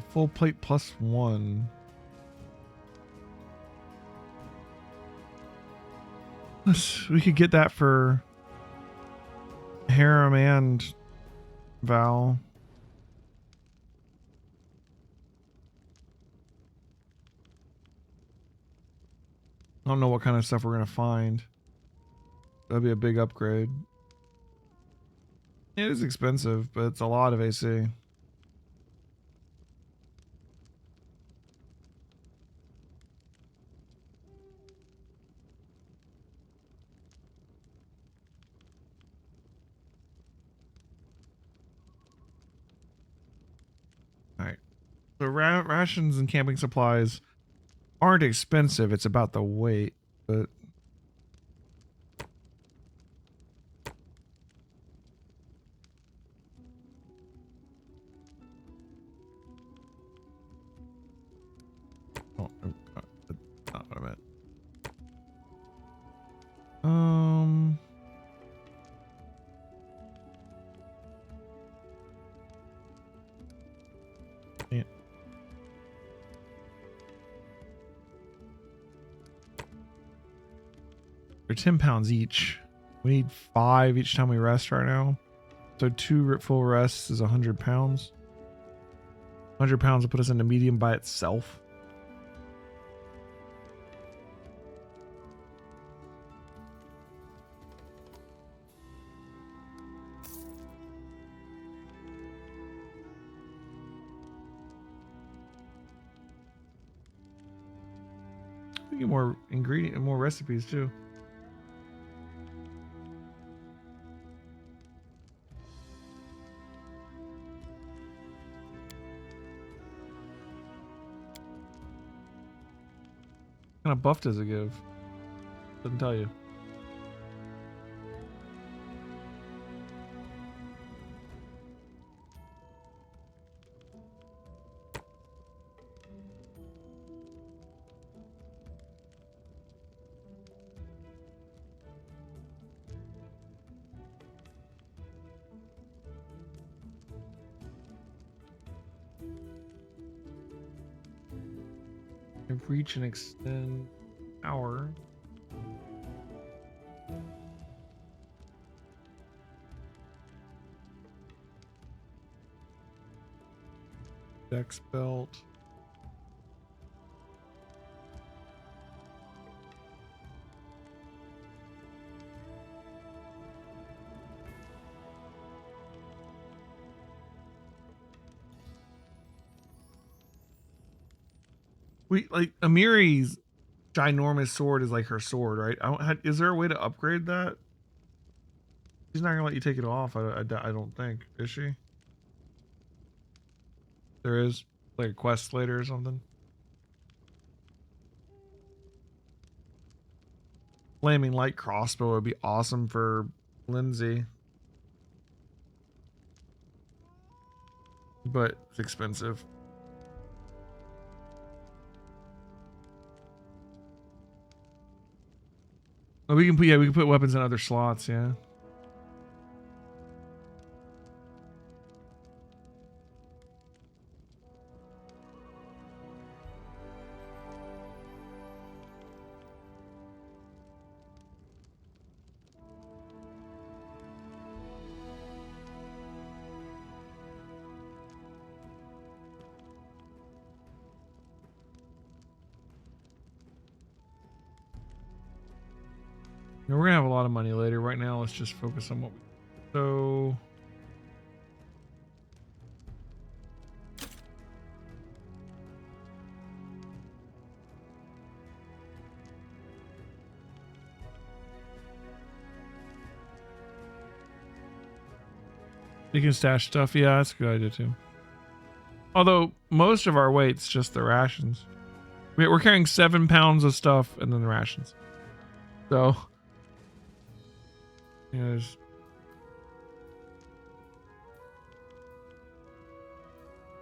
Full plate +1. We could get that for Harem and Val. I don't know what kind of stuff we're going to find. That'd be a big upgrade. It is expensive, but it's a lot of AC. So rations and camping supplies aren't expensive. It's about the weight, but oh, that's not what I meant. Yeah. They're 10 pounds each. We need 5 each time we rest right now. So 2 full rests is 100 pounds. 100 pounds will put us into medium by itself. We get more ingredient and more recipes too. What kind of buff does it give? Doesn't tell you. Reach and extend power. Dex belt. We like Amiri's ginormous sword is like her sword, right? Is there a way to upgrade that? She's not gonna let you take it off. I don't think, is she? There is like a quest later or something. Flaming light crossbow would be awesome for Lindsay, but it's expensive. Oh, we can put weapons in other slots, yeah. We're gonna have a lot of money later. Right now, let's just focus on what we. So. You can stash stuff. Yeah, that's a good idea too. Although most of our weight's just the rations. We're carrying 7 pounds of stuff and then the rations. So. Yeah, there's.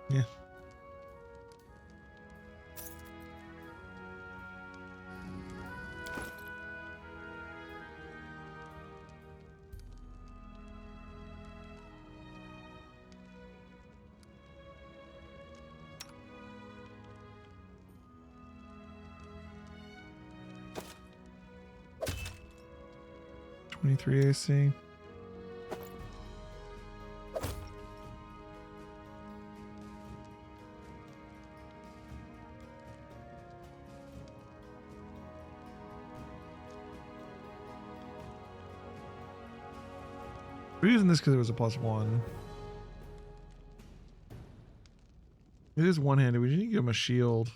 Yeah. .23 AC. We're using this because it was a +1. It is one-handed. We need to give him a shield.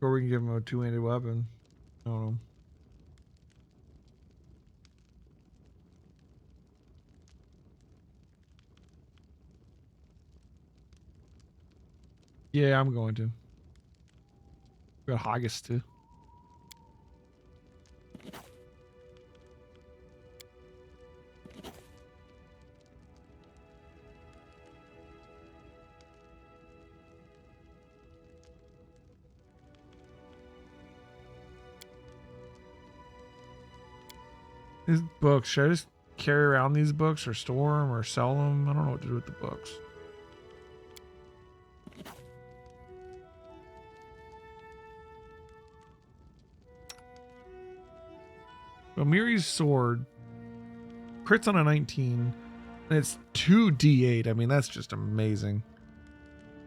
Or we can give him a 2-handed weapon. I don't know. Yeah, I'm going to. We got Haggis too. These books, should I just carry around these books or store them or sell them? I don't know what to do with the books. Well, Miri's sword crits on a 19 and it's 2d8. I mean, that's just amazing.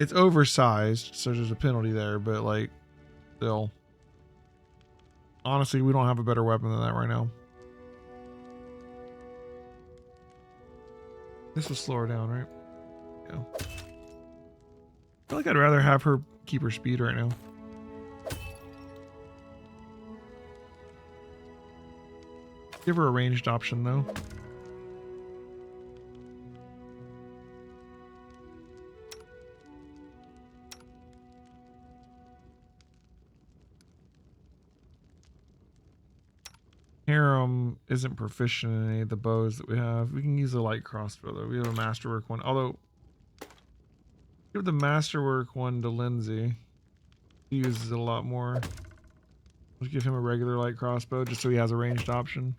It's oversized, so there's a penalty there, but like, still. Honestly, we don't have a better weapon than that right now. This will slow her down, right? Yeah. I feel like I'd rather have her keep her speed right now. Give her a ranged option though. Harem isn't proficient in any of the bows that we have. We can use a light crossbow though. We have a masterwork one. Although, give the masterwork one to Lindsay. He uses it a lot more. Let's give him a regular light crossbow just so he has a ranged option.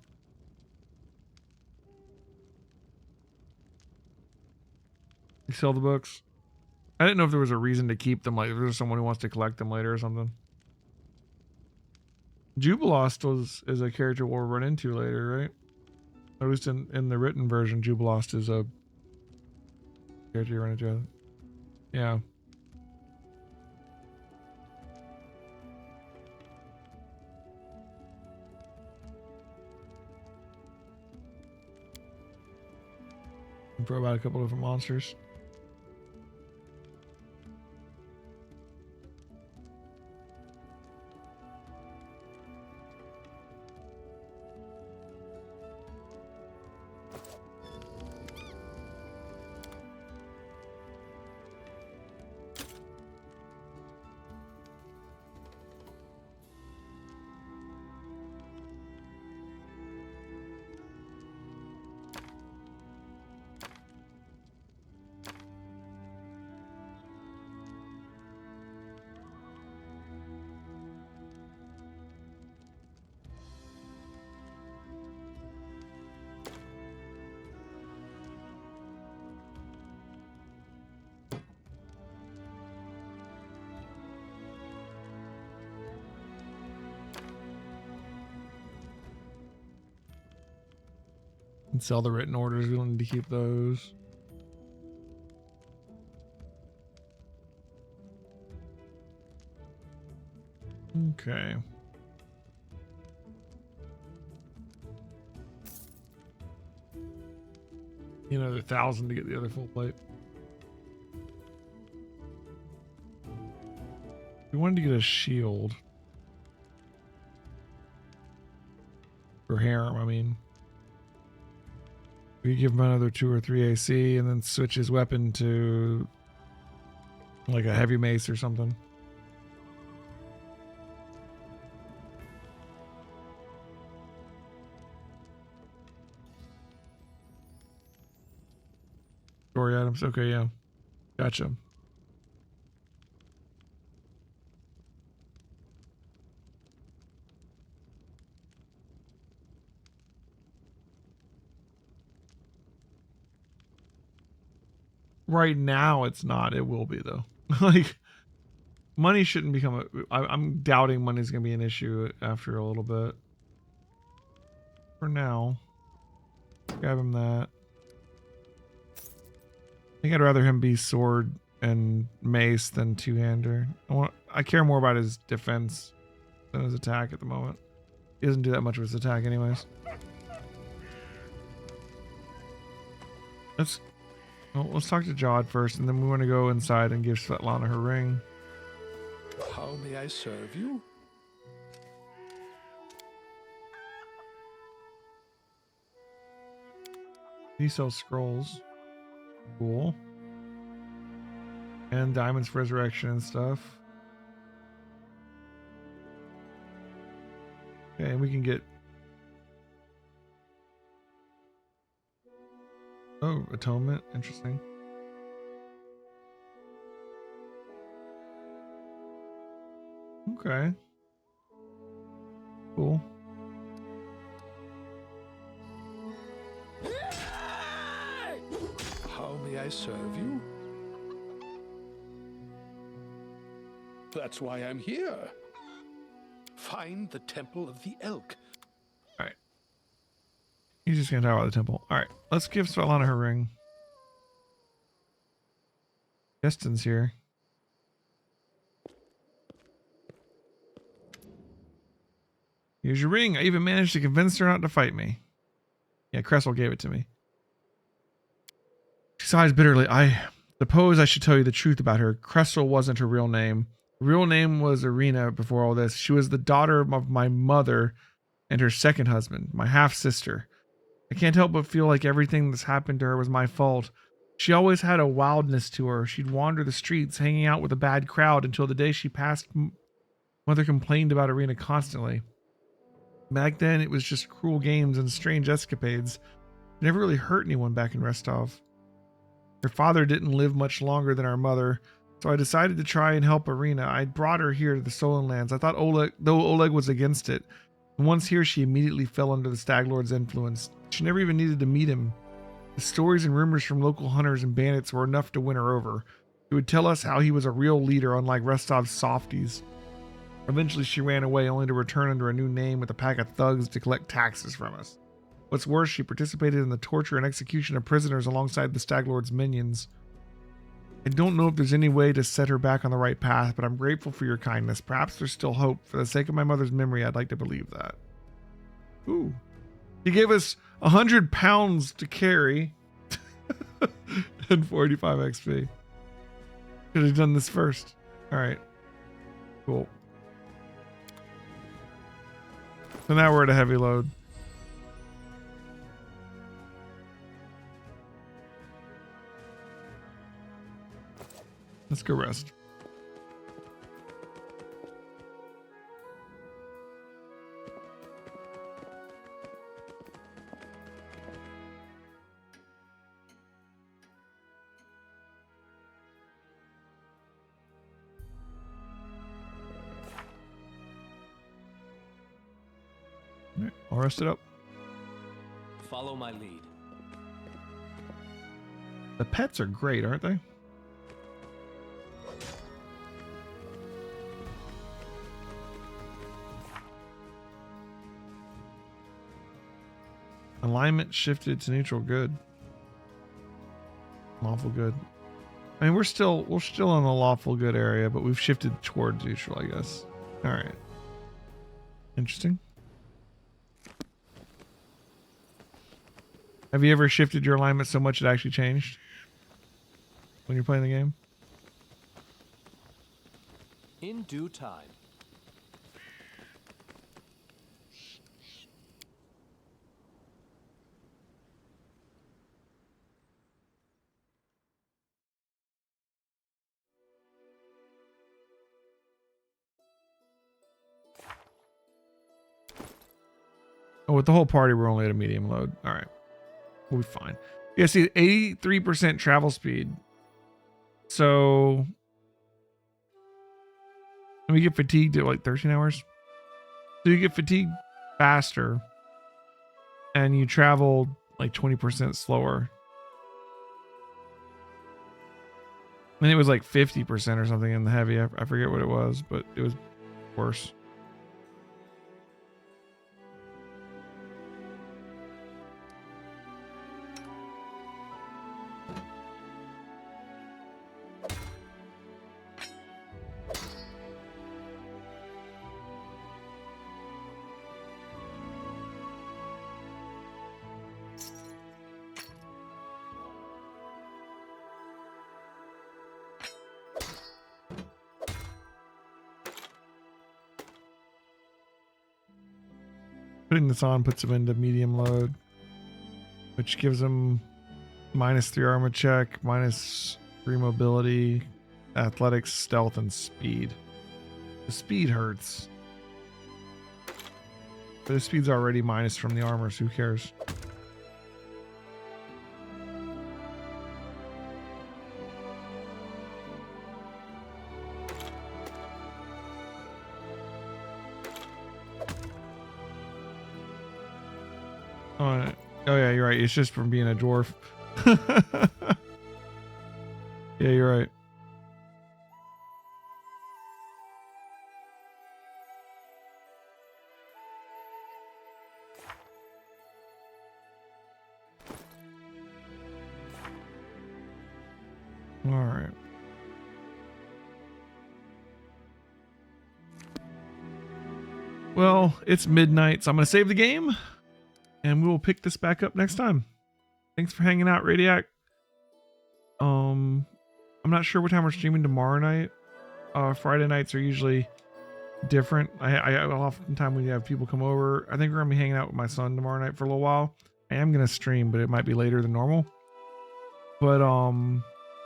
You sell the books? I didn't know if there was a reason to keep them. Like, if there's someone who wants to collect them later or something. Jubilost is a character we'll run into later, right? At least in the written version, Jubilost is a character you run into. Yeah. And throw about a couple different monsters. And sell the written orders. We don't need to keep those. Okay. Another 1,000 to get the other full plate. We wanted to get a shield. For Harem, I mean. We give him another 2 or 3 AC and then switch his weapon to like a heavy mace or something. Story items. Okay, yeah. Gotcha. Right now, it's not. It will be though. Like, money shouldn't become I'm doubting money's gonna be an issue after a little bit. For now, grab him that. I think I'd rather him be sword and mace than two-hander. I care more about his defense than his attack at the moment. He doesn't do that much with his attack, anyways. Let's talk to Jod first, and then we want to go inside and give Svetlana her ring. How may I serve you? He sells scrolls. Cool. And diamonds for resurrection and stuff. Okay, and we can get... Oh, atonement. Interesting. Okay. Cool. I serve you? That's why I'm here. Find the Temple of the Elk. All right. He's just gonna talk about the temple. All right. Let's give Svetlana her ring. Justin's here. Here's your ring. I even managed to convince her not to fight me. Yeah, Cressel gave it to me. She sighs bitterly. I suppose I should tell you the truth about her. Cressel wasn't her real name. Her real name was Irina before all this. She was the daughter of my mother and her second husband, my half-sister. I can't help but feel like everything that's happened to her was my fault. She always had a wildness to her. She'd wander the streets, hanging out with a bad crowd until the day she passed. Mother complained about Irina constantly. Back then, it was just cruel games and strange escapades. It never really hurt anyone back in Rostov. Her father didn't live much longer than our mother, so I decided to try and help Irina. I brought her here to the Stolen Lands. I thought Oleg was against it. And once here, she immediately fell under the Stag Lord's influence. She never even needed to meet him. The stories and rumors from local hunters and bandits were enough to win her over. He would tell us how he was a real leader, unlike Rostov's softies. Eventually, she ran away, only to return under a new name with a pack of thugs to collect taxes from us. What's worse, she participated in the torture and execution of prisoners alongside the Stag Lord's minions. I don't know if there's any way to set her back on the right path, but I'm grateful for your kindness. Perhaps there's still hope. For the sake of my mother's memory, I'd like to believe that. Ooh. He gave us 100 pounds to carry and 45 XP. Could have done this first. All right. Cool. So now we're at a heavy load. Let's go rest. All right, I'll rest it up. Follow my lead. The pets are great, aren't they? Alignment shifted to neutral good. Lawful good. I mean, we're still in the lawful good area, but we've shifted towards neutral, I guess. All right. Interesting. Have you ever shifted your alignment so much it actually changed when you're playing the game? In due time. Oh, with the whole party, we're only at a medium load. All right. We'll be fine. Yeah, see, 83% travel speed. So, and we get fatigued at like 13 hours. So you get fatigued faster and you travel like 20% slower. And it was like 50% or something in the heavy. I forget what it was, but it was worse. Putting this on puts him into medium load, which gives him -3 armor check, -3 mobility, athletics, stealth, and speed. The speed hurts. But the speed's already minus from the armor, so who cares? Oh yeah, you're right. It's just from being a dwarf. Yeah, you're right. All right. Well, it's midnight, so I'm going to save the game, and we will pick this back up next time. Thanks for hanging out, Radiac. I'm not sure what time we're streaming tomorrow night. Friday nights are usually different. I oftentimes we have people come over. I think we're gonna be hanging out with my son tomorrow night for a little while. I am gonna stream, but it might be later than normal. But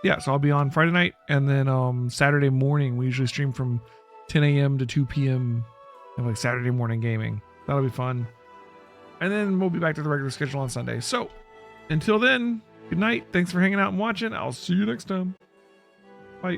yeah, so I'll be on Friday night, and then Saturday morning we usually stream from 10 a.m. to 2 p.m. of like Saturday morning gaming. That'll be fun. And then we'll be back to the regular schedule on Sunday. So until then, good night. Thanks for hanging out and watching. I'll see you next time. Bye.